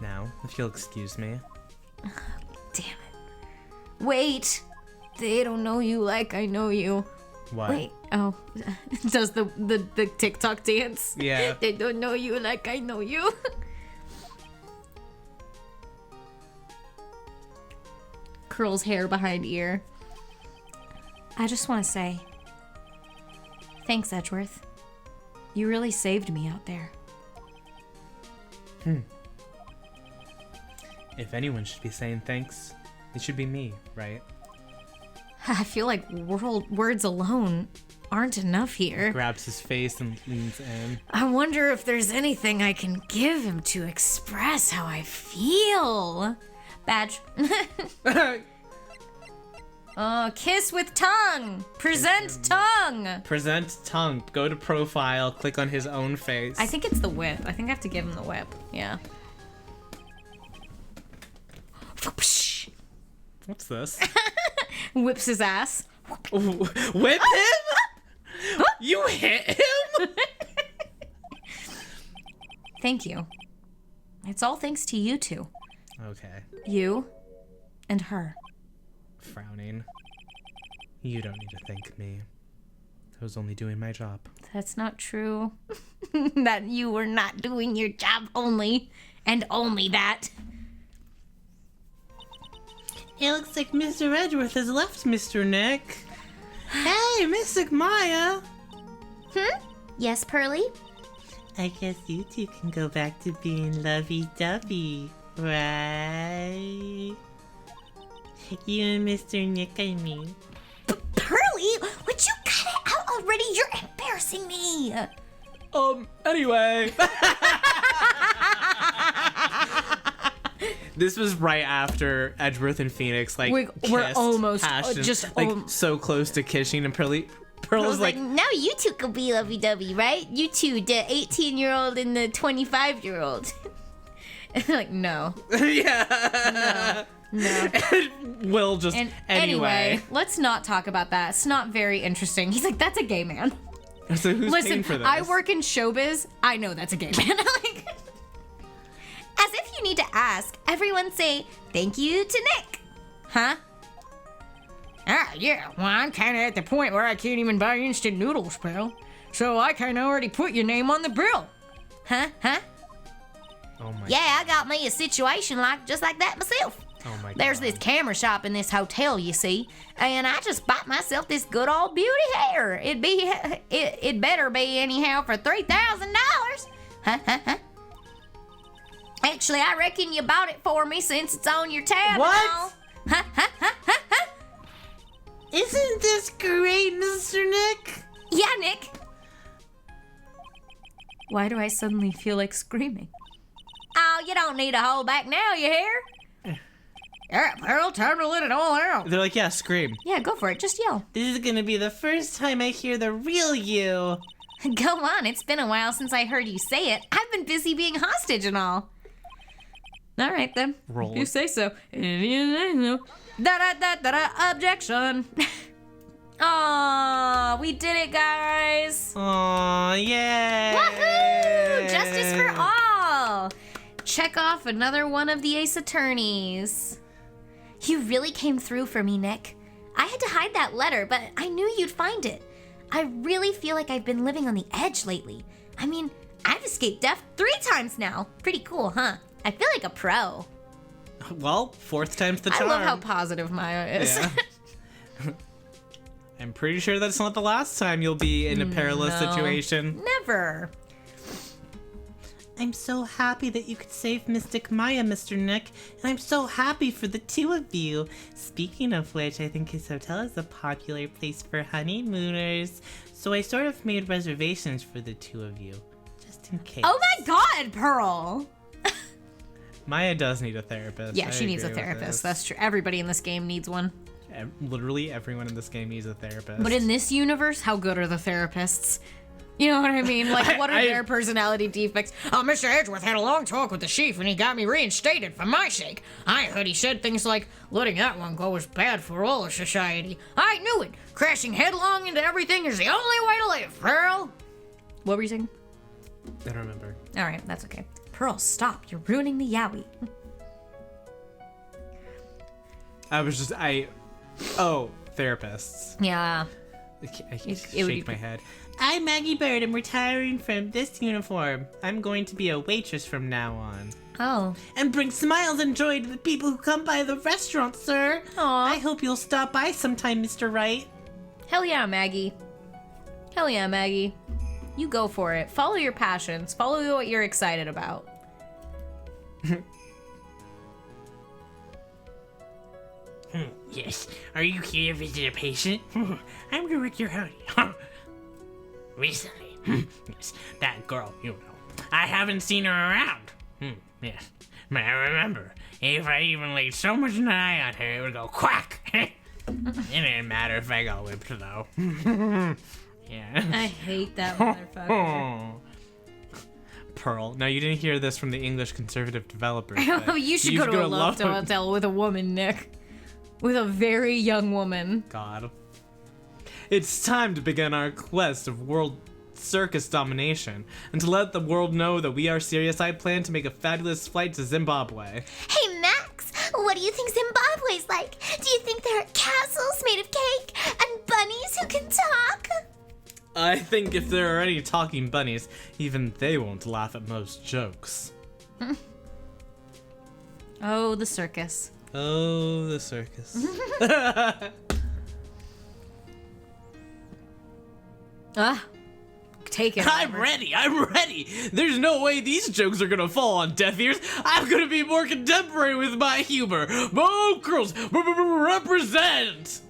Now, if you'll excuse me.
Damn it. Wait. They don't know you like I know you.
What?
Wait. Oh. Does the TikTok dance?
Yeah.
They don't know you like I know you. Curls hair behind ear. I just want to say, thanks, Edgeworth. You really saved me out there.
If anyone should be saying thanks, it should be me, right?
I feel like words alone aren't enough here.
Grabs his face and leans in.
I wonder if there's anything I can give him to express how I feel. Badge. Kiss with tongue. Present tongue.
Present tongue. Go to profile. Click on his own face.
I think it's the whip. I think I have to give him the whip. Yeah.
What's this?
Whips his ass.
Whip him? You hit him?
Thank you. It's all thanks to you two.
Okay.
You and her.
Frowning. You don't need to thank me. I was only doing my job.
That's not true. That you were not doing your job only. And only that.
It looks like Mr. Edgeworth has left Mr. Nick. Hey, Mystic Maya.
Yes, Pearly?
I guess you two can go back to being lovey-dovey, right? You and Mr. Nick, I mean.
Pearly? Would you cut it out already? You're embarrassing me.
Anyway. This was right after Edgeworth and Phoenix, like,
We're
kissed,
almost,
passion,
just
like,
al-
so close to kissing, and Pearl was like,
now you two can be lovey-dovey, right? You two, the 18-year-old and the 25-year-old. Like, no.
yeah.
No.
Will just,
And
anyway.
let's not talk about that. It's not very interesting. He's like, that's a gay man.
So who's
Listen,
paying for this?
I work in showbiz. I know that's a gay man. Like, as if you need to ask. Everyone say, thank you to Nick. Huh?
Yeah, well, I'm kind of at the point where I can't even buy instant noodles, pal. So I kind of already put your name on the bill.
Huh?
Oh my
Yeah, I got me a situation just like that myself.
Oh my
There's
God.
this camera shop in this hotel, you see, and I just bought myself this good old beauty hair. It better be anyhow for $3,000. Huh? Actually, I reckon you bought it for me since it's on your tab.
What?
And all. Huh?
Isn't this great, Mr. Nick?
Yeah, Nick. Why do I suddenly feel like screaming? Oh, you don't need to hold back now, you hear?
Yeah, Pearl, time to let it all out.
They're like, yeah, scream.
Yeah, go for it. Just yell.
This is gonna be the first time I hear the real you.
Go on. It's been a while since I heard you say it. I've been busy being hostage and all. All right, then.
Roll.
You say so. Da-da-da-da-da, objection.
Aw, we did it, guys.
Aw, yay!
Woohoo! Justice for all. Check off another one of the Ace Attorneys. You really came through for me, Nick. I had to hide that letter, but I knew you'd find it. I really feel like I've been living on the edge lately. I mean, I've escaped death 3 times now. Pretty cool, huh? I feel like a pro.
Well, 4th time's the
I
charm.
love how positive Maya is.
Yeah. I'm pretty sure that's not the last time you'll be in a perilous situation.
Never.
I'm so happy that you could save Mystic Maya, Mr. Nick, and I'm so happy for the 2 of you. Speaking of which, I think his hotel is a popular place for honeymooners, so I sort of made reservations for the 2 of you, just in case.
Oh my god, Pearl.
Maya does need a therapist.
Yeah,
I
she needs a
agree with
therapist.
this.
That's true. Everybody in this game needs one.
Literally everyone in this game needs a therapist.
But in this universe, how good are the therapists? You know what I mean? Like, what are their personality defects? Oh, Mr. Edgeworth had a long talk with the chief and he got me reinstated for my sake. I heard he said things like, letting that one go is bad for all of society. I knew it. Crashing headlong into everything is the only way to live, Pearl. What were you saying?
I don't remember.
All right, that's okay. Pearl, stop. You're ruining the yaoi.
Oh, therapists.
Yeah.
I can't
it would
shake
be-
my head.
I'm Maggie Bird. I'm retiring from this uniform. I'm going to be a waitress from now on.
Oh.
And bring smiles and joy to the people who come by the restaurant, sir.
Aw.
I hope you'll stop by sometime, Mr. Wright.
Hell yeah, Maggie. Hell yeah, Maggie. You go for it. Follow your passions. Follow what you're excited about.
Yes. Are you here to visit a patient? I'm Director Howdy. Recently. Yes, that girl, you know. I haven't seen her around. Yes. But I remember, if I even laid so much an eye on her, it would go quack. It didn't matter if I got whipped, though. Yeah.
I hate that motherfucker.
Pearl. Now, you didn't hear this from the English conservative developers.
Oh,
but
you should go to a love
Love
hotel with a woman, Nick. With a very young woman.
God. It's time to begin our quest of world circus domination, and to let the world know that we are serious. I plan to make a fabulous flight to Zimbabwe.
Hey, Max, what do you think Zimbabwe's like? Do you think there are castles made of cake and bunnies who can talk?
I think if there are any talking bunnies, even they won't laugh at most jokes.
Oh, the circus.
Oh, the circus.
Take it.
I'm ready. There's no way these jokes are gonna fall on deaf ears. I'm gonna be more contemporary with my humor. Bo girls, represent!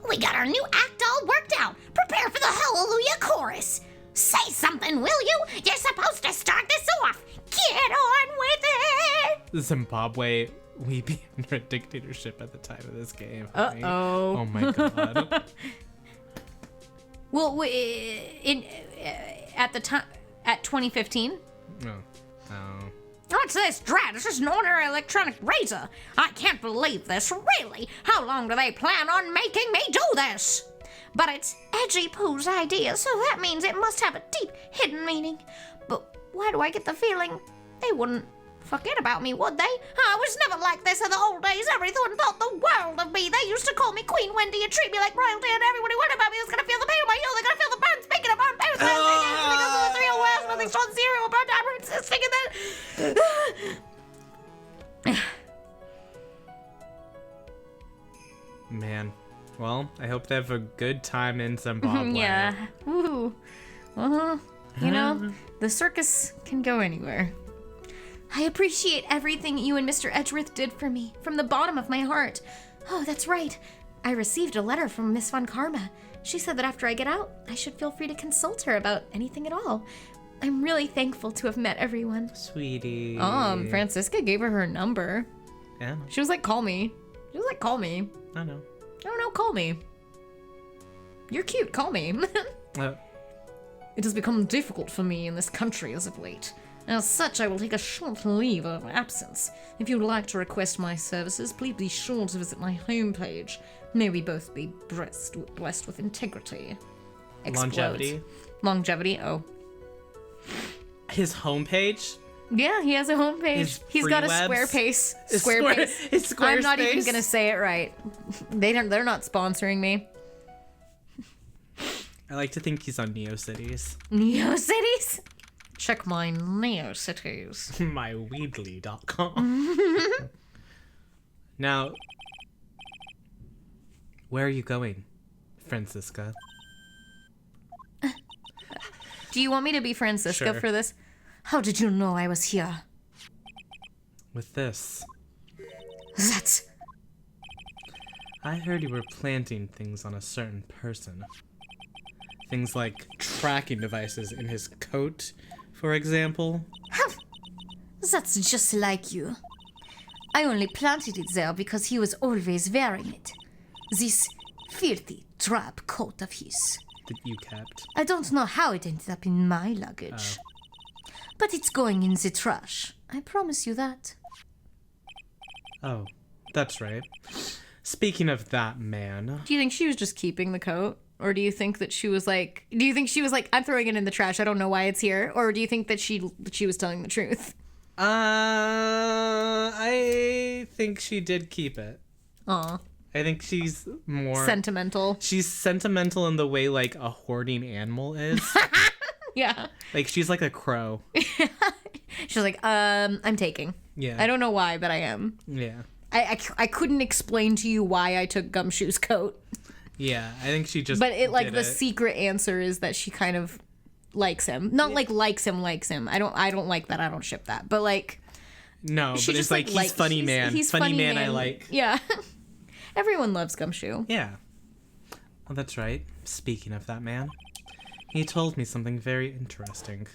We got our new act all worked out. Prepare for the Hallelujah chorus. Say something, will you? You're supposed to start this off. Get on with it.
Zimbabwe, we be under a dictatorship at the time of this game. right?
Uh-oh.
Oh my god.
Well, at the time, at 2015.
Oh. Oh.
What's this drat? This is an ordinary electronic razor. I can't believe this, really. How long do they plan on making me do this? But it's Edgy Pooh's idea, so that means it must have a deep, hidden meaning. But why do I get the feeling they wouldn't forget about me, would they? I was never like this in the old days. Everyone thought the world of me. They used to call me Queen Wendy and treat me like royalty, and everyone who heard about me was gonna feel the pain of my heel. They're gonna feel the burn. Speaking of burn, because of the 3 hours when they saw the cereal burned out, thinking that.
Man. Well, I hope they have a good time in Zimbabwe.
Yeah. Woo. Well, you know, the circus can go anywhere. I appreciate everything you and Mr. Edgeworth did for me, from the bottom of my heart. Oh, that's right. I received a letter from Miss Von Karma. She said that after I get out, I should feel free to consult her about anything at all. I'm really thankful to have met everyone.
Sweetie.
Francisca gave her number.
Yeah,
She was like, call me. She was like, call me.
I know.
I don't know, call me. You're cute, call me.
It has become difficult for me in this country as of late. As such, I will take a short leave of absence. If you would like to request my services, please be sure to visit my homepage. May we both be blessed with integrity.
Longevity.
Longevity, oh.
His homepage.
Yeah, he has a homepage.
His
He's
free
got a
webs.
Squarespace.
His
Squarespace. I'm not even
Squarespace.
gonna say it right. They're not sponsoring me.
I like to think he's on NeoCities.
NeoCities?
Check my NeoCities.
myweebly.com. Now, where are you going, Francisca?
Do you want me to be Francisca
Sure.
for this?
How did you know I was here?
With this.
That's...
I heard you were planting things on a certain person. Things like tracking devices in his coat, for example.
That's just like you. I only planted it there because he was always wearing it. This filthy, drab coat of his.
That you kept.
I don't know how it ended up in my luggage. But it's going in the trash. I promise you that.
Oh, that's right. Speaking of that man,
Do you think she was just keeping the coat? Or do you think that she was like, I'm throwing it in the trash, I don't know why it's here? Or do you think that she was telling the truth?
I think she did keep it.
Aw.
I think she's more
Sentimental.
She's sentimental in the way like a hoarding animal is.
Yeah.
Like she's like a crow.
She's like, I'm taking.
Yeah.
I don't know why, but I am.
Yeah.
I couldn't explain to you why I took Gumshoe's coat.
Yeah, I think she just
But it like
did
the
it.
secret answer is that she kind of likes him. Not like likes him. I don't like that. I don't ship that. But like
No,
she
but it's
just
like he's funny man.
He's
funny man I like.
Yeah. Everyone loves Gumshoe.
Yeah. Well, that's right. Speaking of that man, he told me something very interesting.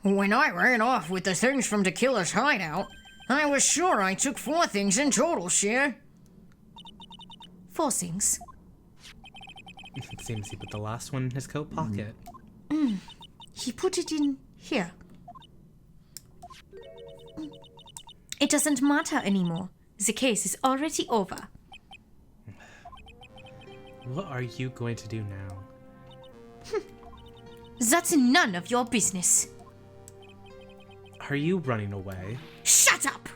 When I ran off with the things from Tequila's hideout, I was sure I took 4 things in total, Sheer.
4 things.
It seems he put the last one in his coat pocket.
He put it in here. It doesn't matter anymore. The case is already over.
What are you going to do now?
That's none of your business.
Are you running away?
Shut up!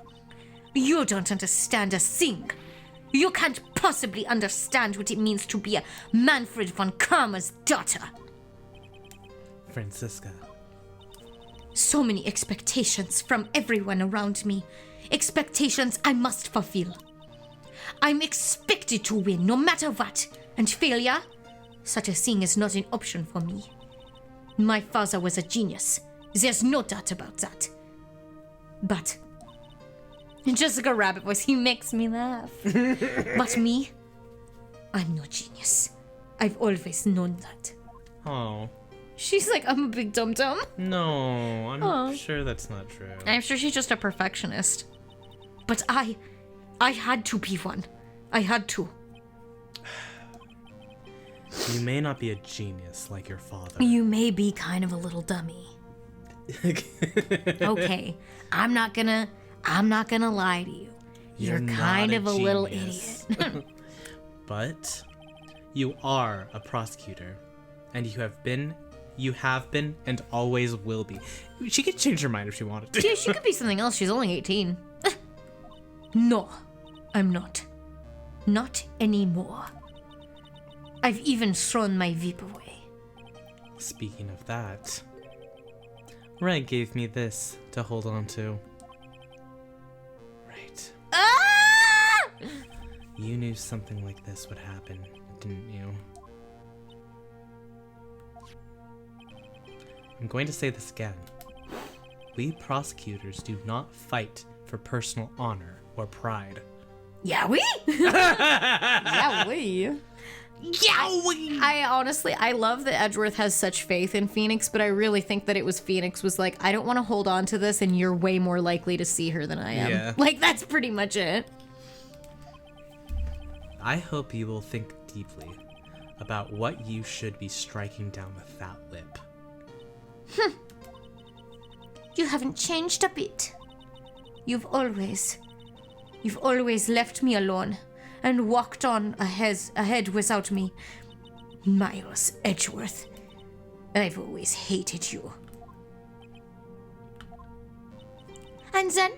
You don't understand a thing. You can't possibly understand what it means to be a Manfred von Karma's daughter.
Francisca.
So many expectations from everyone around me. Expectations I must fulfill. I'm expected to win no matter what, and failure? Such a thing is not an option for me. My father was a genius. There's no doubt about that. But
Jessica Rabbit voice, he makes me laugh.
But me? I'm no genius. I've always known that.
Oh.
She's like, I'm a big dum-dum.
No, I'm
Oh.
sure that's not true.
I'm sure she's just a perfectionist.
But I had to be one. I had to.
You may not be a genius like your father.
You may be kind of a little dummy. Okay, I'm not gonna lie to you. You're kind
not
of a little
genius.
idiot.
But you are a prosecutor, and you have been, and always will be. She could change her mind if she wanted to.
Yeah, she could be something else. She's only 18.
No, I'm not. Not anymore. I've even thrown my VIP away.
Speaking of that, Wright gave me this to hold on to. Right.
Ah!
You knew something like this would happen, didn't you? I'm going to say this again. We prosecutors do not fight for personal honor or pride.
Yeah, we?
Yeah, we.
Yowie!
I honestly, I love that Edgeworth has such faith in Phoenix, but I really think that it was Phoenix was like, I don't want to hold on to this, and you're way more likely to see her than I am.
Yeah.
Like, that's pretty much it.
I hope you will think deeply about what you should be striking down with that whip.
You haven't changed a bit. You've always left me alone and walked on ahead without me. Miles Edgeworth, I've always hated you. And then,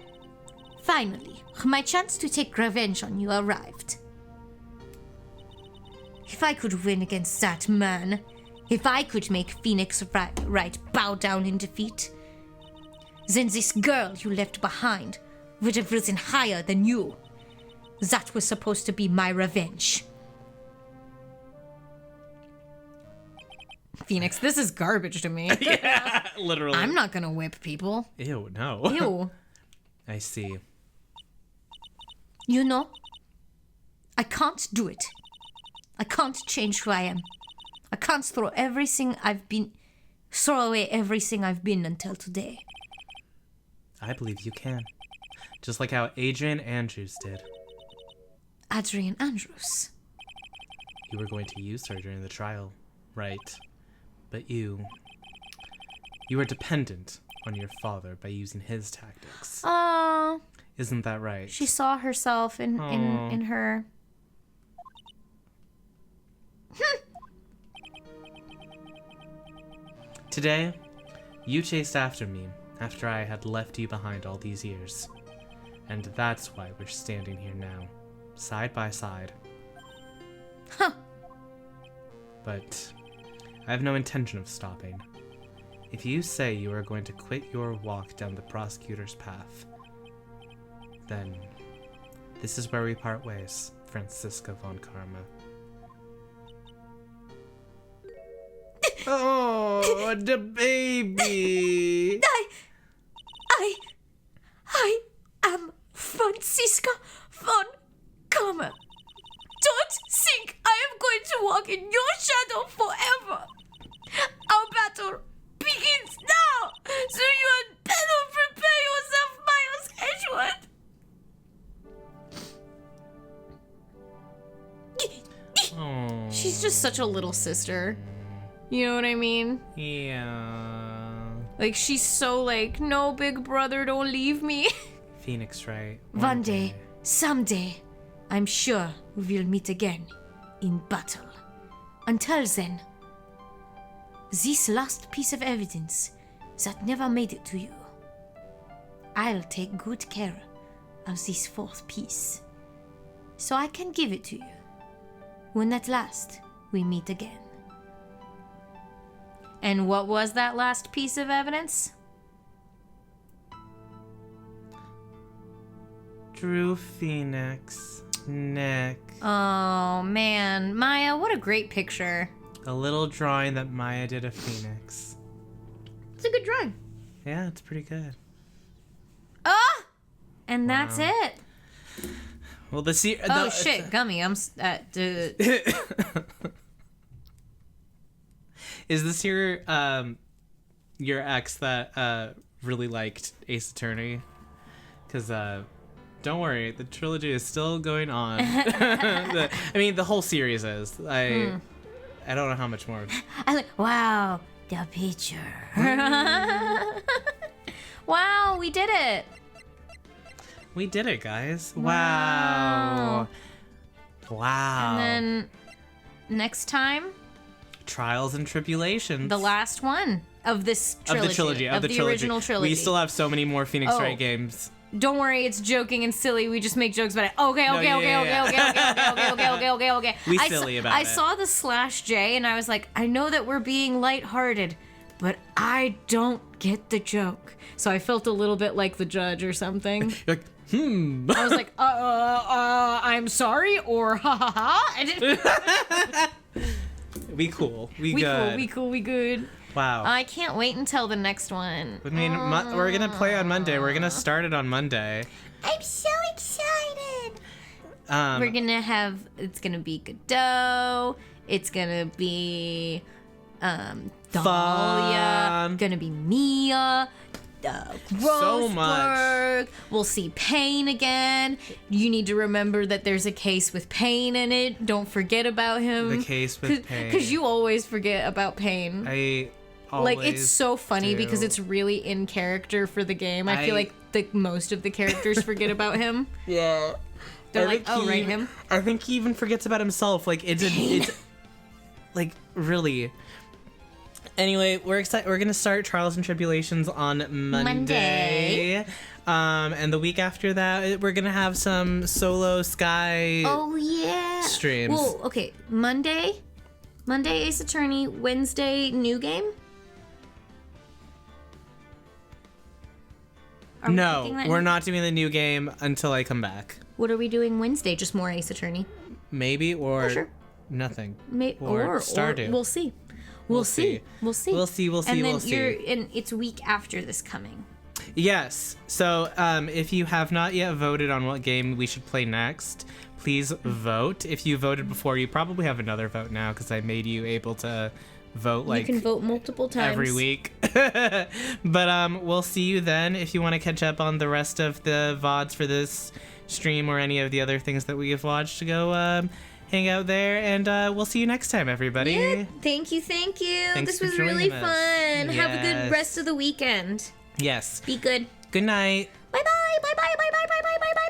finally, my chance to take revenge on you arrived. If I could win against that man, if I could make Phoenix Wright bow down in defeat, then this girl you left behind would have risen higher than you. That was supposed to be my revenge.
Phoenix, this is garbage to me.
Yeah, literally.
I'm not gonna whip people.
Ew, no.
Ew.
I see.
You know, I can't do it. I can't change who I am. I can't throw away everything I've been until today.
I believe you can. Just like how Adrian Andrews did.
Adrian Andrews.
You were going to use her during the trial, right? But you were dependent on your father by using his tactics. Isn't that right?
She saw herself in her.
Today, you chased after me after I had left you behind all these years. And that's why we're standing here now, side by side.
Huh.
But I have no intention of stopping. If you say you are going to quit your walk down the prosecutor's path, then this is where we part ways, Franziska von Karma. Oh, the baby!
I am Franziska von Karma. Don't think I am going to walk in your shadow forever. Our battle begins now, so you had better prepare yourself, Miles Edgeworth.
Oh,
She's just such a little sister. You know what I mean?
yeah.
Like, she's so like, no, big brother, don't leave me.
Phoenix Wright.
One day, someday, I'm sure we will meet again in battle. Until then, this last piece of evidence that never made it to you, I'll take good care of this fourth piece, so I can give it to you when at last we meet again.
And what was that last piece of evidence?
Drew Phoenix. Nick.
Oh, man. Maya, what a great picture.
A little drawing that Maya did of Phoenix.
It's a good drawing.
Yeah, it's pretty good.
Ah! And that's it.
Well,
Oh, shit, Gummy.
Is this your ex that really liked Ace Attorney? Because don't worry, the trilogy is still going on. The whole series is. I don't know how much more.
I like, wow, the picture.
Wow, we did it.
We did it, guys. Wow.
And then next time,
Trials and Tribulations.
the last one of this trilogy.
Of the trilogy.
Original trilogy.
We still have so many more Phoenix
Oh.
Wright games.
Don't worry, it's joking and silly. We just make jokes about it. Okay.
We silly about
I
it.
saw the /J and I was like, I know that we're being lighthearted, but I don't get the joke. So I felt a little bit like the judge or something.
You're like,
I was like, I'm sorry, or ha ha ha. I didn't.
We cool. We
We
good.
cool, we good.
Wow.
I can't wait until the next one.
I mean, we're gonna play on Monday. We're gonna start it on Monday.
I'm so excited.
We're gonna have, it's gonna be Godot, it's gonna be Dahlia, gonna be Mia,
So much.
Grossberg. We'll see Pain again. You need to remember that there's a case with Pain in it. Don't forget about him.
The case with Pain.
Because you always forget about Pain.
I always
Like, it's so funny
do.
because it's really in character for the game. I feel like most of the characters forget about him.
Yeah.
They're
I
like,
think
oh, right, him.
I think he even forgets about himself. Like, it's like, really. Anyway, we're excited. We're gonna start Trials and Tribulations on Monday. And the week after that, we're gonna have some solo Sky
Oh, yeah.
streams.
Well, okay. Monday, Ace Attorney. Wednesday, new game? Are we
No,
picking that
we're
new-
not doing the new game until I come back.
What are we doing Wednesday? Just more Ace Attorney?
Maybe, or
sure.
nothing.
Or
Stardew.
we'll see. We'll see.
We'll see, we'll see,
And then
we'll see.
and it's week after this coming.
Yes. So, if you have not yet voted on what game we should play next, please vote. If you voted before, you probably have another vote now because I made you able to vote like
you can vote multiple times
every week. But we'll see you then. If you want to catch up on the rest of the VODs for this stream or any of the other things that we have watched, go hang out there, and we'll see you next time, everybody.
Yeah, thank you.
Thanks
This
for
was really
joining us.
fun. Have a
Yes.
good rest of the weekend.
Yes.
Be good.
Good night.
Bye bye. Bye bye. Bye bye. Bye bye. Bye bye. Bye bye.